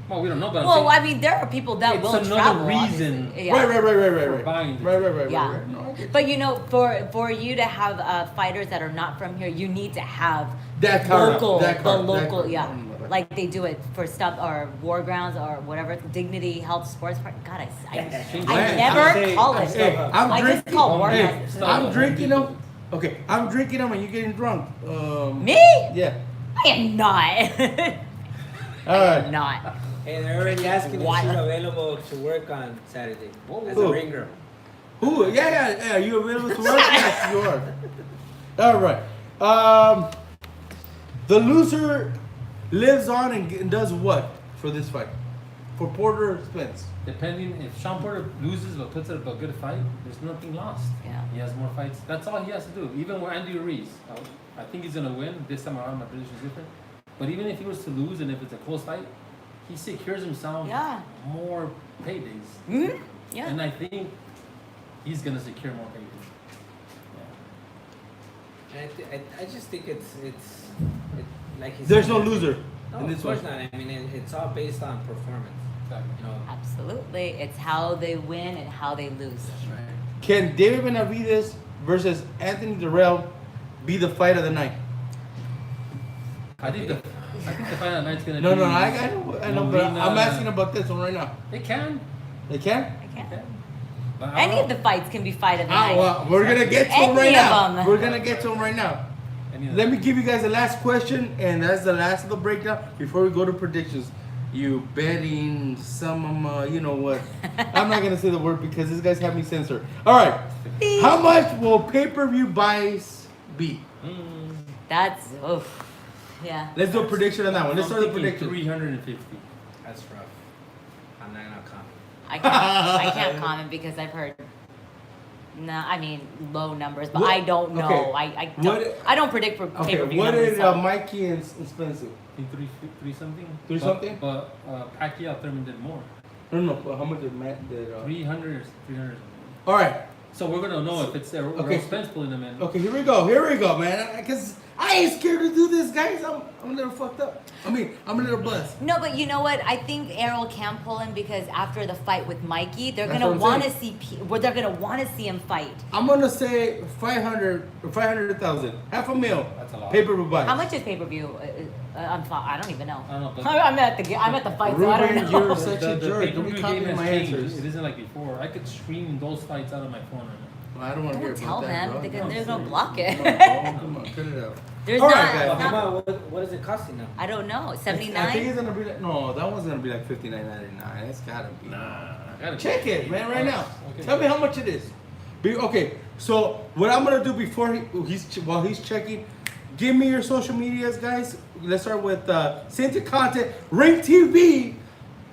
Speaker 3: Well, we don't know, but
Speaker 2: Well,
Speaker 3: I'm
Speaker 2: I mean, there are people that
Speaker 3: It's
Speaker 2: will
Speaker 3: another
Speaker 2: travel.
Speaker 3: reason.
Speaker 2: obviously. Yeah.
Speaker 1: Right.
Speaker 3: buying the
Speaker 1: Right.
Speaker 2: Yeah.
Speaker 1: No, I get
Speaker 2: But you know, for you to have fighters that are not from here, you need to have
Speaker 1: That card,
Speaker 2: local,
Speaker 1: that card,
Speaker 2: the
Speaker 1: that
Speaker 2: local,
Speaker 1: card.
Speaker 2: yeah.
Speaker 1: Mm,
Speaker 2: Like they do it for stuff or war grounds or whatever, Dignity Health Sports Park. God, I
Speaker 1: Man,
Speaker 2: never call it.
Speaker 1: Hey, I'm
Speaker 2: I just
Speaker 1: drinking.
Speaker 2: call war
Speaker 1: Hey,
Speaker 2: grounds.
Speaker 1: I'm drinking them. Okay, I'm drinking them, and you're getting drunk.
Speaker 2: Me?
Speaker 1: Yeah.
Speaker 2: I am not.
Speaker 1: All
Speaker 2: I
Speaker 1: right.
Speaker 2: am not.
Speaker 4: Hey, they're already asking if
Speaker 2: What?
Speaker 4: she's available to work on Saturday as
Speaker 1: Who?
Speaker 4: a ring girl.
Speaker 1: Who? Yeah. Are you available to work? Yes, you are. All right. The loser lives on and does what for this fight? For Porter Spence.
Speaker 3: depending if Sean Porter loses but puts up a good fight, there's nothing lost.
Speaker 2: Yeah.
Speaker 3: He has more fights. That's all he has to do. Even with Andy Ruiz, I think he's gonna win. This time around, my prediction is different. But even if he was to lose and if it's a close fight, he secures himself
Speaker 2: Yeah.
Speaker 3: more paydays.
Speaker 2: Mhm. Yeah.
Speaker 3: And I think he's gonna secure more paydays.
Speaker 4: And I just think it's like he's
Speaker 1: There's no loser
Speaker 4: No,
Speaker 1: in
Speaker 4: of
Speaker 1: this
Speaker 4: course
Speaker 1: one.
Speaker 4: not. I mean, it's all based on performance.
Speaker 3: Exactly.
Speaker 4: You know,
Speaker 2: Absolutely. It's how they win and how they lose.
Speaker 1: Can David Benavides versus Anthony Durrell be the fight of the night?
Speaker 3: I think the fight of the night's gonna
Speaker 1: No,
Speaker 3: be.
Speaker 1: I know, but I'm
Speaker 3: Molina-
Speaker 1: asking about this one right now.
Speaker 3: They can.
Speaker 1: They can?
Speaker 2: I can't.
Speaker 3: But I don't
Speaker 2: Any of
Speaker 3: know.
Speaker 2: the fights can be fight of the
Speaker 1: Ah,
Speaker 2: night.
Speaker 1: well, we're gonna get to them
Speaker 2: Any
Speaker 1: right
Speaker 2: of
Speaker 1: now.
Speaker 2: them.
Speaker 1: We're gonna get to them right now.
Speaker 3: Any of
Speaker 1: Let
Speaker 3: them.
Speaker 1: me give you guys the last question, and that's the last of the breakdown before we go to predictions. You betting some, you know what? I'm not gonna say the word because these guys have me censored. All right, how much will pay-per-view buys be?
Speaker 2: That's oof. Yeah.
Speaker 1: Let's do a prediction on that one. Let's start the prediction.
Speaker 3: 350.
Speaker 4: that's rough. I'm not gonna comment.
Speaker 2: I can't comment because I've heard low numbers, but
Speaker 1: What-
Speaker 2: I don't know.
Speaker 1: okay.
Speaker 2: I don't predict for
Speaker 1: Okay,
Speaker 2: pay-per-view
Speaker 1: what
Speaker 2: numbers.
Speaker 1: did
Speaker 2: so-
Speaker 1: Mikey and Spence do?
Speaker 3: I think three something.
Speaker 1: Three something?
Speaker 3: But Pacquiao Thurman did more.
Speaker 1: No, but how much did Matt did?
Speaker 3: 300.
Speaker 1: All right.
Speaker 3: So we're gonna know if it's Errol
Speaker 1: Okay.
Speaker 3: Spence pulling them in.
Speaker 1: Okay, here we go, man. Because I ain't scared to do this, guys. I'm a little fucked up. I'm a little buzzed.
Speaker 2: No, but you know what? I think Errol can pull him because after the fight with Mikey, they're
Speaker 1: That's
Speaker 2: gonna
Speaker 1: what I'm
Speaker 2: want to see. They're gonna want to see him fight.
Speaker 1: I'm gonna say 500,000, $500,000,
Speaker 3: That's a lot.
Speaker 1: pay-per-view buys.
Speaker 2: How much is pay-per-view? I don't even know.
Speaker 3: I don't know, but-
Speaker 2: I'm at the fight, so I don't
Speaker 1: Ruben,
Speaker 2: know.
Speaker 1: you're such a jerk.
Speaker 3: pay-per-view
Speaker 1: Don't be copying
Speaker 3: game has
Speaker 1: my
Speaker 3: changed.
Speaker 1: answers.
Speaker 3: It isn't like before. I could stream those fights out of my phone right now.
Speaker 1: I don't want to hear
Speaker 2: Don't
Speaker 1: about
Speaker 2: tell
Speaker 1: that,
Speaker 2: them
Speaker 1: bro.
Speaker 2: because
Speaker 1: No,
Speaker 2: they're gonna
Speaker 1: seriously.
Speaker 2: block it.
Speaker 1: Come on, come on, cut it out.
Speaker 2: There's
Speaker 1: All
Speaker 2: not.
Speaker 1: right, guys.
Speaker 2: it's
Speaker 4: Come
Speaker 2: not-
Speaker 4: on, what is it costing now?
Speaker 2: I don't know.
Speaker 1: I think
Speaker 2: 79.
Speaker 1: it's gonna be like, no, that one's gonna be like $59.99. It's gotta be.
Speaker 3: Nah, I gotta
Speaker 1: Check it, man, right now.
Speaker 3: Okay.
Speaker 1: Tell me how much it is. Okay, so what I'm gonna do before while he's checking, give me your social medias, guys. Let's start with Cynthia Conte, Ring TV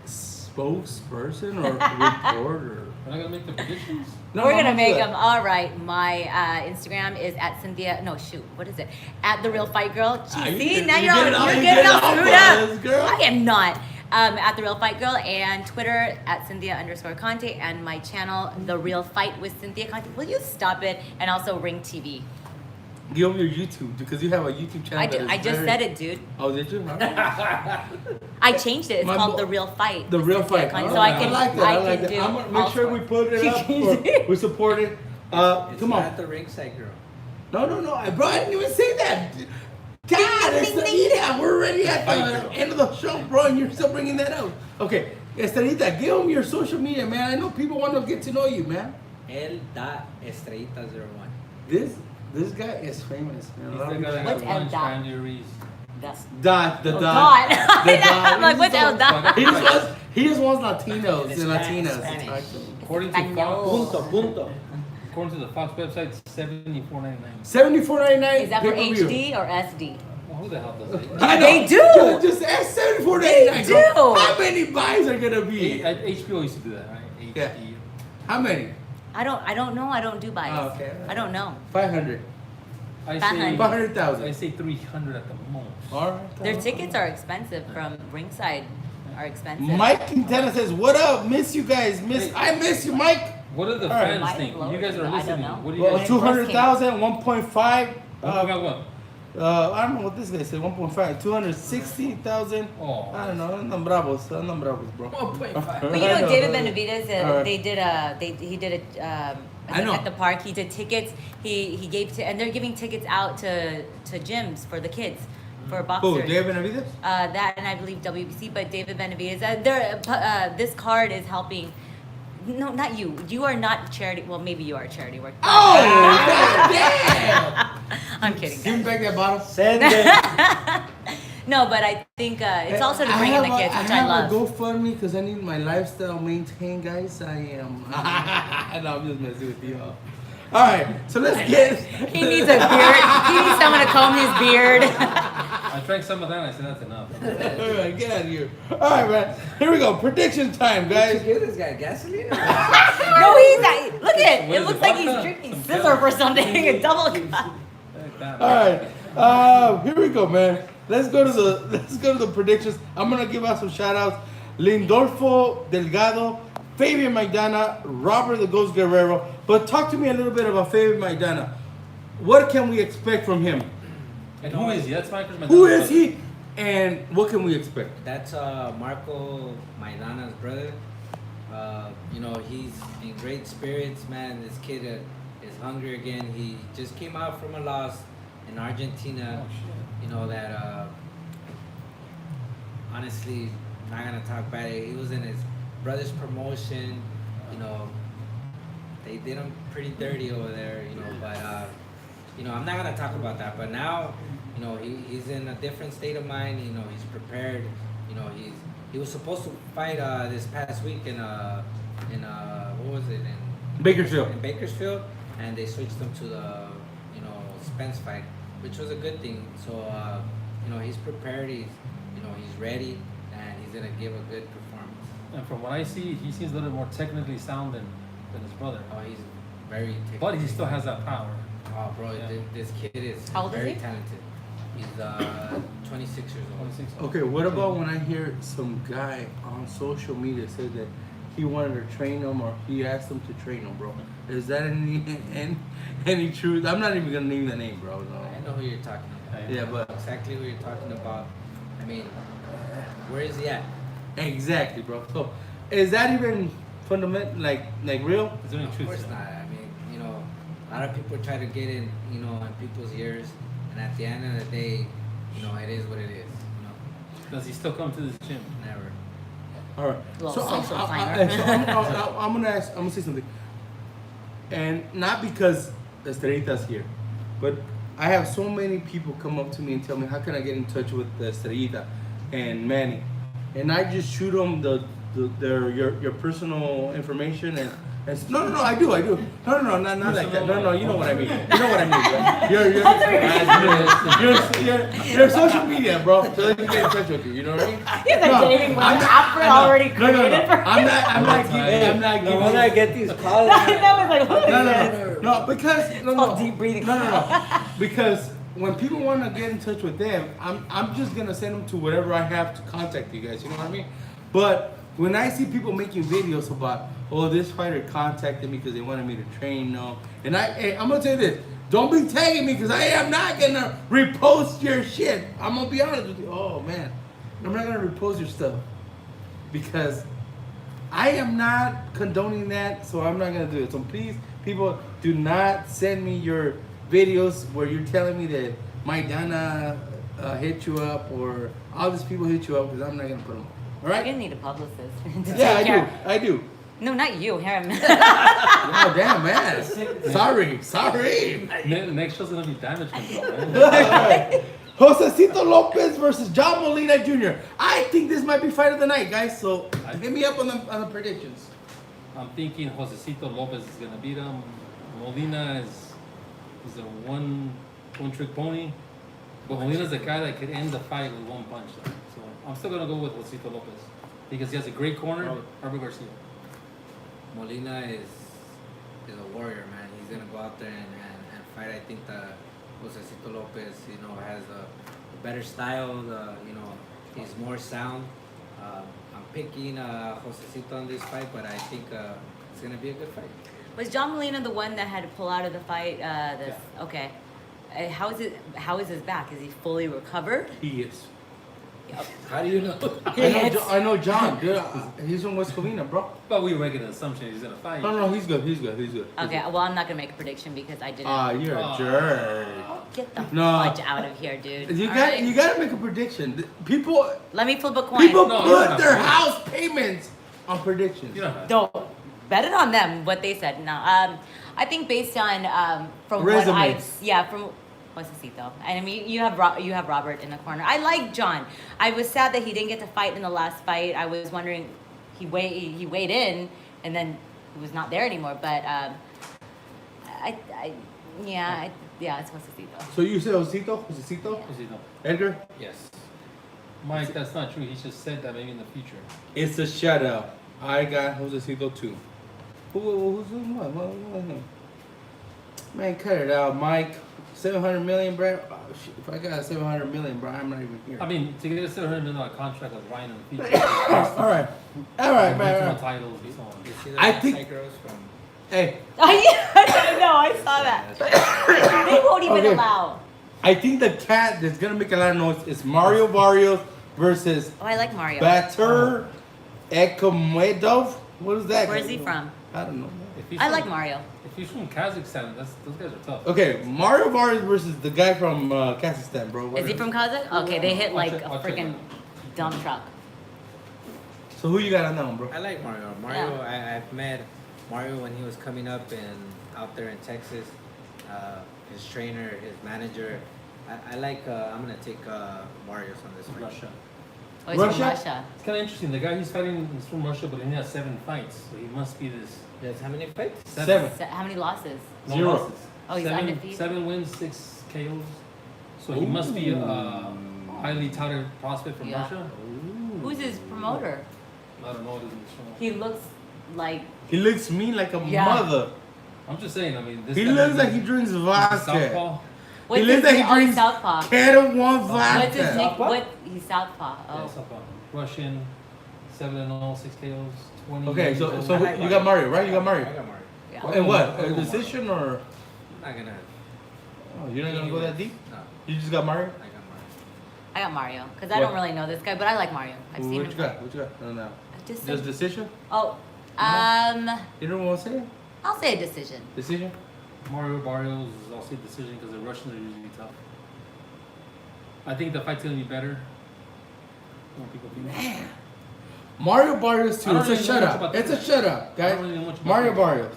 Speaker 1: spokesperson or reporter.
Speaker 3: We're not gonna make the predictions.
Speaker 1: No,
Speaker 2: We're
Speaker 1: no,
Speaker 2: gonna
Speaker 1: no,
Speaker 2: make
Speaker 1: do
Speaker 2: them.
Speaker 1: that.
Speaker 2: All right. My Instagram is at Cynthia. No, shoot. What is it? At the Real Fight Girl. Gee,
Speaker 1: you
Speaker 2: see,
Speaker 1: get-
Speaker 2: now
Speaker 1: you
Speaker 2: you're
Speaker 1: get it all-
Speaker 2: you're
Speaker 1: you
Speaker 2: getting
Speaker 1: get it
Speaker 2: all
Speaker 1: all
Speaker 2: screwed
Speaker 1: buzzed,
Speaker 2: up.
Speaker 1: girl.
Speaker 2: I am not. At the Real Fight Girl and Twitter at Cynthia_Conte and my channel The Real Fight with Cynthia Conte. Will you stop it? And also Ring TV.
Speaker 1: Give them your YouTube because you have a YouTube channel.
Speaker 2: I just said it, dude.
Speaker 1: Oh, did you?
Speaker 2: I changed it. It's
Speaker 1: My
Speaker 2: called
Speaker 1: bo-
Speaker 2: The Real Fight.
Speaker 1: The Real Fight.
Speaker 2: Conte.
Speaker 1: Oh,
Speaker 2: So I can,
Speaker 1: like that. I like that.
Speaker 2: do
Speaker 1: I'm gonna make
Speaker 2: all
Speaker 1: sure we
Speaker 2: sports.
Speaker 1: put it up. Or we support it.
Speaker 4: It's
Speaker 1: Come
Speaker 4: not
Speaker 1: on.
Speaker 4: the ringside girl.
Speaker 1: No. Bro, I didn't even say that. God, Estelita, we're already at the end of the show, bro, and you're still bringing that up. Okay, Estelita, give them your social media, man. I know people want to get to know you, man.
Speaker 4: El.estrellita01.
Speaker 1: This guy is famous, man.
Speaker 3: He's the guy that
Speaker 2: What's
Speaker 3: got
Speaker 2: El
Speaker 3: lunch
Speaker 2: Dot?
Speaker 3: injuries.
Speaker 2: That's
Speaker 1: Dot, the
Speaker 2: Oh,
Speaker 1: dot.
Speaker 2: dot.
Speaker 1: The dot.
Speaker 2: I'm like, what's El Dot?
Speaker 1: He just wants Latinos and
Speaker 4: Spanish.
Speaker 1: Latinas to talk to him.
Speaker 3: According to
Speaker 2: Español.
Speaker 3: Fox,
Speaker 4: Punto.
Speaker 3: according to the Fox website, $74.99.
Speaker 1: $74.99.
Speaker 2: Is that for
Speaker 1: pay-per-view.
Speaker 2: HD or SD?
Speaker 3: Well, who the hell does it?
Speaker 1: I know.
Speaker 2: They do.
Speaker 1: Just ask $74.99.
Speaker 2: They do.
Speaker 1: How many buys are gonna be?
Speaker 3: HBO used to do that, right? HD.
Speaker 1: Yeah. How many?
Speaker 2: I don't know. I don't do buys.
Speaker 1: Oh, okay.
Speaker 2: I don't know.
Speaker 1: 500.
Speaker 3: I say
Speaker 1: 500,000.
Speaker 3: I say 300 at the most.
Speaker 1: All right.
Speaker 2: Their tickets are expensive from ringside. Are expensive.
Speaker 1: Mike Quintana says, "What up? Miss you guys. I miss you, Mike."
Speaker 3: What do the
Speaker 1: All right.
Speaker 3: fans
Speaker 2: Might
Speaker 3: think?
Speaker 2: blow
Speaker 3: You guys
Speaker 2: it.
Speaker 3: are
Speaker 2: I don't
Speaker 3: listening.
Speaker 2: know.
Speaker 3: What do you
Speaker 1: Well,
Speaker 3: guys
Speaker 1: 200,000, 1.5.
Speaker 3: what?
Speaker 1: I don't know what this guy said. 1.5, 260,000.
Speaker 3: Oh.
Speaker 1: I don't know. Andan bravos, bro.
Speaker 4: 1.5.
Speaker 2: But you know, David Benavidez,
Speaker 1: Alright.
Speaker 2: he did a,
Speaker 1: I know.
Speaker 2: at the park. He did tickets. He gave and they're giving tickets out to gyms for the kids, for boxers.
Speaker 1: Who? David Benavidez?
Speaker 2: That and I believe WBC, but David Benavidez. This card is helping. No, not you. You are not charity. Well, maybe you are charity work.
Speaker 1: Oh, damn!
Speaker 2: I'm kidding.
Speaker 1: Give me back that bottle.
Speaker 4: Send it.
Speaker 2: No, but I think it's also to bring in the kids, which I love.
Speaker 1: I have a GoFundMe because I need my lifestyle maintained, guys. I am. No, I'm just messing with you all. All right, so let's get.
Speaker 2: He needs a beard. He needs someone to comb his beard.
Speaker 3: I drank some of that and I said that's enough.
Speaker 1: All right, get out of here. All right, man. Here we go. Prediction time,
Speaker 4: Did
Speaker 1: guys.
Speaker 4: you give this guy gasoline?
Speaker 2: No, he's not. Look at it.
Speaker 3: What
Speaker 2: It
Speaker 3: is
Speaker 2: looks
Speaker 3: it,
Speaker 2: like he's
Speaker 3: vodka?
Speaker 2: drinking scissor or something. A double cup.
Speaker 1: All right, here we go, man. Let's go to the predictions. I'm gonna give out some shout outs. Lindolfo Delgado, Fabian Maidana, Robert the Ghost Guerrero. But talk to me a little bit about Fabian Maidana. What can we expect from him?
Speaker 3: And who is he? That's my question.
Speaker 1: Who is he? And what can we expect?
Speaker 4: That's Marco Maidana's brother. You know, he's in great spirits, man. This kid is hungry again. He just came out from a loss in Argentina.
Speaker 3: Oh, shit.
Speaker 4: You know that. Honestly, not gonna talk bad. He was in his brother's promotion. You know, they did him pretty dirty over there. You know, but you know, I'm not gonna talk about that. But now, you know, he's in a different state of mind. You know, he's prepared. You know, he was supposed to fight this past week in what was it in
Speaker 1: Bakersfield.
Speaker 4: in Bakersfield, and they switched him to the Spence fight, which was a good thing. So you know, he's prepared. He's ready, and he's gonna give a good performance.
Speaker 3: And from what I see, he seems a little more technically sound than his brother.
Speaker 4: Oh, he's very.
Speaker 3: But he still has that power.
Speaker 4: Oh, bro,
Speaker 3: Yeah.
Speaker 4: this kid is
Speaker 2: How old is
Speaker 4: very
Speaker 2: he?
Speaker 4: talented. He's 26 years old.
Speaker 3: 26.
Speaker 1: Okay, what about when I hear some guy on social media say that he wanted to train him or he asked him to train him, bro? Is that any truth? I'm not even gonna name the name, bro. No.
Speaker 4: I know who you're talking about.
Speaker 1: Yeah, but
Speaker 4: Exactly who you're talking about. I mean, where is he at?
Speaker 1: exactly, bro. So, is that even fundamental, like real?
Speaker 3: Is there any
Speaker 4: Of
Speaker 3: truth?
Speaker 4: course
Speaker 3: to
Speaker 4: not.
Speaker 3: that?
Speaker 4: I mean, you know, a lot of people try to get in people's ears, and at the end of the day, you know, it is what it is. You know,
Speaker 3: Does he still come to this gym?
Speaker 4: never.
Speaker 1: All right.
Speaker 2: Little
Speaker 1: So,
Speaker 2: social
Speaker 1: I'm gonna say something, and not because Estrellita's here, but I have so many people come up to me and tell me, how can I get in touch with Estrellita and Manny? And I just shoot them your personal information and no, I do. No, not like that. No, you know what I mean. You know what I mean, bro. Your social media, bro, so they can get in touch with you. You know what I mean?
Speaker 2: He's a dating app already created for him.
Speaker 1: I'm not
Speaker 4: The one I get these calls.
Speaker 2: That was like, what is this?
Speaker 1: No, because
Speaker 2: Called deep breathing.
Speaker 1: No. Because when people want to get in touch with them, I'm just gonna send them to whatever I have to contact you guys. You know what I mean? But when I see people making videos about, oh, this fighter contacted me because they wanted me to train, no, and I'm gonna tell you this, Don't be tagging me because I am not gonna repost your shit. I'm gonna be honest with you. Oh man, I'm not gonna repost your stuff because I am not condoning that. So I'm not gonna do it. So please, people, do not send me your videos where you're telling me that Maidana hit you up or all these people hit you up because I'm not gonna put them. All
Speaker 2: You're
Speaker 1: right?
Speaker 2: gonna need a publicist. to
Speaker 1: Yeah,
Speaker 2: take care.
Speaker 1: I do.
Speaker 2: No, not you, him.
Speaker 1: Oh damn, man. Sorry.
Speaker 3: Next show's gonna be damage control, man.
Speaker 1: Alright. Josecito Lopez versus John Molina Jr. I think this might be fight of the night, guys. So hit me up on the predictions.
Speaker 3: I'm thinking Josecito Lopez is gonna beat him. Molina is a one trick pony. But Molina's the guy that could end the fight with one punch. Though. So I'm still gonna go with Josecito Lopez because he has a great corner. Robert Garcia.
Speaker 4: Molina is a warrior, man. He's gonna go out there and fight. I think that Josecito Lopez, has a better style. He's more sound. I'm picking Josecito on this fight, but I think it's gonna be a good fight.
Speaker 2: Was John Molina the one that had to pull out of the fight? Okay. How is his back? Is he fully recovered?
Speaker 1: He is.
Speaker 4: How do you know?
Speaker 1: I know John. Dude, he's from West Covina, bro.
Speaker 3: But we were making an assumption he's gonna fight.
Speaker 1: No, he's good.
Speaker 2: Okay, well, I'm not gonna make a prediction because I didn't.
Speaker 1: You're a jerk.
Speaker 2: Get the
Speaker 1: No.
Speaker 2: fudge out of here, dude.
Speaker 1: You
Speaker 2: All
Speaker 1: got
Speaker 2: right?
Speaker 1: you got to make a prediction. People
Speaker 2: Let me flip a coin.
Speaker 1: people
Speaker 3: No,
Speaker 1: put
Speaker 3: no,
Speaker 1: their
Speaker 3: no.
Speaker 1: house payments on predictions.
Speaker 3: You don't have to.
Speaker 2: Don't bet it on them. What they said. No. I think based on from what
Speaker 1: Resumes.
Speaker 2: from Josecito. And I mean, you have Robert in the corner. I like John. I was sad that he didn't get to fight in the last fight. I was wondering he weighed in and then he was not there anymore. But it's Josecito.
Speaker 1: So you said Josecito?
Speaker 3: Josecito.
Speaker 1: Edgar?
Speaker 4: Yes.
Speaker 3: Mike, that's not true. He just said that maybe in the future.
Speaker 1: It's a shutout. I got Josecito too. Who's what? Man, cut it out, Mike. 700 million, bro. Oh, shit. If I got 700 million, bro, I'm not even here.
Speaker 3: I mean, to get a $700 million contract with Ryan in the future.
Speaker 1: all right, man.
Speaker 3: Titles and so on.
Speaker 4: You see the
Speaker 1: I
Speaker 4: website
Speaker 1: think-
Speaker 4: girls from
Speaker 1: Hey,
Speaker 2: I know. I saw that. They won't even
Speaker 1: Okay.
Speaker 2: allow.
Speaker 1: I think the cat that's gonna make a lot of noise is Mario Barrios versus
Speaker 2: Oh, I like Mario.
Speaker 1: Batur Ekomedov. What is that?
Speaker 2: Where is he from?
Speaker 1: I don't know.
Speaker 3: If he's
Speaker 2: I
Speaker 3: from-
Speaker 2: like Mario.
Speaker 3: If he's from Kazakhstan, those guys are tough.
Speaker 1: Okay, Mario Barrios versus the guy from Kazakhstan, bro.
Speaker 2: Is he from Kazakh? Okay, they hit like a
Speaker 3: Watch it.
Speaker 2: freaking dump truck.
Speaker 1: So who you got on that one, bro?
Speaker 4: I like Mario. I've met Mario when he was coming up out there in Texas. His trainer, his manager. I'm gonna take Mario's on this one.
Speaker 3: Russia.
Speaker 2: Oh, he's from
Speaker 1: Russia?
Speaker 2: Russia.
Speaker 3: It's kind of interesting. The guy he's fighting is from Russia, but he only has 7 fights. So he must be this.
Speaker 4: Yes, how many fights?
Speaker 1: Seven.
Speaker 2: How many losses?
Speaker 3: No
Speaker 1: 0.
Speaker 3: losses.
Speaker 2: Oh, he's undefeated?
Speaker 3: 7 wins, 6 KOs. So he must be a highly touted prospect from
Speaker 2: Yeah.
Speaker 3: Russia.
Speaker 2: Who's his promoter?
Speaker 3: I don't know what it is.
Speaker 2: He looks like
Speaker 1: He looks mean like a
Speaker 2: Yeah.
Speaker 1: mother.
Speaker 3: I'm just saying. I mean, this
Speaker 1: He
Speaker 3: guy
Speaker 1: looks
Speaker 3: is
Speaker 1: like he drinks vodka.
Speaker 3: Southpaw.
Speaker 2: what's
Speaker 1: looks
Speaker 2: his
Speaker 1: like he
Speaker 2: name? Oh, he's
Speaker 1: drinks
Speaker 2: Southpaw.
Speaker 1: Kettle One
Speaker 2: What's his
Speaker 1: vodka.
Speaker 2: name? He's Southpaw.
Speaker 3: Yeah,
Speaker 2: Oh,
Speaker 3: Southpaw. Russian, 7-0, 6 KOs, 20.
Speaker 1: Okay, so
Speaker 3: years
Speaker 1: so
Speaker 3: old.
Speaker 4: I like
Speaker 1: you got Mario, right? You got
Speaker 4: I
Speaker 1: Mario.
Speaker 4: got Mario.
Speaker 2: yeah.
Speaker 1: And what?
Speaker 3: I'll
Speaker 1: A
Speaker 3: go
Speaker 1: decision or?
Speaker 4: I'm not gonna.
Speaker 1: Oh, you're not gonna go that deep?
Speaker 4: No,
Speaker 1: You just got Mario?
Speaker 4: I got Mario.
Speaker 2: I got Mario because I
Speaker 1: What?
Speaker 2: don't really know this guy, but I like Mario. I've seen
Speaker 1: What
Speaker 2: him.
Speaker 1: you got? What you got? No, no.
Speaker 2: Just
Speaker 1: Just decision?
Speaker 2: oh,
Speaker 1: You don't want to say it?
Speaker 2: I'll say a decision.
Speaker 1: Decision?
Speaker 3: Mario Barrios, I'll say decision because the Russians are usually tough. I think the fight's gonna be better. More people think.
Speaker 1: Mario Barrios too.
Speaker 3: I don't
Speaker 1: It's a
Speaker 3: really know much
Speaker 1: shutout.
Speaker 3: about
Speaker 1: It's a
Speaker 3: this.
Speaker 1: shutout,
Speaker 3: I
Speaker 1: guys.
Speaker 3: don't really know much about
Speaker 1: Mario
Speaker 3: this.
Speaker 1: Barrios.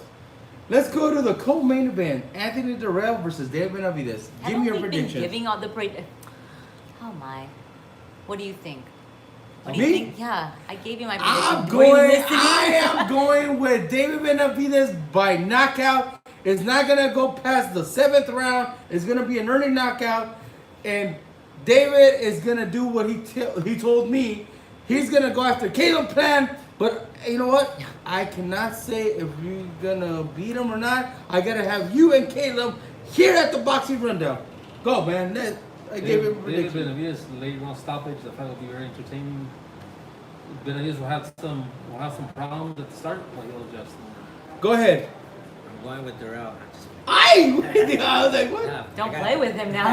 Speaker 1: Let's go to the co-main event. Anthony Durrell versus David Benavidez.
Speaker 2: I
Speaker 1: Give
Speaker 2: don't
Speaker 1: me your
Speaker 2: think
Speaker 1: prediction.
Speaker 2: Giving all the Oh my, what do you think? What do
Speaker 1: Me?
Speaker 2: you think? Yeah, I gave you my prediction.
Speaker 1: I'm
Speaker 2: Were you
Speaker 1: going.
Speaker 2: listening?
Speaker 1: I am going with David Benavidez by knockout. It's not gonna go past the 7th round. It's gonna be an early knockout, and David is gonna do what he told me. He's gonna go after Caleb Plant. But you know what? I cannot say if you're gonna beat him or not. I gotta have you and Caleb here at the boxing rundown. Go, man. I gave it a
Speaker 3: David
Speaker 1: prediction.
Speaker 3: Benavidez late round stoppage. The fight will be very entertaining. Benavidez will have some problems at the start, but he'll adjust.
Speaker 1: Go ahead.
Speaker 4: I'm going with Durrell. I'm just
Speaker 1: I was like, what?
Speaker 4: nah,
Speaker 2: Don't play with him now.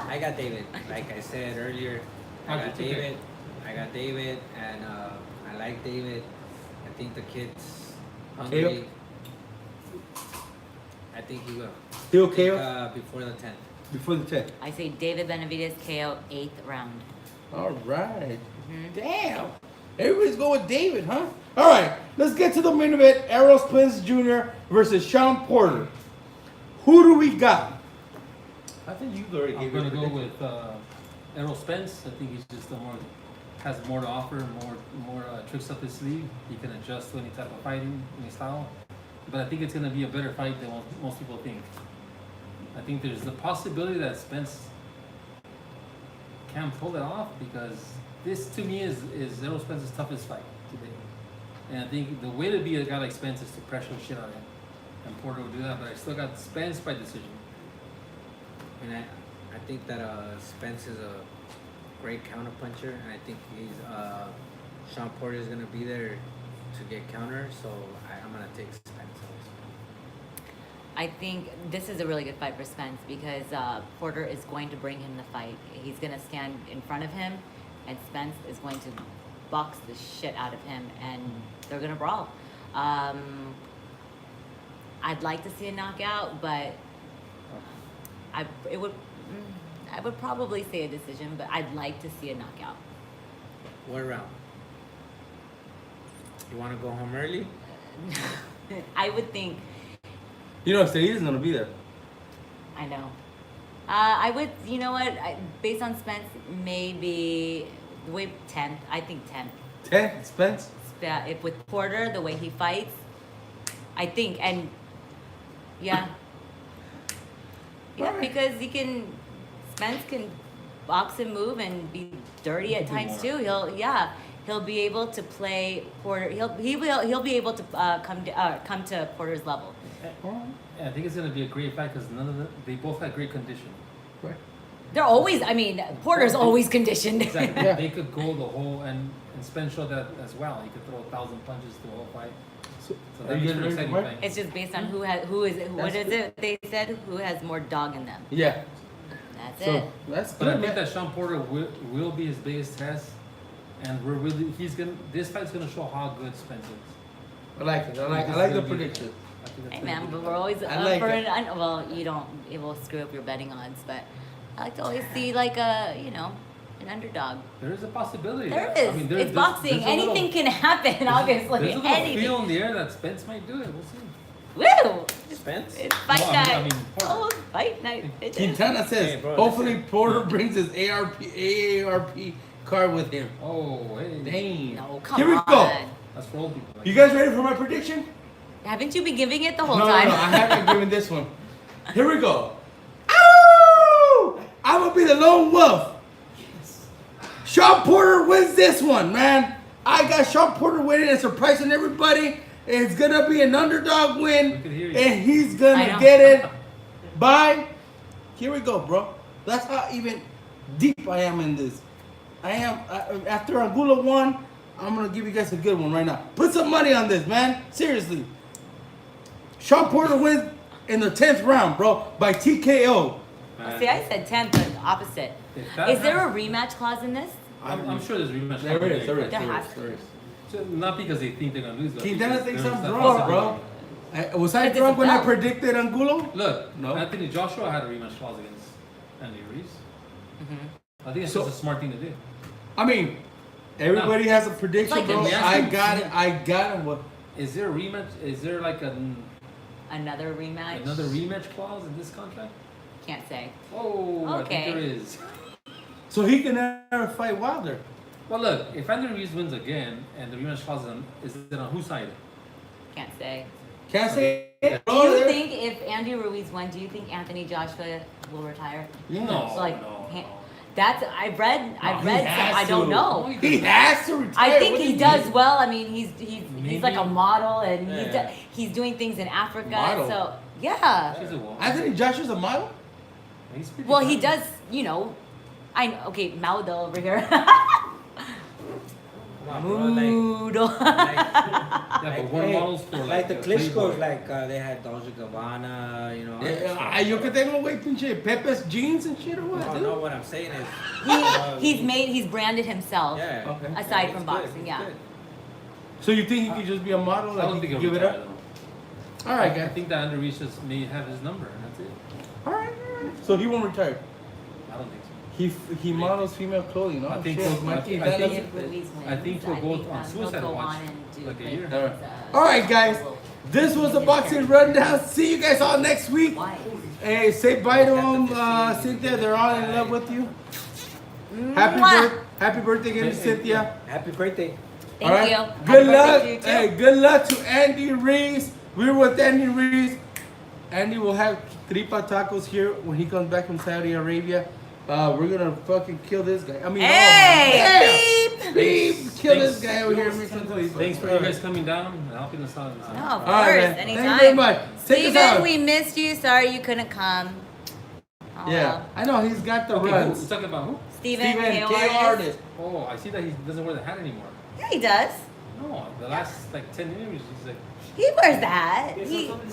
Speaker 4: I got David. Like I said earlier, I got
Speaker 3: Okay.
Speaker 4: David. I got David, and I like David. I think the kid's hungry. I think he will.
Speaker 1: Still KO
Speaker 4: Before the 10th.
Speaker 1: before the 10th.
Speaker 2: I say David Benavidez KO 8th round.
Speaker 1: All right.
Speaker 2: Mhm.
Speaker 1: Damn. Everybody's going with David, huh? All right. Let's get to the main event. Errol Spence Jr. versus Sean Porter. Who do we got? I think you already
Speaker 3: I'm
Speaker 1: gave
Speaker 3: gonna
Speaker 1: it.
Speaker 3: go with Errol Spence. I think he's just has more to offer, more tricks up his sleeve. He can adjust to any type of fighting, any style. But I think it's gonna be a better fight than what most people think. I think there's the possibility that Spence can pull it off because this to me is Errol Spence's toughest fight today. And I think the way to be a guy like Spence is to pressure the shit out of him. And Porter will do that, but I still got Spence by decision.
Speaker 4: And I think that Spence is a great counterpuncher, and I think Sean Porter is gonna be there to get counter. So I'm gonna take Spence.
Speaker 2: I think this is a really good fight for Spence because Porter is going to bring him the fight. He's going to stand in front of him, and Spence is going to box the shit out of him, and they're going to brawl. I'd like to see a knockout, but I would probably say a decision, but I'd like to see a knockout.
Speaker 4: What round? You want to go home early?
Speaker 2: I would think.
Speaker 1: You know, Saeed's going to be there.
Speaker 2: I know. I would, you know what? Based on Spence, maybe the way 10th. I think 10th.
Speaker 1: 10th, Spence?
Speaker 2: If with Porter, the way he fights, I think, and yeah,
Speaker 1: Alright.
Speaker 2: because Spence can box and move and be dirty at
Speaker 3: He can
Speaker 2: times
Speaker 3: do
Speaker 2: too. He'll be able to play Porter. He'll be able to come to Porter's level.
Speaker 3: I think it's gonna be a great fight because they both have great condition.
Speaker 1: Right.
Speaker 2: They're always. I mean, Porter's always conditioned.
Speaker 3: Exactly.
Speaker 1: Yeah.
Speaker 3: They could go the whole and Spence showed that as well. He could throw 1,000 punches the whole fight.
Speaker 1: So,
Speaker 3: So
Speaker 1: are
Speaker 3: that
Speaker 1: you
Speaker 3: makes
Speaker 1: guys
Speaker 3: for an
Speaker 1: ready for
Speaker 3: exciting
Speaker 1: fight?
Speaker 3: fight.
Speaker 2: It's just based on what is it? They said who has more dog in them.
Speaker 1: Yeah.
Speaker 2: That's
Speaker 1: So,
Speaker 2: it.
Speaker 1: that's
Speaker 3: But I
Speaker 1: good,
Speaker 3: think
Speaker 1: man.
Speaker 3: that Sean Porter will be his biggest test, and this fight's gonna show how good Spence is.
Speaker 1: I like it. I like
Speaker 3: This is
Speaker 1: the
Speaker 3: gonna be-
Speaker 1: prediction.
Speaker 3: I think that's
Speaker 2: Hey
Speaker 3: gonna
Speaker 2: man,
Speaker 3: be
Speaker 2: but
Speaker 3: the
Speaker 2: we're
Speaker 3: fight.
Speaker 2: always
Speaker 1: I like
Speaker 2: for
Speaker 1: it.
Speaker 2: well, you don't. It will screw up your betting odds, but I like to always see like an underdog.
Speaker 3: There is a possibility.
Speaker 2: There
Speaker 3: that-
Speaker 2: is.
Speaker 3: I mean,
Speaker 2: It's boxing.
Speaker 3: there's a little-
Speaker 2: Anything can happen. Obviously,
Speaker 3: There's a little
Speaker 2: anything.
Speaker 3: feel in the air that Spence might do it. We'll see.
Speaker 2: Woo!
Speaker 4: Spence?
Speaker 2: It's fight
Speaker 3: No,
Speaker 2: night.
Speaker 3: I mean, Porter.
Speaker 2: Oh, fight night. It is.
Speaker 1: Quintana says,
Speaker 4: Hey, bro,
Speaker 1: hopefully Porter brings his AARP card with him.
Speaker 3: Oh, hey.
Speaker 1: Dang.
Speaker 2: No, come
Speaker 1: Here we
Speaker 2: on.
Speaker 1: go.
Speaker 3: That's for old people.
Speaker 1: You guys ready for my prediction?
Speaker 2: Haven't you been giving it the whole
Speaker 1: No,
Speaker 2: time?
Speaker 1: I haven't given this one. Here we go. Ow! I'm gonna be the lone wolf. Sean Porter wins this one, man. I got Sean Porter winning and surprising everybody. It's gonna be an underdog win,
Speaker 3: We can hear you.
Speaker 1: and he's
Speaker 2: I
Speaker 1: gonna
Speaker 2: know.
Speaker 1: get it by. Here we go, bro. That's how even deep I am in this. I am after Angulo won. I'm gonna give you guys a good one right now. Put some money on this, man. Seriously. Sean Porter wins in the 10th round, bro, by TKO.
Speaker 3: Man.
Speaker 2: See, I said 10, but opposite.
Speaker 3: If that
Speaker 2: Is there a
Speaker 3: happens-
Speaker 2: rematch clause in this?
Speaker 3: I'm sure there's rematch.
Speaker 1: There is, there is,
Speaker 2: There
Speaker 1: there
Speaker 2: has
Speaker 1: is,
Speaker 2: to
Speaker 1: there is.
Speaker 3: So, not because they think they're gonna lose. but
Speaker 1: Quintana
Speaker 3: because
Speaker 1: thinks
Speaker 3: there's
Speaker 1: I'm
Speaker 3: that
Speaker 1: drunk, bro.
Speaker 3: possibility.
Speaker 1: Was I
Speaker 2: It's a
Speaker 1: drunk when I
Speaker 2: belt.
Speaker 1: predicted Angulo?
Speaker 3: Look,
Speaker 1: No.
Speaker 3: Anthony Joshua had a rematch clause against Andy Ruiz. I think it's
Speaker 1: So-
Speaker 3: just a smart thing to do.
Speaker 1: I mean, everybody has a prediction,
Speaker 2: Like
Speaker 1: bro.
Speaker 2: a-
Speaker 1: I got it. I got it. Well,
Speaker 3: Is there a rematch? Is there like
Speaker 2: Another rematch?
Speaker 3: another rematch clause in this contract?
Speaker 2: Can't say.
Speaker 3: Oh, I
Speaker 2: Okay.
Speaker 3: think there is.
Speaker 1: so he can never fight Wilder.
Speaker 3: Well, look, if Andy Ruiz wins again and the rematch clause is it on whose side?
Speaker 2: Can't say.
Speaker 1: Can't say it,
Speaker 2: Do
Speaker 1: bro.
Speaker 2: you
Speaker 1: There-
Speaker 2: think if Andy Ruiz won, do you think Anthony Joshua will retire?
Speaker 1: Yeah.
Speaker 3: No,
Speaker 2: Like,
Speaker 3: no,
Speaker 2: ha-
Speaker 3: no.
Speaker 2: That's I've read.
Speaker 1: he has
Speaker 2: I don't
Speaker 1: to.
Speaker 2: know.
Speaker 1: He has to retire.
Speaker 2: I think
Speaker 1: What do
Speaker 2: he
Speaker 1: you
Speaker 2: does
Speaker 1: mean?
Speaker 2: well. I mean, he's like a
Speaker 3: Maybe.
Speaker 2: model, and
Speaker 4: Yeah.
Speaker 2: he's doing things in Africa.
Speaker 1: Model?
Speaker 2: So yeah.
Speaker 3: She's a woman.
Speaker 1: Anthony Joshua's a model?
Speaker 3: He's pretty
Speaker 2: Well, he
Speaker 3: fine.
Speaker 2: does. You know, okay, Maudo over here.
Speaker 4: Come on, bro.
Speaker 2: Mood.
Speaker 3: Yeah, but what models for
Speaker 4: like the
Speaker 3: Playboy?
Speaker 4: Klitschko's, like they had Dolce Gabbana, you know. all that stuff.
Speaker 1: Yo que tengo, güey, pinche Pepe's jeans and shit or what?
Speaker 4: No,
Speaker 1: dude?
Speaker 4: no, what I'm saying is,
Speaker 2: He's branded himself.
Speaker 4: yeah.
Speaker 1: Okay.
Speaker 2: Aside
Speaker 4: he's
Speaker 2: from
Speaker 4: good,
Speaker 2: boxing,
Speaker 4: he's
Speaker 2: yeah.
Speaker 4: good.
Speaker 1: So you think he could just be a model?
Speaker 3: I
Speaker 1: Like
Speaker 3: don't
Speaker 1: he
Speaker 3: think
Speaker 1: could
Speaker 3: he'll
Speaker 1: give it
Speaker 3: retire
Speaker 1: up?
Speaker 3: though.
Speaker 1: All right,
Speaker 3: I
Speaker 1: guys.
Speaker 3: think that Underreach just may have his number, and that's it.
Speaker 1: All right. So he won't retire.
Speaker 3: I don't think so.
Speaker 1: He models female clothing. No,
Speaker 3: I think
Speaker 1: shit.
Speaker 3: so.
Speaker 1: Mikey,
Speaker 3: I
Speaker 1: that
Speaker 3: think-
Speaker 1: doesn't-
Speaker 2: If Ruiz wins,
Speaker 3: I think he'll go on
Speaker 2: he'll
Speaker 3: Suicide
Speaker 2: go
Speaker 3: Watch,
Speaker 2: on and do
Speaker 3: like a
Speaker 2: good
Speaker 3: year.
Speaker 2: things,
Speaker 1: All right, guys. This was the boxing rundown. See you guys all next week.
Speaker 2: Why?
Speaker 1: Hey, say bye to them, Cynthia. They're all in love with you.
Speaker 2: Mwah.
Speaker 1: Happy birthday again to Cynthia.
Speaker 4: Happy birthday.
Speaker 2: Thank
Speaker 1: All right.
Speaker 2: you.
Speaker 1: Good
Speaker 2: Happy
Speaker 1: luck.
Speaker 2: birthday to you too.
Speaker 1: Hey, good luck to Andy Reese. We're with Andy Reese. Andy will have tripa tacos here when he comes back from Saudi Arabia. We're gonna fucking kill this guy. I mean,
Speaker 2: Hey,
Speaker 1: oh my God. Beep. Kill
Speaker 3: Thanks.
Speaker 1: this guy over here. Make some tripas.
Speaker 3: Thanks for you guys coming down and helping us out.
Speaker 2: No, of
Speaker 1: All
Speaker 2: course,
Speaker 1: right, man.
Speaker 2: anytime.
Speaker 1: Thank you very much. Take us
Speaker 2: Steven,
Speaker 1: out.
Speaker 2: we missed you. Sorry you couldn't come. Aw.
Speaker 1: Yeah, I know he's got the
Speaker 3: Okay, who?
Speaker 1: runs.
Speaker 3: You talking about who?
Speaker 2: Steven,
Speaker 1: Steven,
Speaker 2: KO
Speaker 1: KO
Speaker 2: artist.
Speaker 1: artist.
Speaker 3: Oh, I see that he doesn't wear the hat anymore.
Speaker 2: Yeah, he does.
Speaker 3: No, the last like 10 years he's like.
Speaker 2: He wears that.
Speaker 5: Yes,
Speaker 2: He,
Speaker 5: something